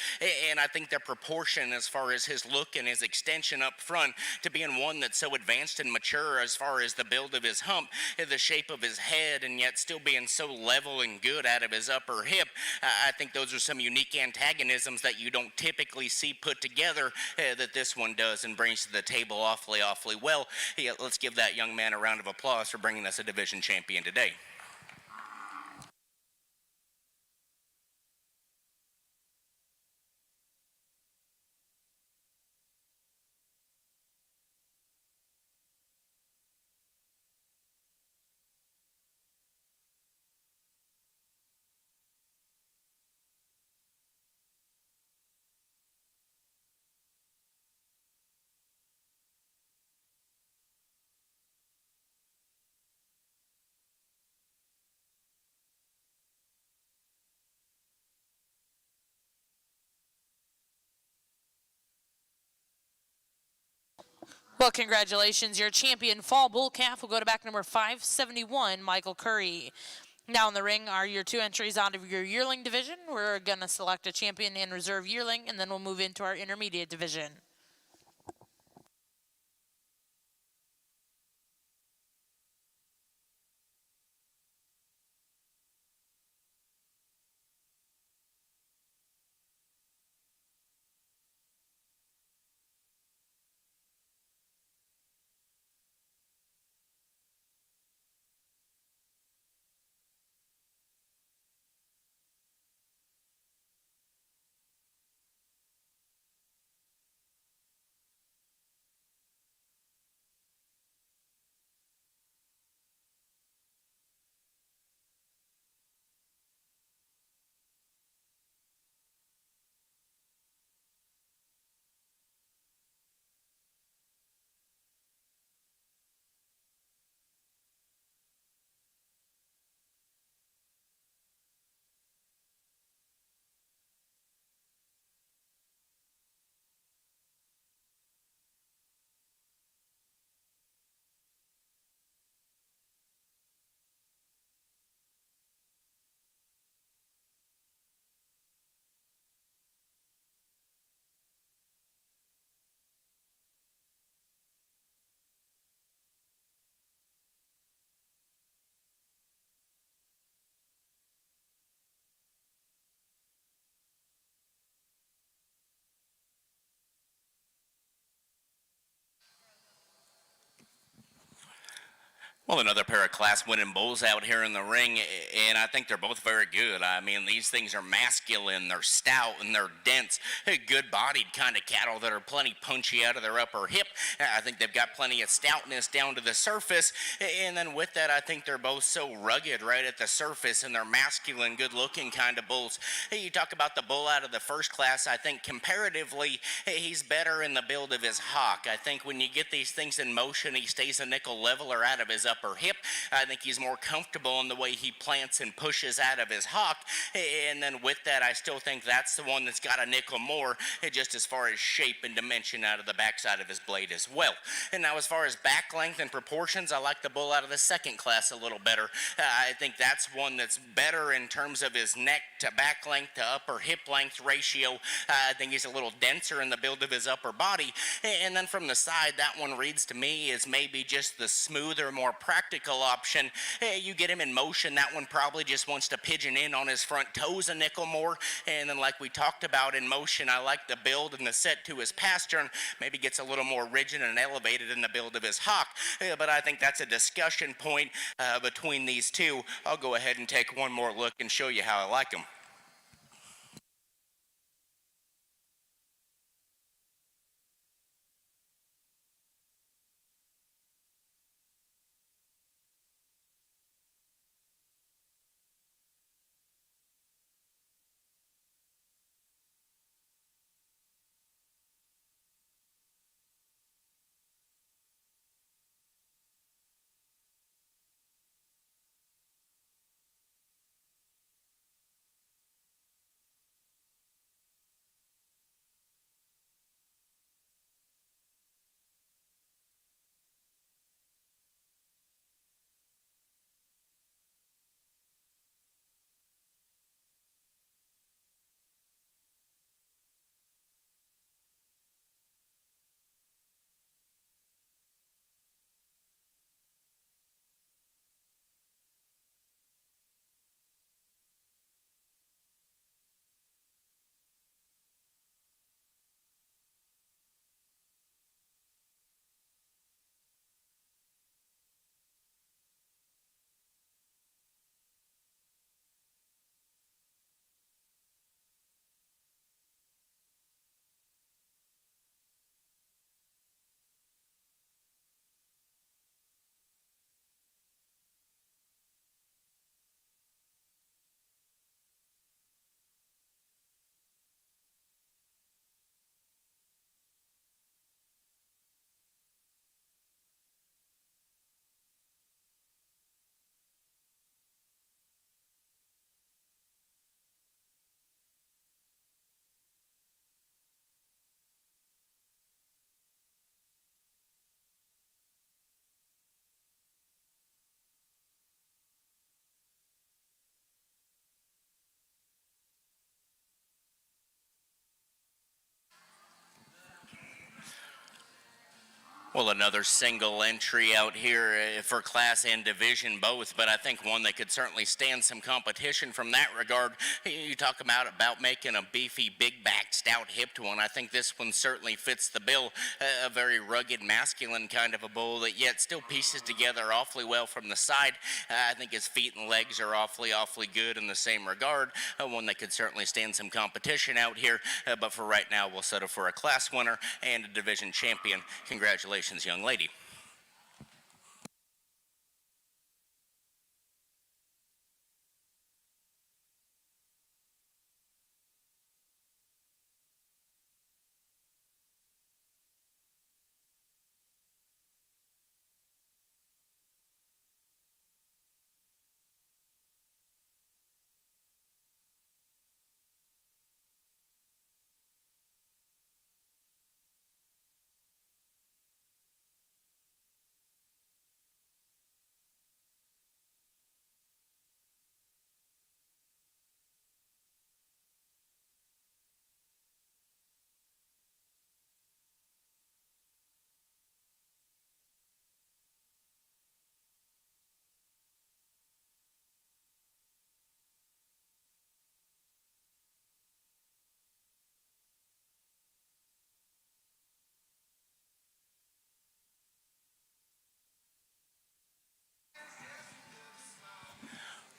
and I think the proportion as far as his look and his extension up front to being one that's so advanced and mature as far as the build of his hump, the shape of his head, and yet still being so level and good out of his upper hip. I think those are some unique antagonisms that you don't typically see put together that this one does and brings to the table awfully well. Yeah, let's give that young man a round of applause for bringing us a division champion today. Well, congratulations. Your champion fall bull calf will go to back number 571, Michael Curry. Now in the ring are your two entries out of your yearling division. We're going to select a champion and reserve yearling, and then we'll move into our intermediate division. Well, another pair of class-winning bulls out here in the ring, and I think they're both very good. I mean, these things are masculine, they're stout, and they're dense. Good-bodied kind of cattle that are plenty punchy out of their upper hip. I think they've got plenty of stoutness down to the surface, and then with that, I think they're both so rugged right at the surface, and they're masculine, good-looking kind of bulls. You talk about the bull out of the first class, I think comparatively, he's better in the build of his hock. I think when you get these things in motion, he stays a nickel leveler out of his upper hip. I think he's more comfortable in the way he plants and pushes out of his hock. And then with that, I still think that's the one that's got a nickel more, just as far as shape and dimension out of the backside of his blade as well. And now as far as back length and proportions, I like the bull out of the second class a little better. I think that's one that's better in terms of his neck to back length to upper hip length ratio. I think he's a little denser in the build of his upper body. And then from the side, that one reads to me as maybe just the smoother, more practical option. You get him in motion, that one probably just wants to pigeon in on his front toes a nickel more. And then like we talked about in motion, I like the build and the set to his pastern. Maybe gets a little more rigid and elevated in the build of his hock. But I think that's a discussion point between these two. I'll go ahead and take one more look and show you how I like them. Well, another single entry out here for class and division both, but I think one that could certainly stand some competition from that regard. You talk about making a beefy, big back, stout hipped one. I think this one certainly fits the bill. A very rugged, masculine kind of a bull that yet still pieces together awfully well from the side. I think his feet and legs are awfully good in the same regard. One that could certainly stand some competition out here, but for right now, we'll settle for a class winner and a division champion. Congratulations, young lady.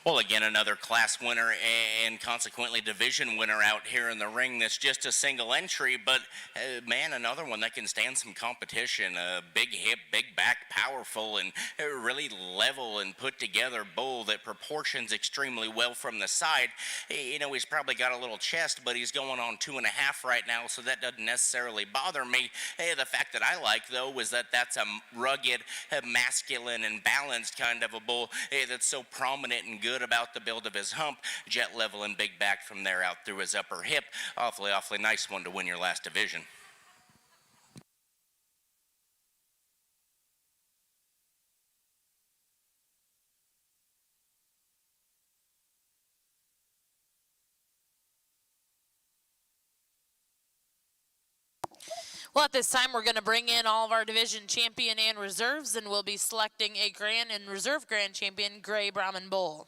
Well, again, another class winner and consequently division winner out here in the ring. That's just a single entry, but man, another one that can stand some competition. Big hip, big back, powerful, and really level and put together bull that proportions extremely well from the side. You know, he's probably got a little chest, but he's going on 2.5 right now, so that doesn't necessarily bother me. The fact that I like, though, is that that's a rugged, masculine, and balanced kind of a bull that's so prominent and good about the build of his hump, jet level and big back from there out through his upper hip. Awfully nice one to win your last division. Well, at this time, we're going to bring in all of our division champion and reserves, and we'll be selecting a grand and reserve grand champion, Gray Brahman Bull.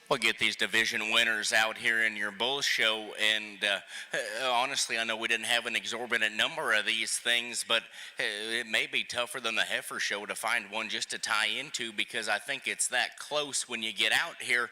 We'll get these division winners out here in your bull show, and honestly, I know we didn't have an exorbitant number of these things, but it may be tougher than the heifer show to find one just to tie into, because I think it's that close when you get out here,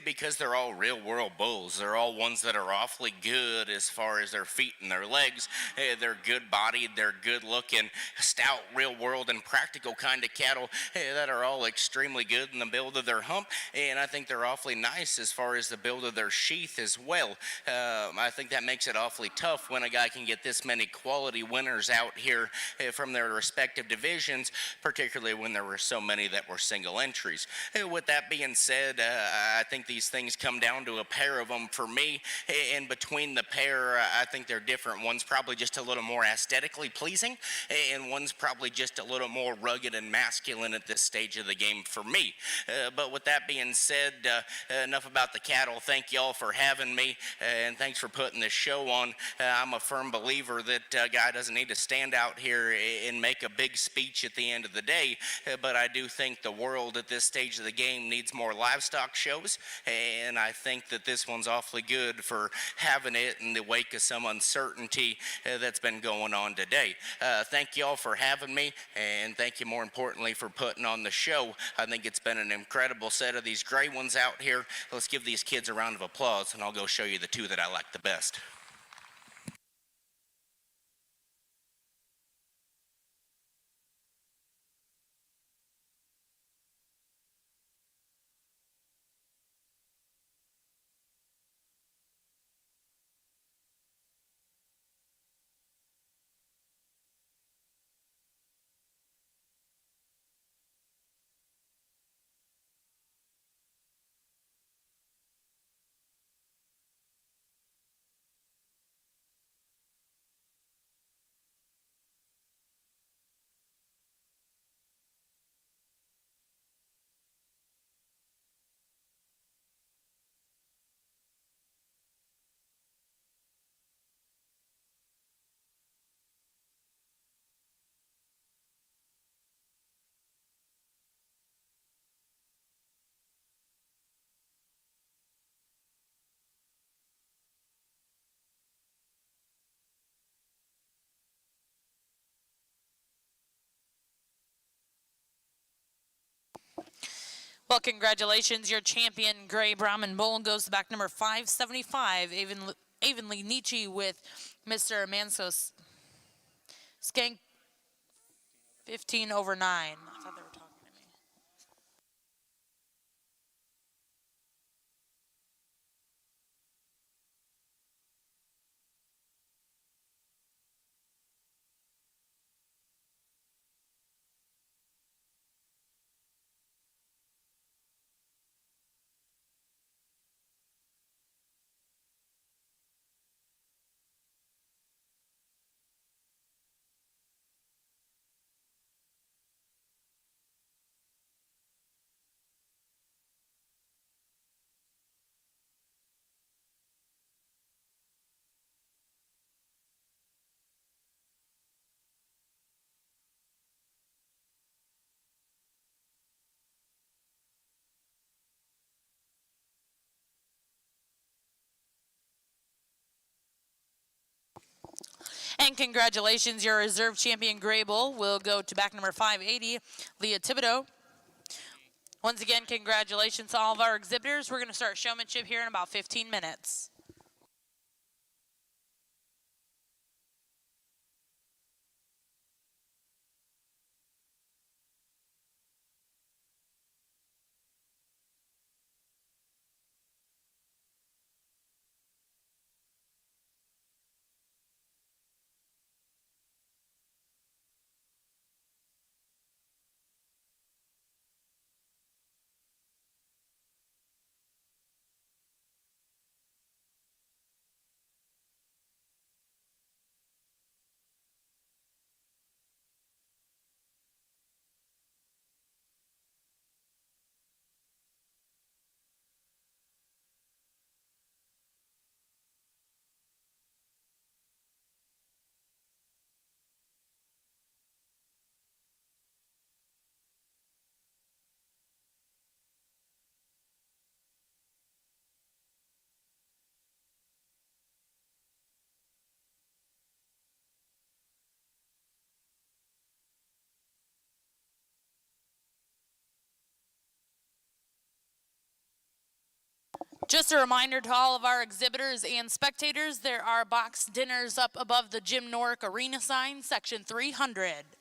because they're all real world bulls. They're all ones that are awfully good as far as their feet and their legs. They're good bodied, they're good looking, stout, real world, and practical kind of cattle that are all extremely good in the build of their hump, and I think they're awfully nice as far as the build of their sheath as well. I think that makes it awfully tough when a guy can get this many quality winners out here from their respective divisions, particularly when there were so many that were single entries. With that being said, I think these things come down to a pair of them for me, and between the pair, I think they're different. One's probably just a little more aesthetically pleasing, and one's probably just a little more rugged and masculine at this stage of the game for me. But with that being said, enough about the cattle. Thank y'all for having me, and thanks for putting this show on. I'm a firm believer that a guy doesn't need to stand out here and make a big speech at the end of the day, but I do think the world at this stage of the game needs more livestock shows, and I think that this one's awfully good for having it in the wake of some uncertainty that's been going on today. Thank y'all for having me, and thank you more importantly for putting on the show. I think it's been an incredible set of these gray ones out here. Let's give these kids a round of applause, and I'll go show you the two that I like the best. Well, congratulations. Your champion, Gray Brahman Bull, goes to back number 575, evenly Nietzsche with Mr. Mansos Skank 15/9. I thought they were talking to me. And congratulations, your reserve champion, Gray Bull, will go to back number 580, Leah Thibodeau. Once again, congratulations to all of our exhibitors. We're going to start showmanship here in about 15 minutes. Just a reminder to all of our exhibitors and spectators, there are boxed dinners up above the Jim Norick Arena sign, section 300.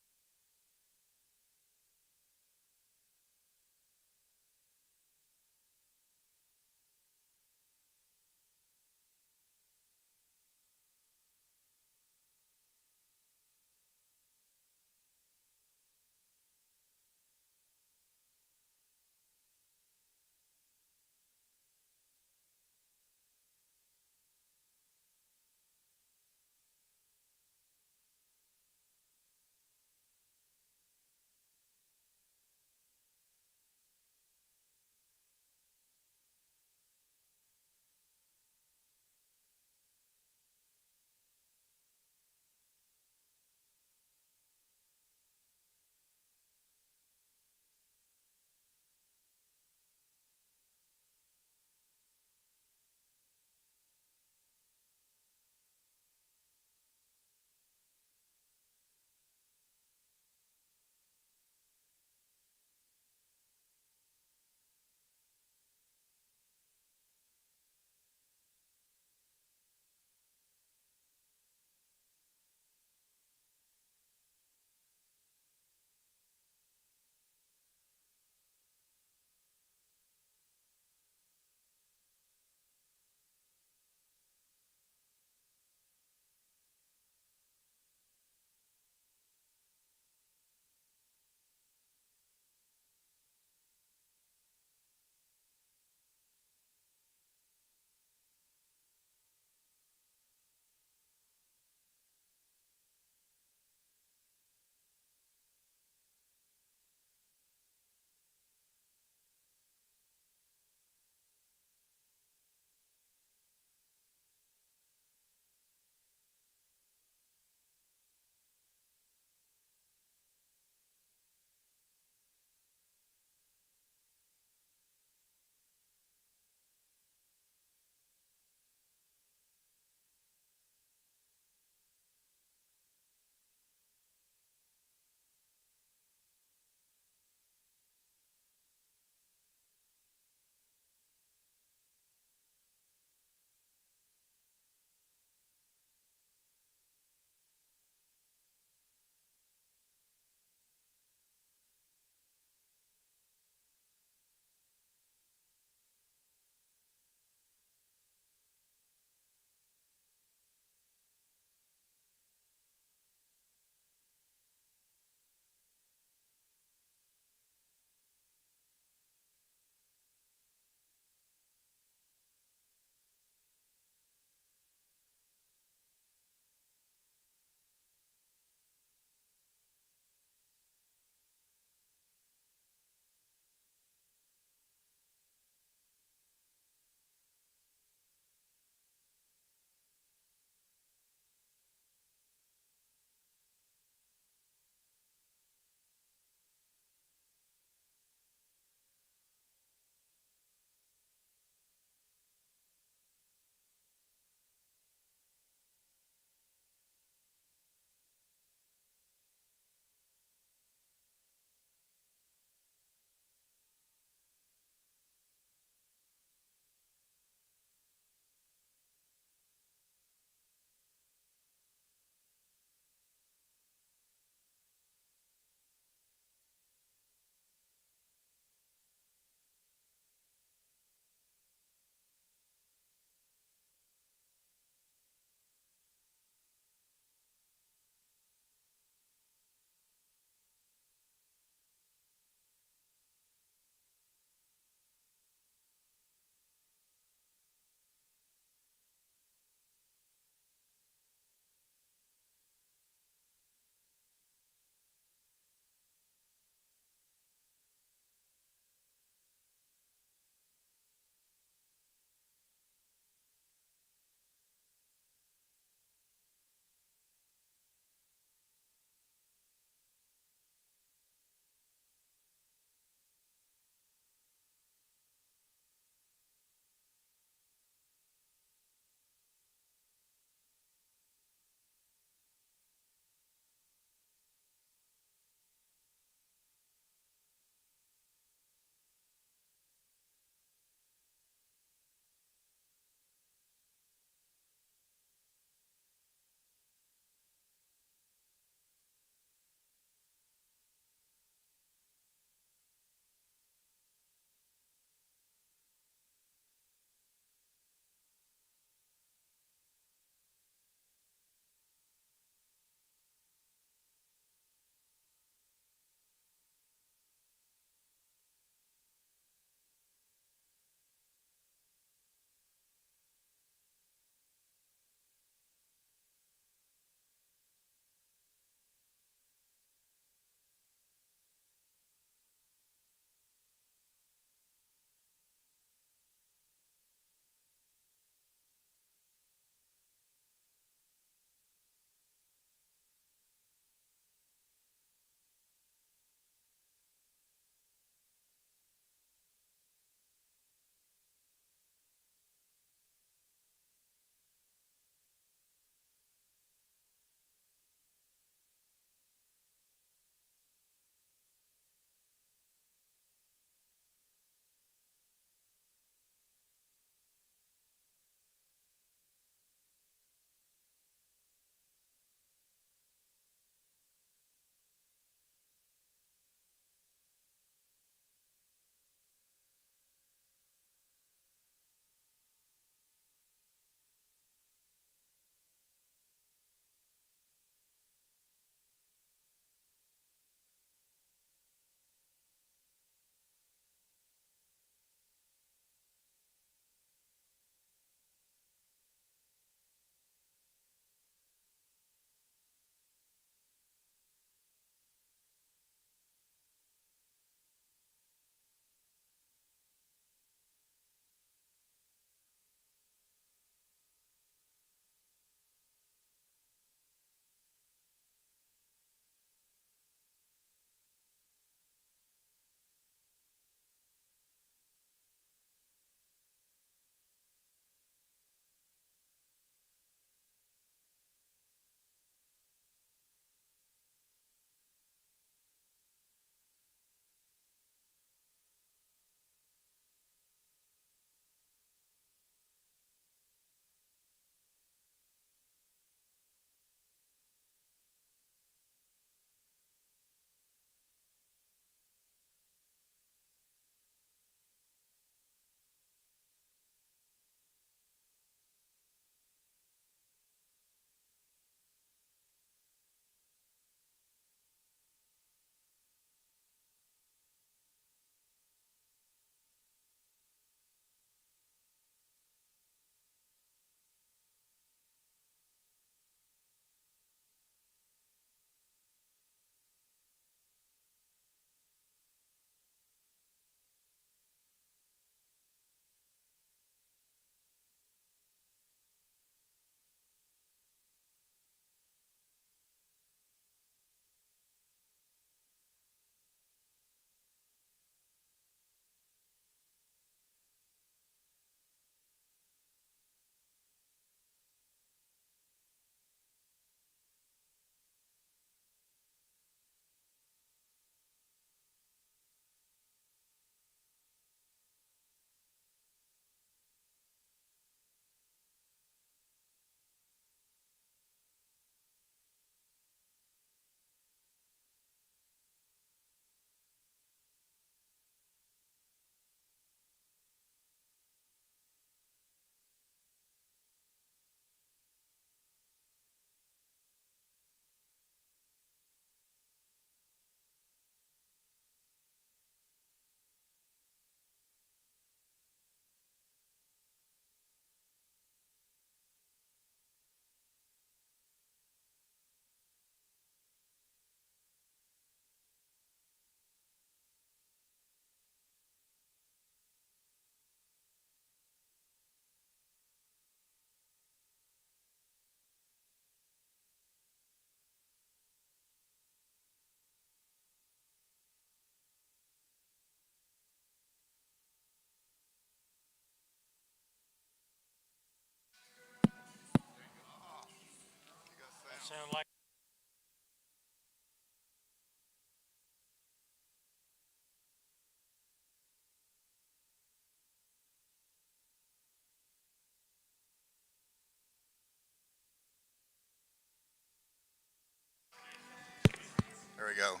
There we go.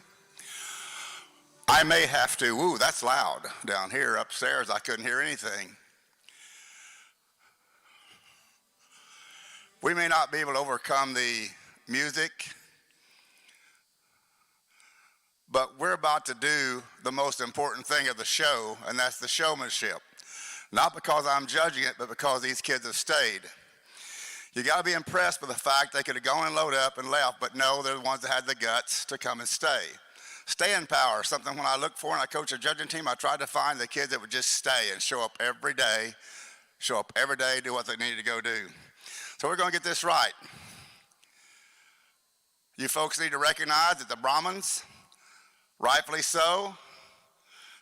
I may have to, ooh, that's loud down here. Upstairs, I couldn't hear anything. We may not be able to overcome the music, but we're about to do the most important thing of the show, and that's the showmanship. Not because I'm judging it, but because these kids have stayed. You got to be impressed with the fact they could have gone and loaded up and left, but no, they're the ones that had the guts to come and stay. Staying power, something when I look for and I coach a judging team, I try to find the kids that would just stay and show up every day, do what they need to go do. So we're going to get this right. You folks need to recognize that the Brahmins, rightfully so,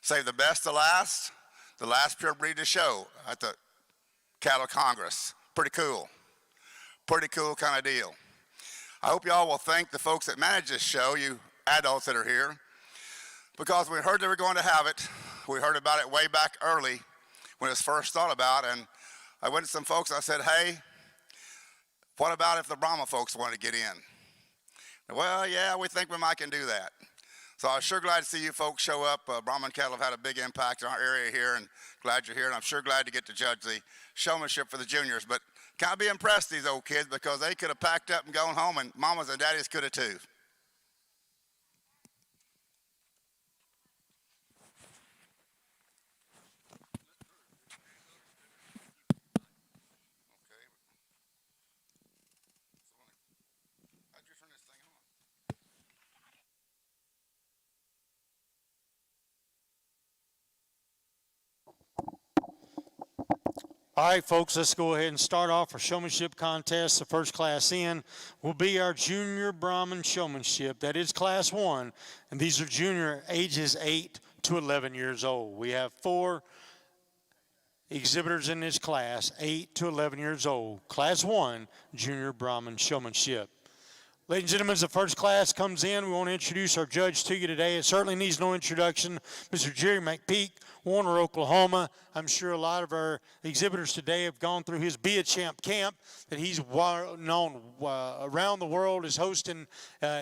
save the best to last, the last pure breed to show at the Cattle Congress. Pretty cool kind of deal. I hope y'all will thank the folks that manage this show, you adults that are here, because we heard they were going to have it. We heard about it way back early when it was first thought about, and I went to some folks and I said, hey, what about if the Brahma folks want to get in? Well, yeah, we think we might can do that. So I'm sure glad to see you folks show up. Brahman cattle have had a big impact in our area here, and glad you're here, and I'm sure glad to get to judge the showmanship for the juniors. But can't be impressed, these old kids, because they could have packed up and gone home, and mamas and daddies could have too. All right, folks, let's go ahead and start off our showmanship contest. The first class in will be our junior Brahman showmanship. That is class 1, and these are junior ages 8 to 11 years old. We have 4 exhibitors in this class, 8 to 11 years old. Class 1, junior Brahman showmanship. Ladies and gentlemen, as the first class comes in, we want to introduce our judge to you today. It certainly needs no introduction. Mr. Jerry McPeak, Warner, Oklahoma. I'm sure a lot of our exhibitors today have gone through his Be a Champ camp that he's known around the world, is hosting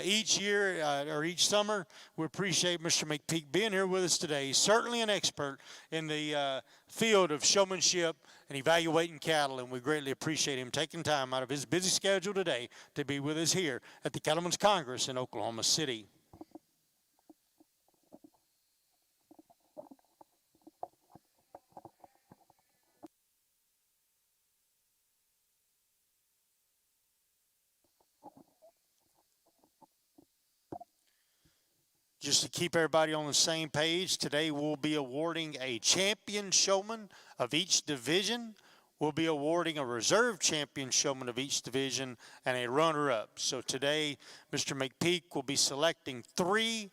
each year or each summer. We appreciate Mr. McPeak being here with us today. He's certainly an expert in the field of showmanship and evaluating cattle, and we greatly appreciate him taking time out of his busy schedule today to be with us here at the Cattlemen's Congress in Oklahoma City. Just to keep everybody on the same page, today we'll be awarding a champion showman of each division. We'll be awarding a reserve champion showman of each division and a runner-up. So today, Mr. McPeak will be selecting 3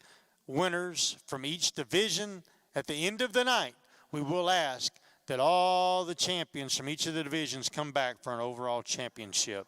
winners from each division. At the end of the night, we will ask that all the champions from each of the divisions come back for an overall championship.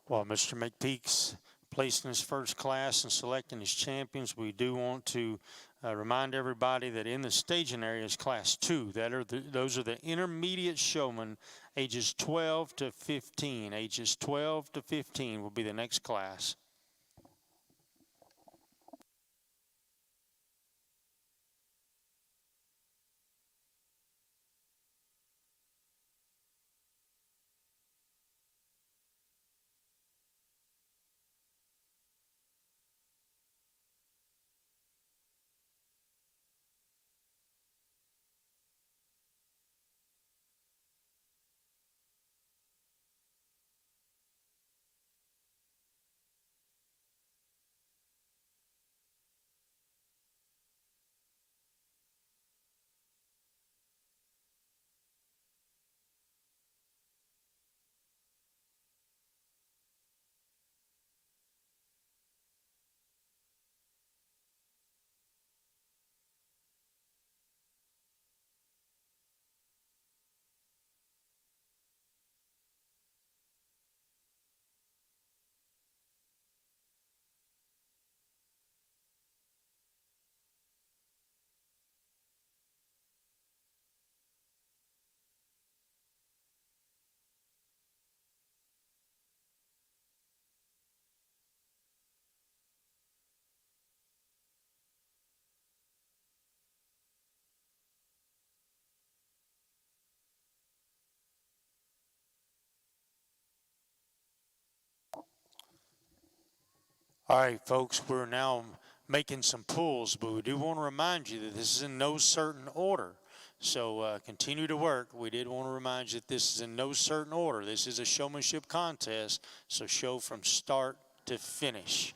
While Mr. McPeak's placing his first class and selecting his champions, we do want to remind everybody that in the staging area is class 2. Those are the intermediate showmen, ages 12 to 15. Ages 12 to 15 will be the next class. All right, folks, we're now making some pulls, but we do want to remind you that this is in no certain order. So continue to work. We did want to remind you that this is in no certain order. This is a showmanship contest, so show from start to finish.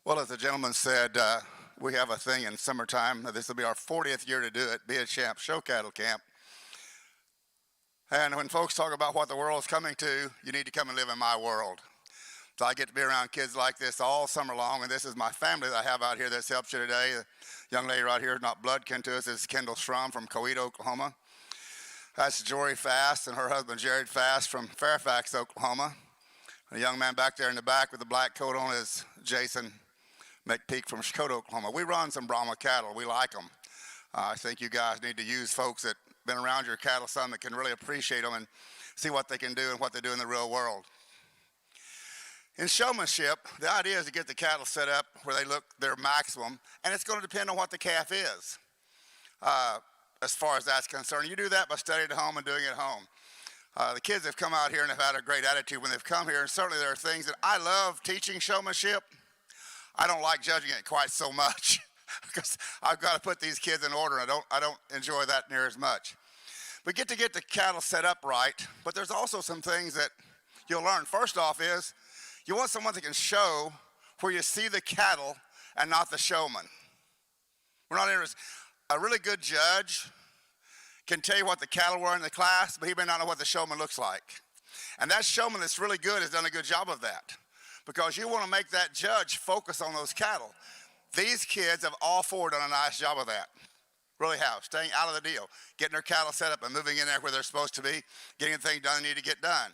Well, as the gentleman said, we have a thing in summertime. This will be our 40th year to do it, Be a Champ Show Cattle Camp. And when folks talk about what the world's coming to, you need to come and live in my world. So I get to be around kids like this all summer long, and this is my family that I have out here that's helped you today. The young lady right here is not bloodkin to us. This is Kendall Schrum from Coweta, Oklahoma. That's Jory Fast and her husband Jared Fast from Fairfax, Oklahoma. The young man back there in the back with the black coat on is Jason McPeak from Shakota, Oklahoma. We run some Brahma cattle. We like them. I think you guys need to use folks that been around your cattle some that can really appreciate them. see what they can do and what they do in the real world. In showmanship, the idea is to get the cattle set up where they look their maximum, and it's going to depend on what the calf is. As far as that's concerned, you do that by studying at home and doing it at home. The kids have come out here and have had a great attitude when they've come here, and certainly there are things that I love teaching showmanship. I don't like judging it quite so much because I've got to put these kids in order. And I don't enjoy that near as much. We get the cattle set up right, but there's also some things that you'll learn. First off is you want someone that can show where you see the cattle and not the showman. We're not interested. A really good judge can tell you what the cattle were in the class, but he may not know what the showman looks like. And that showman that's really good has done a good job of that, because you want to make that judge focus on those cattle. These kids have all four done a nice job of that. Really have. Staying out of the deal, getting their cattle set up and moving in there where they're supposed to be, getting the thing done they need to get done.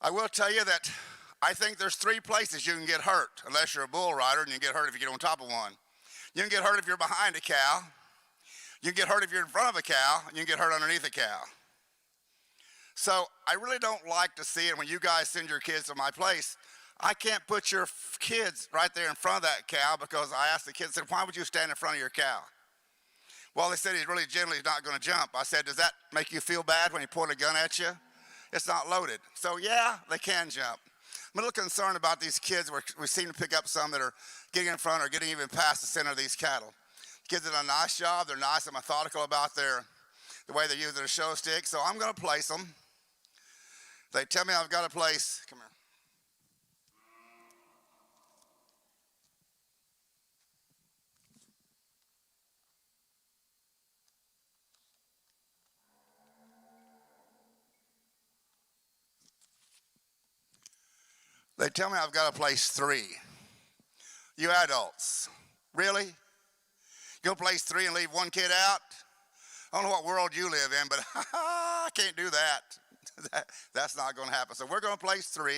I will tell you that I think there's three places you can get hurt, unless you're a bull rider, and you can get hurt if you get on top of one. You can get hurt if you're behind a cow. You can get hurt if you're in front of a cow, and you can get hurt underneath a cow. So I really don't like to see it when you guys send your kids to my place. I can't put your kids right there in front of that cow, because I asked the kids, said, why would you stand in front of your cow? Well, they said he's really gentle, he's not going to jump. I said, does that make you feel bad when he pointed a gun at you? It's not loaded. So yeah, they can jump. I'm a little concerned about these kids. We seem to pick up some that are getting in front or getting even past the center of these cattle. The kids have done a nice job. They're nice and methodical about the way they use their show stick. So I'm going to place them. They tell me I've got to place, come here. They tell me I've got to place 3. You adults, really? You'll place 3 and leave one kid out? I don't know what world you live in, but I can't do that. That's not going to happen. So we're going to place 3,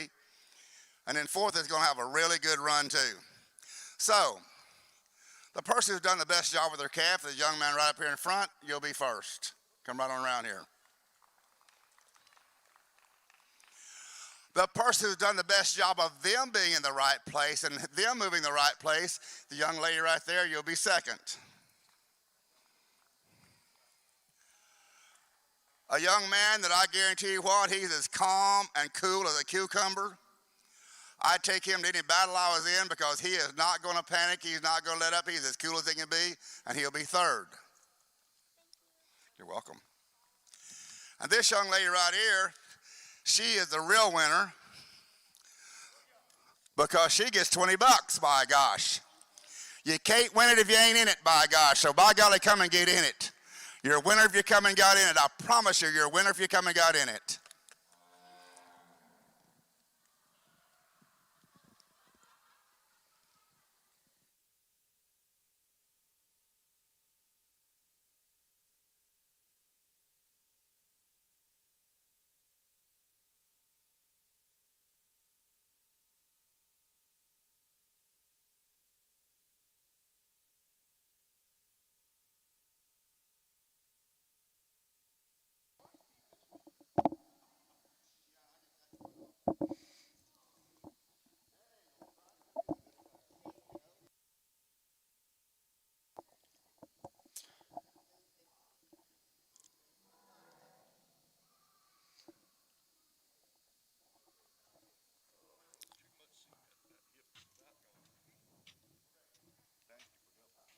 and then 4th is going to have a really good run too. So the person who's done the best job with their calf, the young man right up here in front, you'll be first. Come right on around here. The person who's done the best job of them being in the right place and them moving the right place, the young lady right there, you'll be second. A young man that I guarantee you what, he's as calm and cool as a cucumber. I'd take him to any battle I was in, because he is not going to panic. He's not going to let up. He's as cool as he can be, and he'll be third. You're welcome. And this young lady right here, she is the real winner, because she gets $20, by gosh. You can't win it if you ain't in it, by gosh. So by golly, come and get in it. You're a winner if you come and got in it. I promise you, you're a winner if you come and got in it.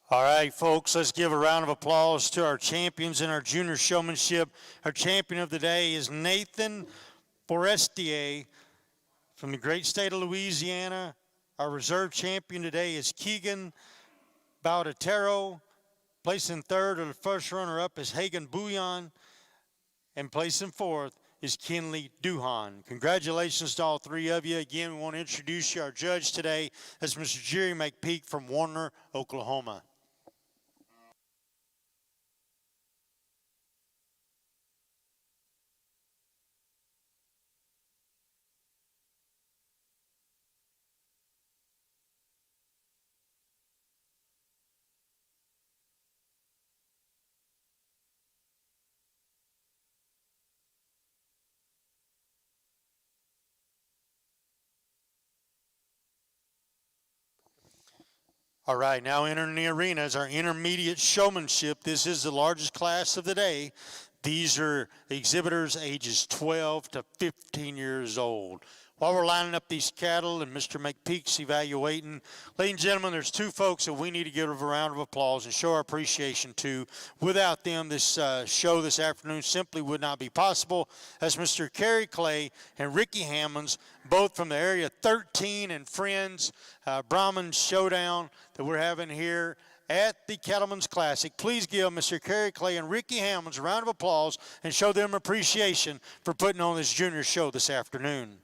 All right, folks, let's give a round of applause to our champions in our junior showmanship. Our champion of the day is Nathan Forestier from the great state of Louisiana. Our reserve champion today is Keegan Baudatero. Placing third, or the first runner-up, is Hagan Bouillon. And placing fourth is Kenley Duhan. Congratulations to all 3 of you. Again, we want to introduce you. Our judge today is Mr. Jerry McPeak from Warner, Oklahoma. All right, now entering the arena is our intermediate showmanship. This is the largest class of the day. These are exhibitors ages 12 to 15 years old. While we're lining up these cattle and Mr. McPeak's evaluating, ladies and gentlemen, there's two folks that we need to give a round of applause and show our appreciation to. Without them, this show this afternoon simply would not be possible. That's Mr. Kerry Clay and Ricky Hammonds, both from the Area 13 and Friends Brahman Showdown that we're having here at the Cattlemen's Classic. Please give Mr. Kerry Clay and Ricky Hammonds a round of applause and show them appreciation for putting on this junior show this afternoon.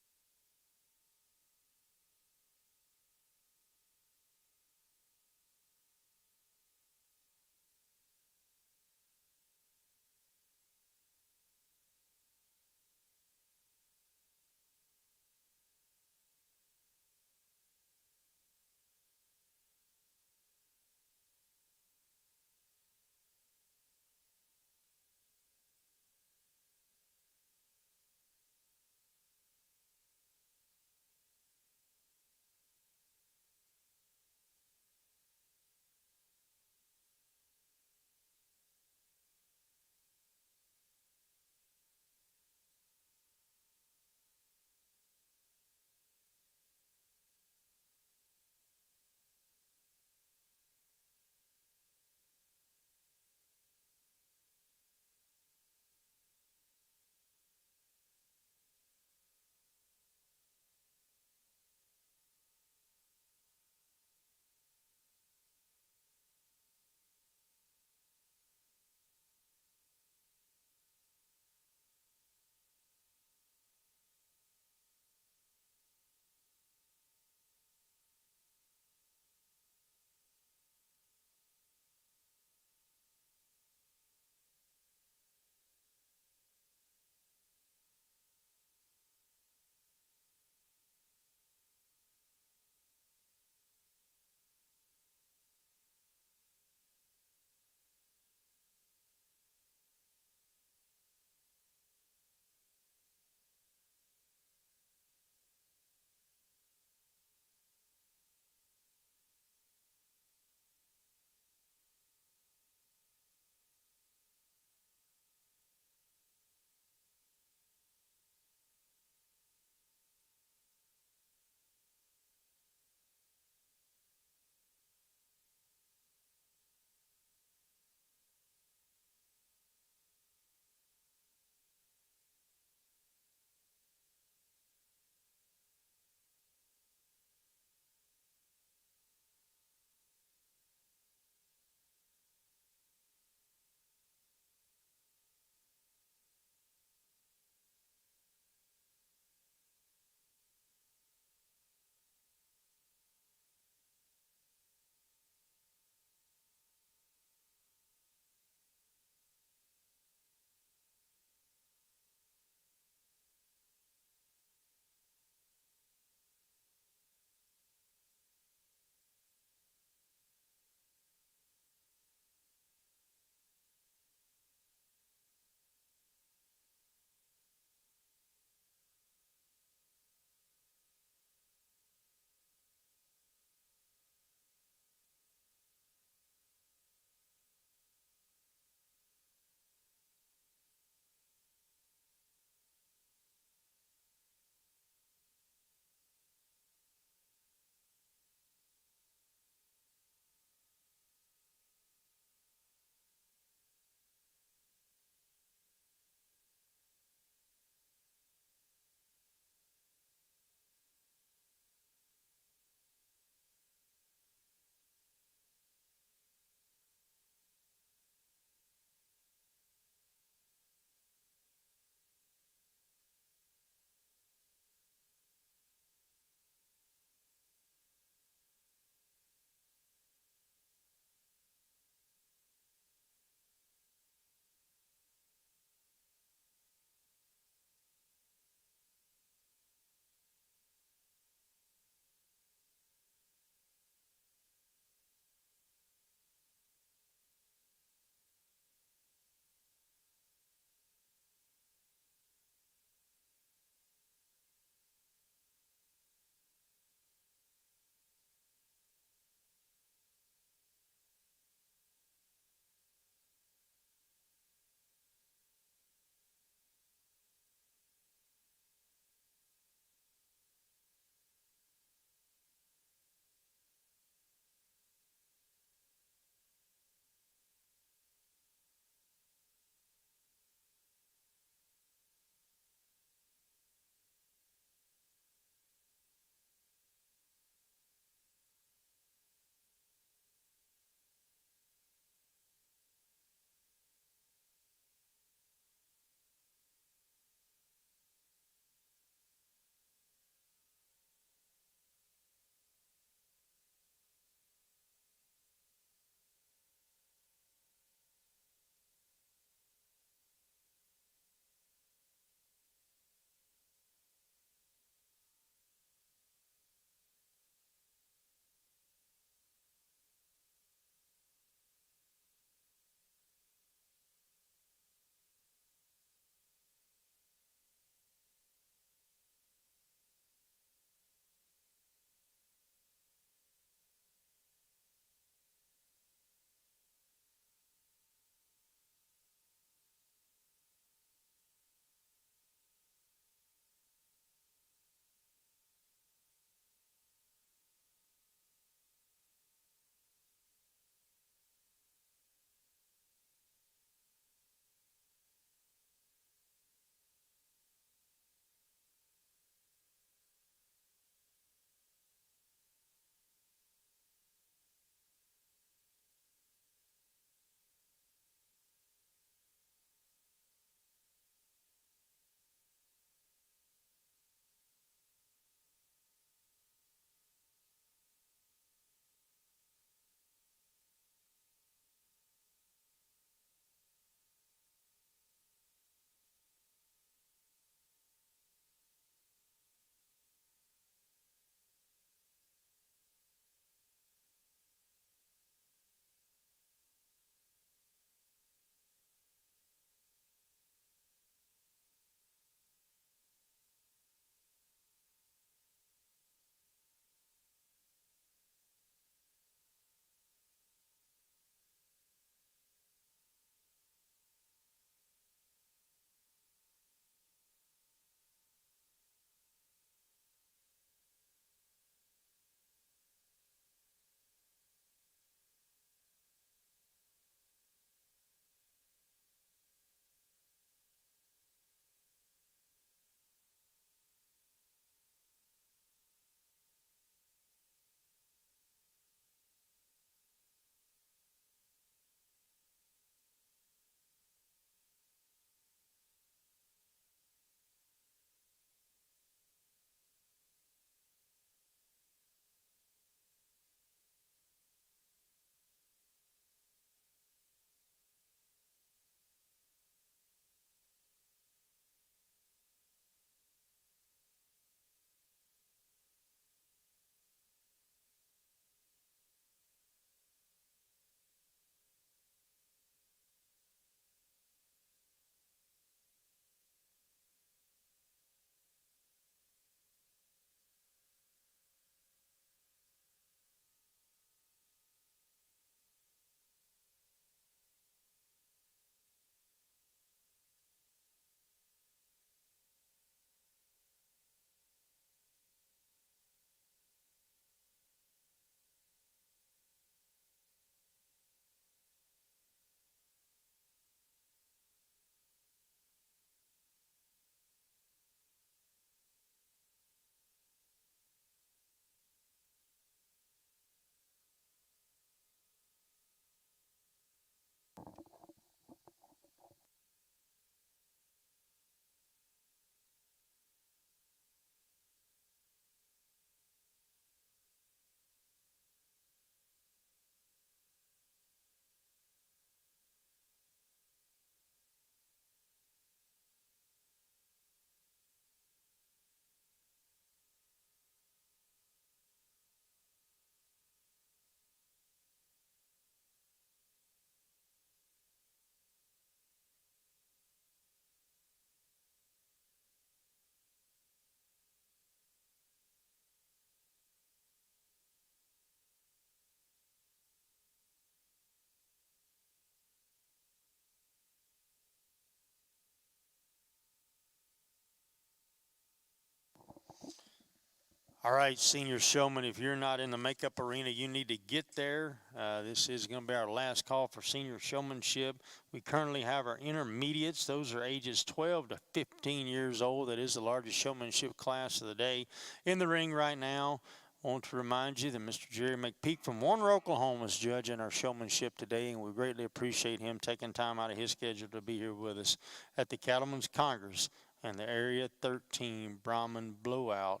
All right, senior showman, if you're not in the makeup arena, you need to get there. This is going to be our last call for senior showmanship. We currently have our intermediates. Those are ages 12 to 15 years old. That is the largest showmanship class of the day. In the ring right now, I want to remind you that Mr. Jerry McPeak from Warner, Oklahoma is judging our showmanship today, and we greatly appreciate him taking time out of his schedule to be here with us at the Cattlemen's Congress and the Area 13 Brahman Blowout.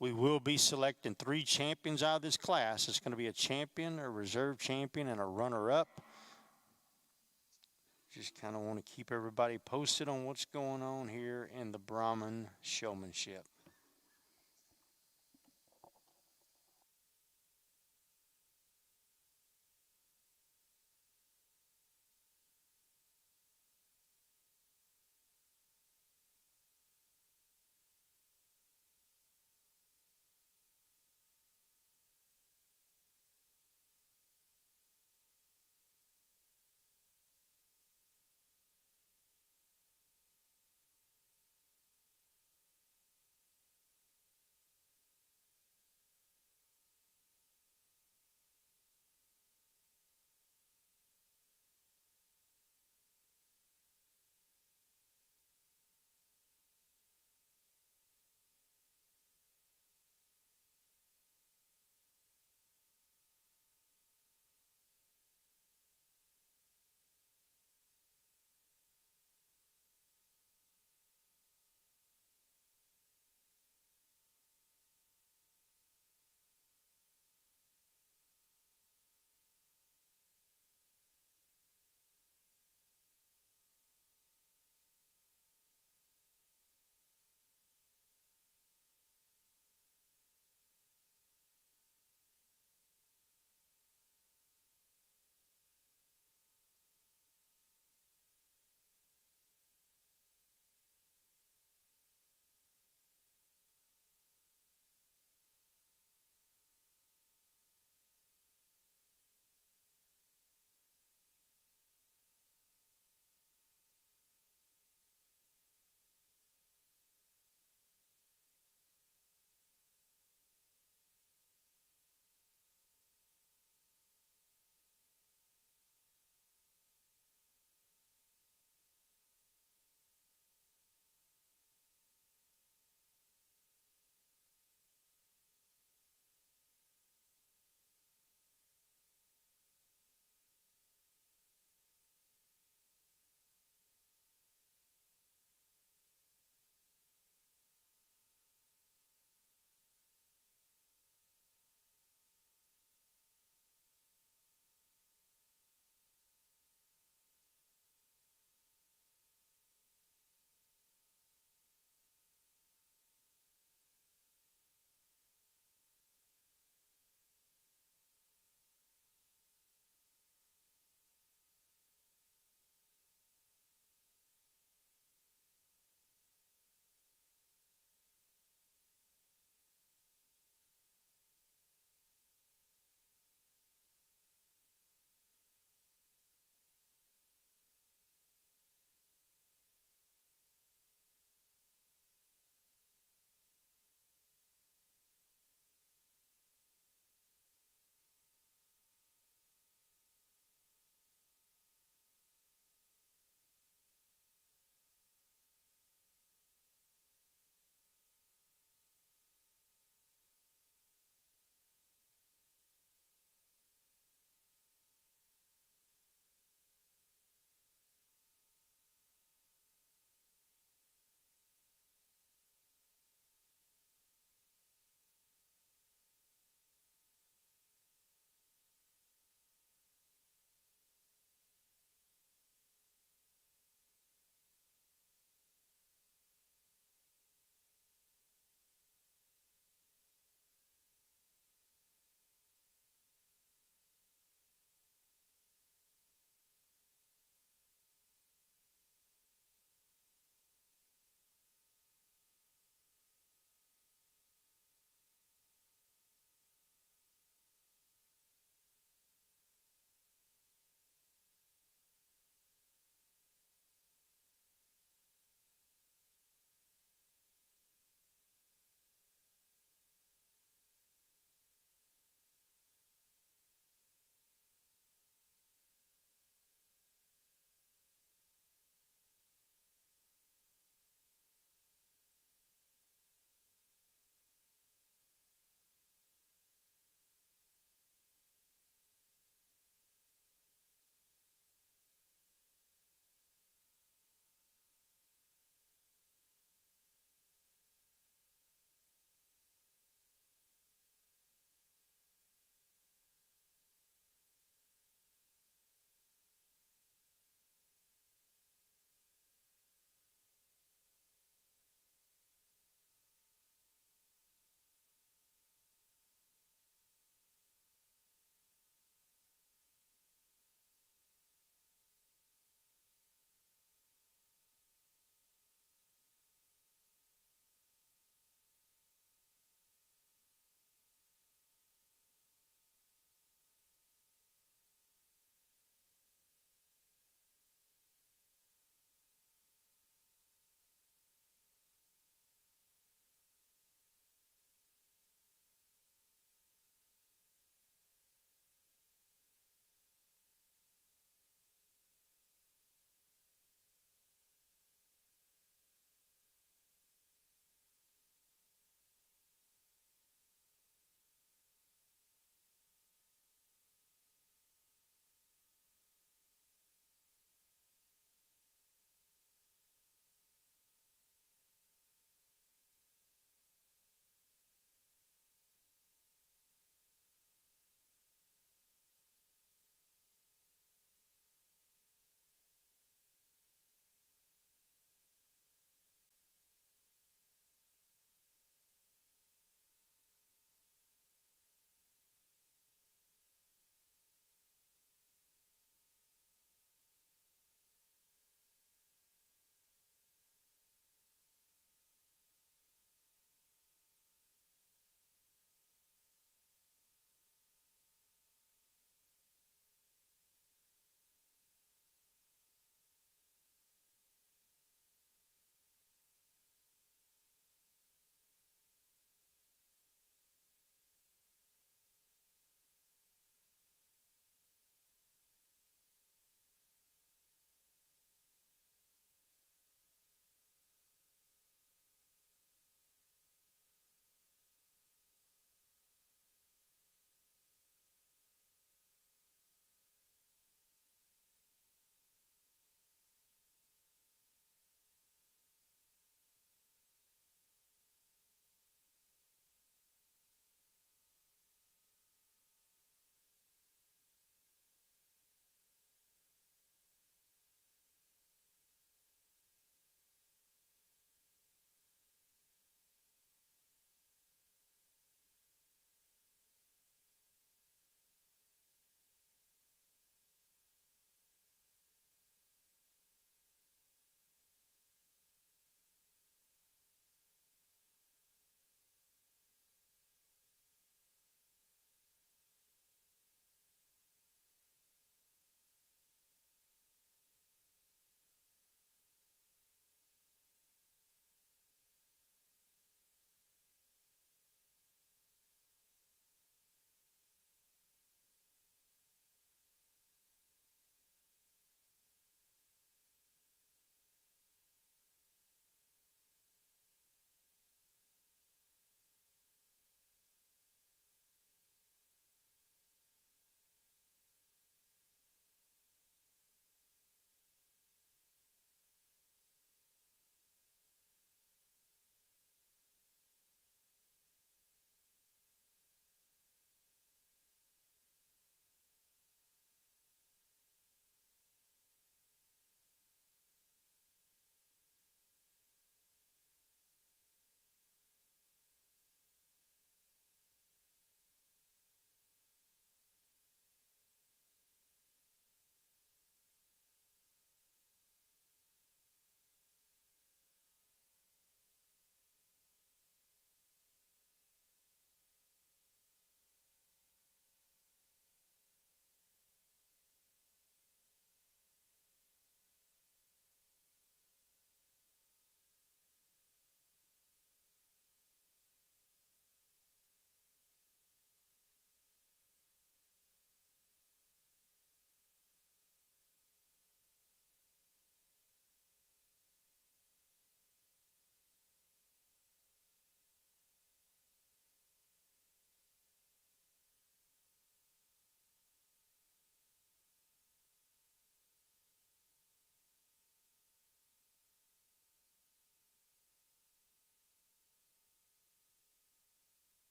We will be selecting 3 champions out of this class. It's going to be a champion, a reserve champion, and a runner-up. Just kind of want to keep everybody posted on what's going on here in the Brahman showmanship.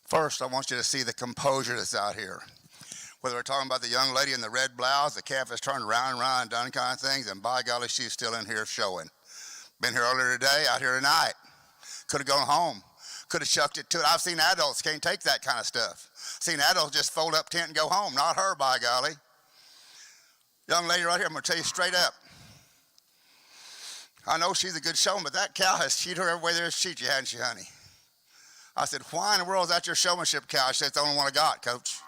First, I want you to see the composure that's out here. Whether we're talking about the young lady in the red blouse, the calf is turned around and around and done kind of things, and by golly, she's still in here showing. Been here earlier today, out here tonight. Could have gone home. Could have chucked it to it. I've seen adults can't take that kind of stuff. Seen adults just fold up tent and go home. Not her, by golly. Young lady right here, I'm going to tell you straight up. I know she's a good showman, but that cow has cheated her every way there is cheat you, hadn't she, honey? I said, why in the world is that your showmanship cow? She said, it's the only one I got, Coach.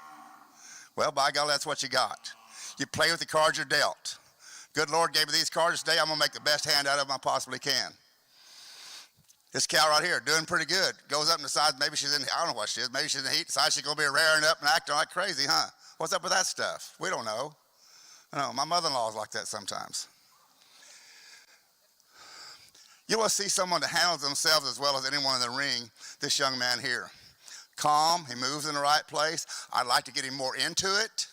Well, by golly, that's what you got. You play with the cards you're dealt. Good Lord gave me these cards today. I'm going to make the best hand out of them I possibly can. This cow right here, doing pretty good. Goes up and decides maybe she's in, I don't know what she is. Maybe she's in the heat. Decides she's going to be raring up and acting like crazy, huh? What's up with that stuff? We don't know. I know, my mother-in-law is like that sometimes. You will see someone that handles themselves as well as anyone in the ring, this young man here. Calm, he moves in the right place. I'd like to get him more into it.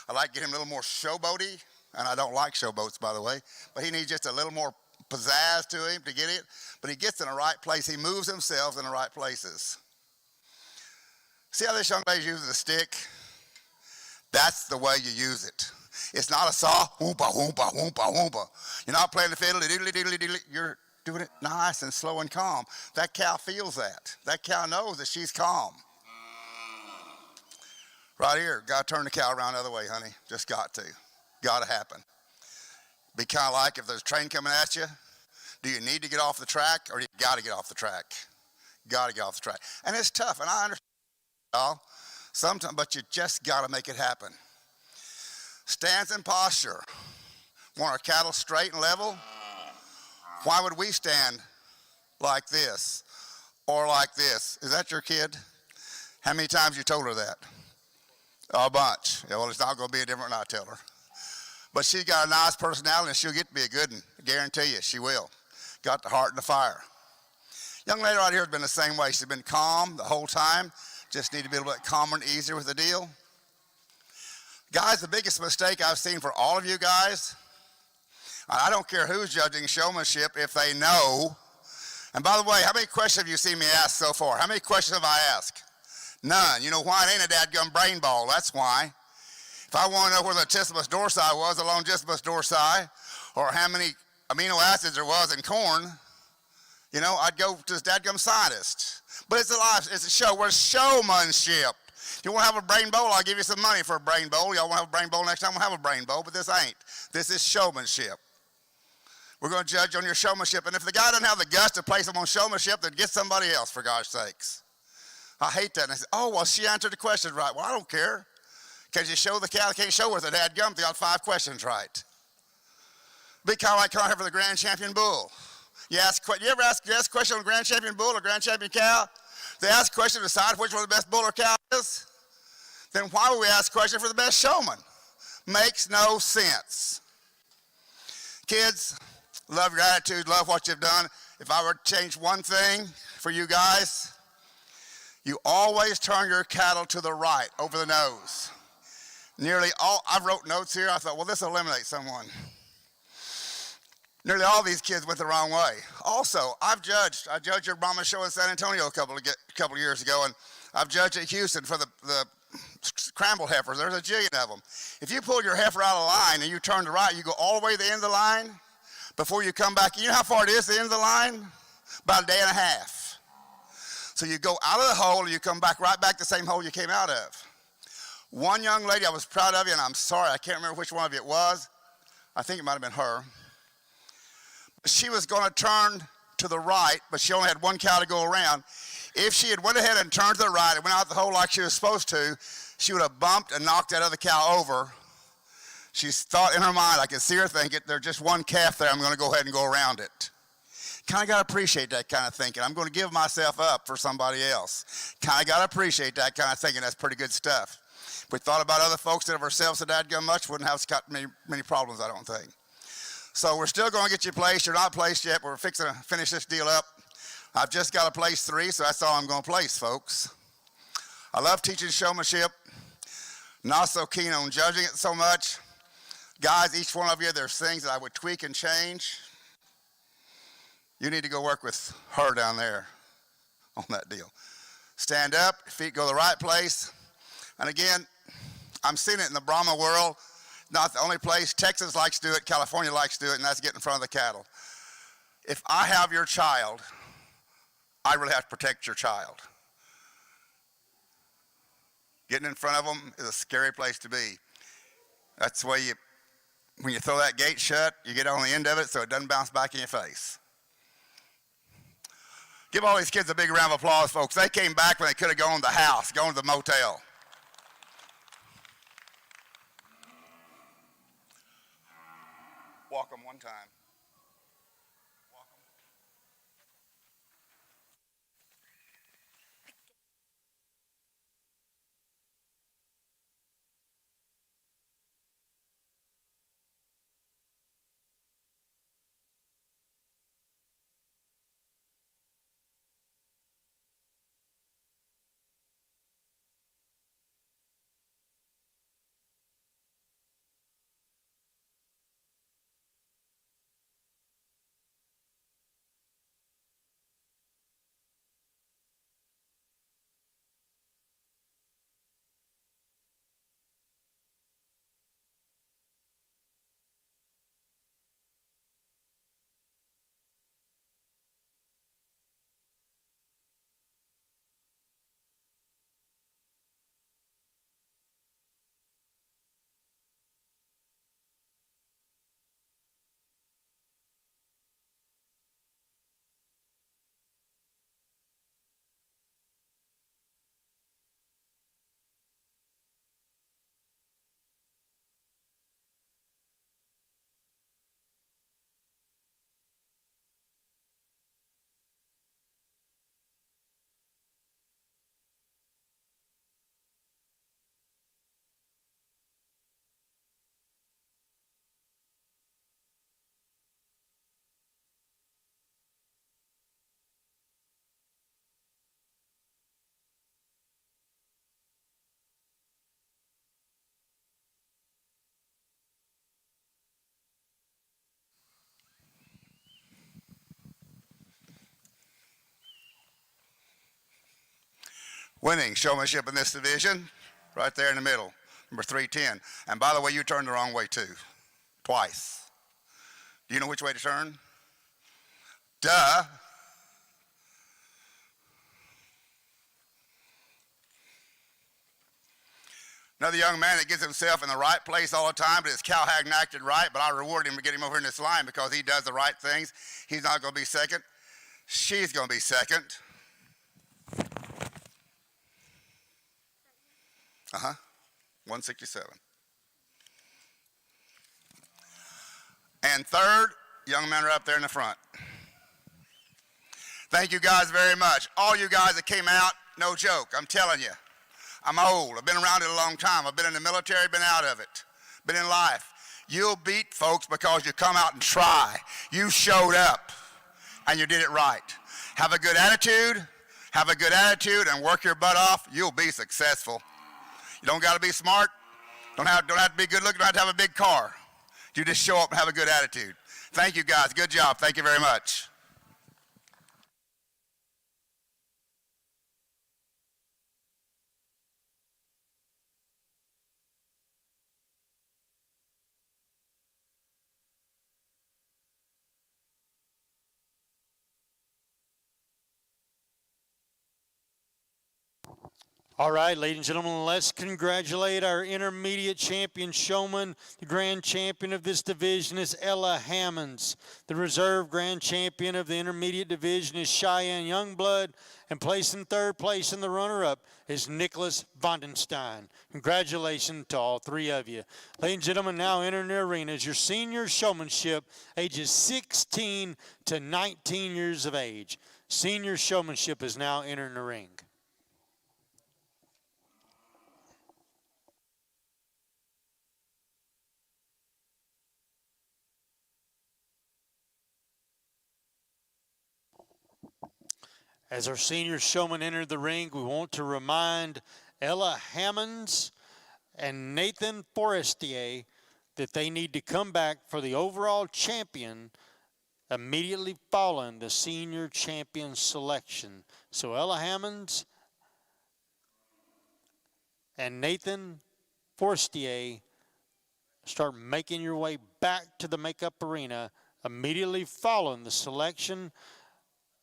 I'd like to get him a little more showboaty, and I don't like showboats, by the way, but he needs just a little more pizzazz to him to get it, but he gets in the right place. He moves himself in the right places. See how this young lady's using the stick? That's the way you use it. It's not a saw, whoompa, whoompa, whoompa, whoompa. You're not playing the fiddle, diddly, diddly, diddly. You're doing it nice and slow and calm. That cow feels that. That cow knows that she's calm. Right here, got to turn the cow around the other way, honey. Just got to. Got to happen. Be kind of like if there's a train coming at you, do you need to get off the track or you got to get off the track? Got to get off the track. And it's tough, and I understand y'all sometimes, but you just got to make it happen. Stance and posture. Want our cattle straight and level? Why would we stand like this or like this? Is that your kid? How many times you told her that? A bunch. Yeah, well, it's not going to be a different I tell her. But she's got a nice personality and she'll get to be a good one. I guarantee you, she will. Got the heart and the fire. Young lady right here has been the same way. She's been calm the whole time. Just need to be a little bit calmer and easier with the deal. Guys, the biggest mistake I've seen for all of you guys, and I don't care who's judging showmanship if they know. And by the way, how many questions have you seen me ask so far? How many questions have I asked? None. You know why? It ain't a dadgum brain ball. That's why. If I want to know where the tissumus dorsi was, the longissimus dorsi, or how many amino acids there was in corn, you know, I'd go to this dadgum scientist. But it's a life, it's a show. We're showmanship. If you want to have a brain bowl, I'll give you some money for a brain bowl. Y'all want to have a brain bowl next time? We'll have a brain bowl, but this ain't. This is showmanship. We're going to judge on your showmanship. And if the guy doesn't have the guts to place him on showmanship, then get somebody else, for God's sakes. I hate that. And I say, oh, well, she answered the question right. Well, I don't care. Because you show the cow, they can't show with it. Had gum, they got 5 questions right. Be kind of like coming here for the Grand Champion Bull. You ever ask a question on Grand Champion Bull or Grand Champion Cow? They ask a question to decide which one the best bull or cow is. Then why would we ask a question for the best showman? Makes no sense. Kids, love your attitude, love what you've done. If I were to change one thing for you guys, you always turn your cattle to the right, over the nose. Nearly all, I wrote notes here, I thought, well, this will eliminate someone. Nearly all these kids went the wrong way. Also, I judged your Brahman show in San Antonio a couple of years ago, and I've judged at Houston for the scrambled heifers. There's a jillion of them. If you pull your heifer out of line and you turn to right, you go all the way to the end of the line before you come back. You know how far it is to the end of the line? About a day and a half. So you go out of the hole and you come back right back the same hole you came out of. One young lady, I was proud of you, and I'm sorry, I can't remember which one of you it was. I think it might have been her. She was going to turn to the right, but she only had one cow to go around. If she had went ahead and turned to the right and went out the hole like she was supposed to, she would have bumped and knocked that other cow over. She thought in her mind, I could see her thinking, there's just one calf there, I'm going to go ahead and go around it. Kind of got to appreciate that kind of thinking. I'm going to give myself up for somebody else. Kind of got to appreciate that kind of thinking. That's pretty good stuff. If we thought about other folks that of ourselves that dadgum much, wouldn't have got many problems, I don't think. So we're still going to get you placed. You're not placed yet. We're fixing to finish this deal up. I've just got to place 3, so that's all I'm going to place, folks. I love teaching showmanship. Not so keen on judging it so much. Guys, each one of you, there's things that I would tweak and change. You need to go work with her down there on that deal. Stand up, feet go the right place. And again, I'm seeing it in the Brahma world. Not the only place. Texas likes to do it, California likes to do it, and that's get in front of the cattle. If I have your child, I really have to protect your child. Getting in front of them is a scary place to be. That's the way when you throw that gate shut, you get on the end of it so it doesn't bounce back in your face. Give all these kids a big round of applause, folks. They came back when they could have gone to the house, gone to the motel. Walk them one time. Walk them. Winning showmanship in this division, right there in the middle, number 310. And by the way, you turned the wrong way too, twice. Do you know which way to turn? Duh. Another young man that gets himself in the right place all the time, but his cow hadn't acted right, but I reward him to get him over in this line because he does the right things. He's not going to be second. She's going to be second. 167. And third, young men are up there in the front. Thank you guys very much. All you guys that came out, no joke, I'm telling you. I'm old. I've been around it a long time. I've been in the military, been out of it, been in life. You'll beat folks because you come out and try. You showed up and you did it right. Have a good attitude, and work your butt off. You'll be successful. You don't got to be smart. Don't have to be good looking. Don't have to have a big car. You just show up and have a good attitude. Thank you guys. Good job. Thank you very much. All right, ladies and gentlemen, let's congratulate our intermediate champion showman. The grand champion of this division is Ella Hammonds. The reserve grand champion of the intermediate division is Cheyenne Youngblood. And placing third place in the runner-up is Nicholas Vondenstein. Congratulations to all three of you. Ladies and gentlemen, now entering the arena is your senior showmanship, ages 16 to 19 years of age. Senior showmanship is now entering the ring. As our senior showmen enter the ring, we want to remind Ella Hammonds and Nathan Forestier that they need to come back for the overall champion immediately following the senior champion selection. So Ella Hammonds and Nathan Forestier start making your way back to the makeup arena immediately following the selection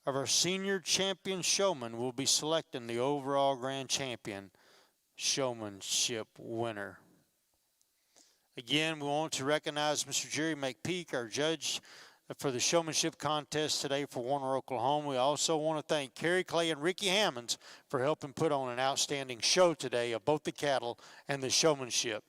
of our senior champion showman. Will be selecting the overall grand champion showmanship winner. Again, we want to recognize Mr. Jerry McPeak, our judge for the showmanship contest today for Warner, Oklahoma. We also want to thank Kerry Clay and Ricky Hammonds for helping put on an outstanding show today of both the cattle and the showmanship.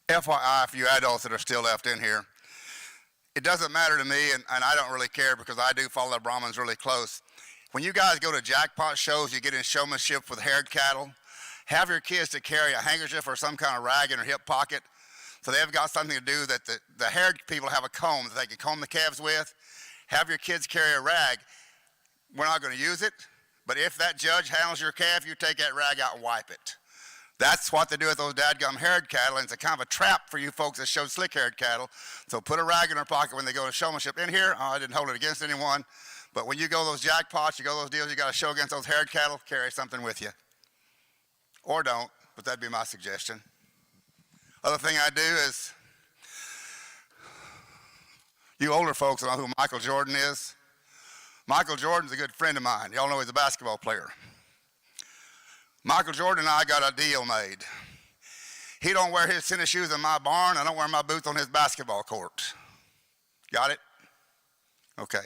FYI, for you adults that are still left in here, it doesn't matter to me, and I don't really care because I do follow the Brahmins really close. When you guys go to jackpot shows, you get in showmanship with haired cattle, have your kids to carry a handkerchief or some kind of rag in their hip pocket so they've got something to do that the haired people have a comb that they can comb the calves with. Have your kids carry a rag. We're not going to use it, but if that judge handles your calf, you take that rag out and wipe it. That's what they do with those dadgum haired cattle, and it's a kind of a trap for you folks that show slick-haired cattle. So put a rag in their pocket when they go to showmanship. In here, I didn't hold it against anyone, but when you go those jackpots, you go those deals, you got to show against those haired cattle, carry something with you. Or don't, but that'd be my suggestion. Other thing I do is, you older folks don't know who Michael Jordan is. Michael Jordan's a good friend of mine. Y'all know he's a basketball player. Michael Jordan and I got a deal made. He don't wear his tennis shoes in my barn. I don't wear my boots on his basketball court. Got it? Okay.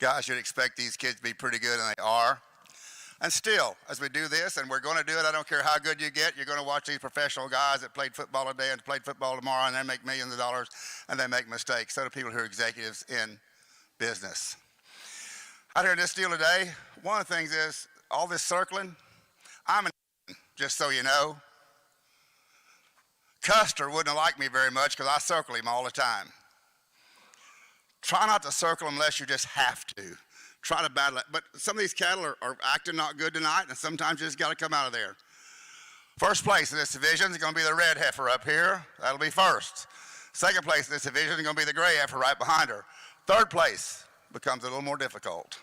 Guys, you'd expect these kids to be pretty good, and they are. And still, as we do this, and we're going to do it, I don't care how good you get, you're going to watch these professional guys that played football today and played football tomorrow, and they make millions of dollars, and they make mistakes. So do people who are executives in business. Out here in this deal today, one of the things is, all this circling, I'm an just so you know. Custer wouldn't have liked me very much because I circle him all the time. Try not to circle him unless you just have to. Try to battle it. But some of these cattle are acting not good tonight, and sometimes you just got to come out of there. First place in this division is going to be the red heifer up here. That'll be first. Second place in this division is going to be the gray heifer right behind her. Third place becomes a little more difficult.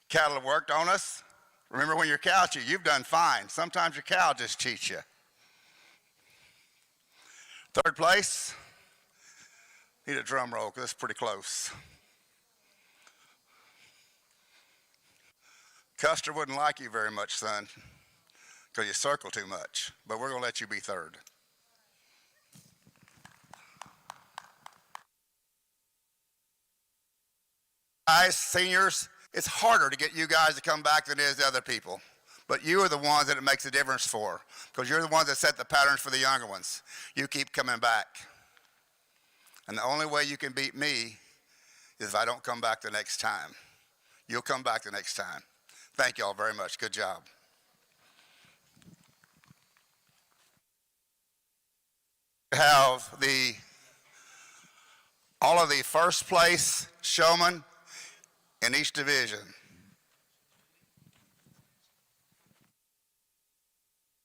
Cattle have worked on us. Remember, when your cow cheats, you've done fine. Sometimes your cow just cheats you. Third place, need a drum roll because it's pretty close. Custer wouldn't like you very much, son, because you circle too much, but we're going to let you be third. Guys, seniors, it's harder to get you guys to come back than it is the other people. But you are the ones that it makes a difference for, because you're the ones that set the patterns for the younger ones. You keep coming back. And the only way you can beat me is if I don't come back the next time. You'll come back the next time. Thank you all very much. Good job. Have all of the first place showmen in each division.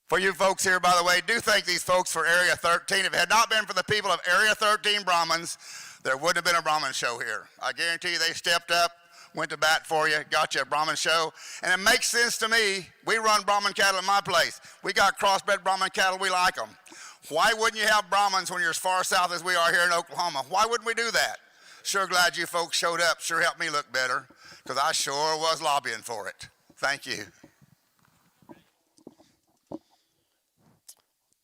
For you folks here, by the way, do thank these folks for Area 13. If it had not been for the people of Area 13 Brahmins, there wouldn't have been a Brahmin show here. I guarantee you they stepped up, went to bat for you, got you a Brahmin show. And it makes sense to me. We run Brahmin cattle at my place. We got crossbred Brahmin cattle. We like them. Why wouldn't you have Brahmins when you're as far south as we are here in Oklahoma? Why wouldn't we do that? Sure glad you folks showed up. Sure helped me look better, because I sure was lobbying for it. Thank you.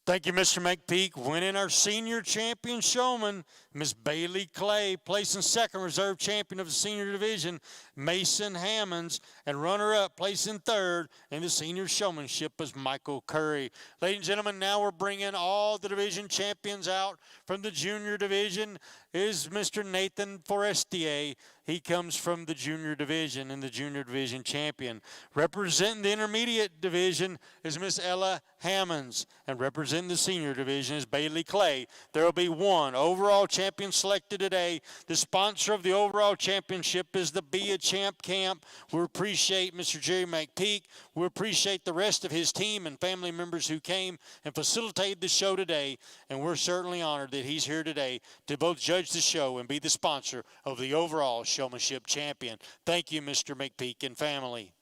Thank you, Mr. McPeak. Winning our senior champion showman, Miss Bailey Clay, placing second reserve champion of the senior division, Mason Hammonds, and runner-up placing third in the senior showmanship was Michael Curry. Ladies and gentlemen, now we're bringing all the division champions out from the junior division. Is Mr. Nathan Forestier. He comes from the junior division and the junior division champion. Representing the intermediate division is Miss Ella Hammonds, and representing the senior division is Bailey Clay. There will be one overall champion selected today. The sponsor of the overall championship is the Be a Champ Camp. We appreciate Mr. Jerry McPeak. We appreciate the rest of his team and family members who came and facilitated the show today, and we're certainly honored that he's here today to both judge the show and be the sponsor of the overall showmanship champion. Thank you, Mr. McPeak and family.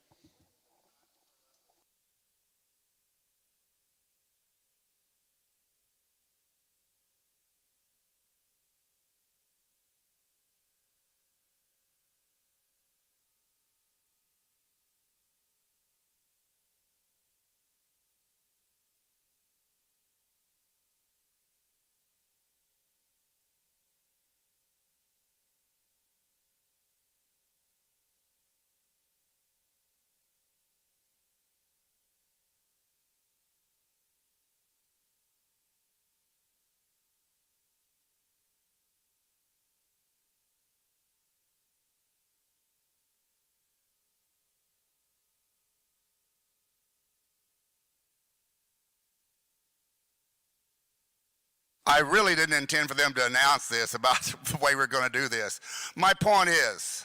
I really didn't intend for them to announce this about the way we're going to do this. My point is,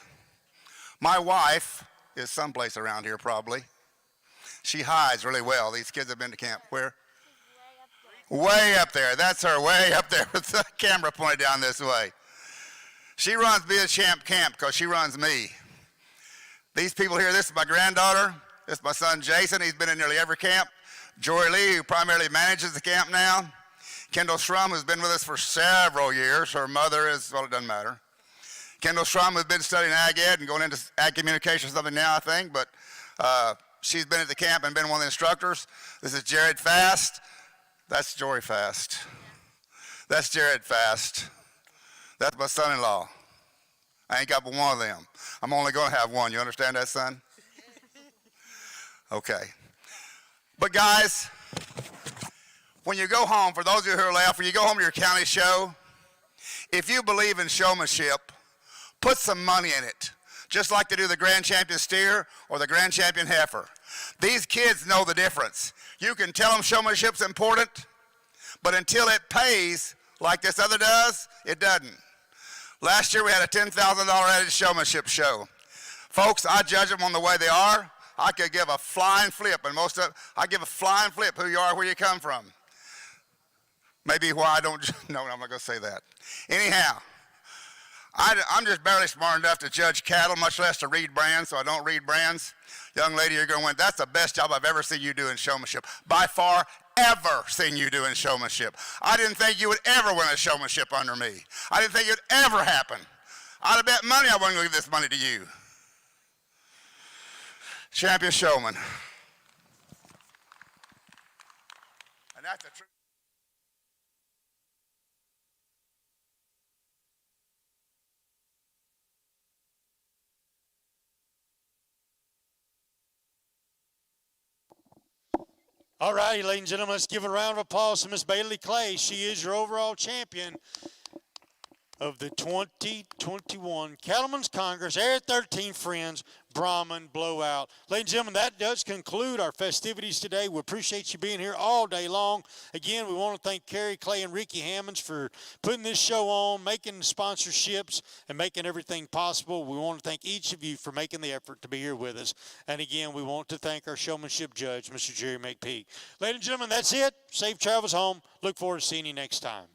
my wife is someplace around here probably. She hides really well. These kids have been to camp. Where? Way up there. That's her, way up there with the camera pointed down this way. She runs Be a Champ Camp because she runs me. These people here, this is my granddaughter. This is my son Jason. He's been in nearly every camp. Jory Lee, who primarily manages the camp now. Kendall Schrum, who's been with us for several years. Her mother is, well, it doesn't matter. Kendall Schrum has been studying ag ed and going into ag communication or something now, I think, but she's been at the camp and been one of the instructors. This is Jared Fast. That's Jory Fast. That's Jared Fast. That's my son-in-law. I ain't got but one of them. I'm only going to have one. You understand that, son? Okay. But guys, when you go home, for those of you who are left, when you go home to your county show, if you believe in showmanship, put some money in it, just like they do the Grand Champion steer or the Grand Champion heifer. These kids know the difference. You can tell them showmanship's important, but until it pays like this other does, it doesn't. Last year we had a $10,000 added showmanship show. Folks, I judge them on the way they are. I could give a flying flip, and I give a flying flip who you are, where you come from. Maybe why I don't, no, I'm not going to say that. Anyhow, I'm just barely smart enough to judge cattle, much less to read brands, so I don't read brands. Young lady, you're going to win. That's the best job I've ever seen you do in showmanship. By far, ever seen you do in showmanship. I didn't think you would ever win a showmanship under me. I didn't think it would ever happen. I'd have bet money I wasn't going to give this money to you. Champion showman. And that's the truth. All righty, ladies and gentlemen, let's give a round of applause to Miss Bailey Clay. She is your overall champion of the 2021 Cattlemen's Congress Area 13 Friends Brahman Blowout. Ladies and gentlemen, that does conclude our festivities today. We appreciate you being here all day long. Again, we want to thank Carrie Clay and Ricky Hammonds for putting this show on, making sponsorships, and making everything possible. We want to thank each of you for making the effort to be here with us. And again, we want to thank our showmanship judge, Mr. Jerry McPeak. Ladies and gentlemen, that's it. Safe travels home. Look forward to seeing you next time.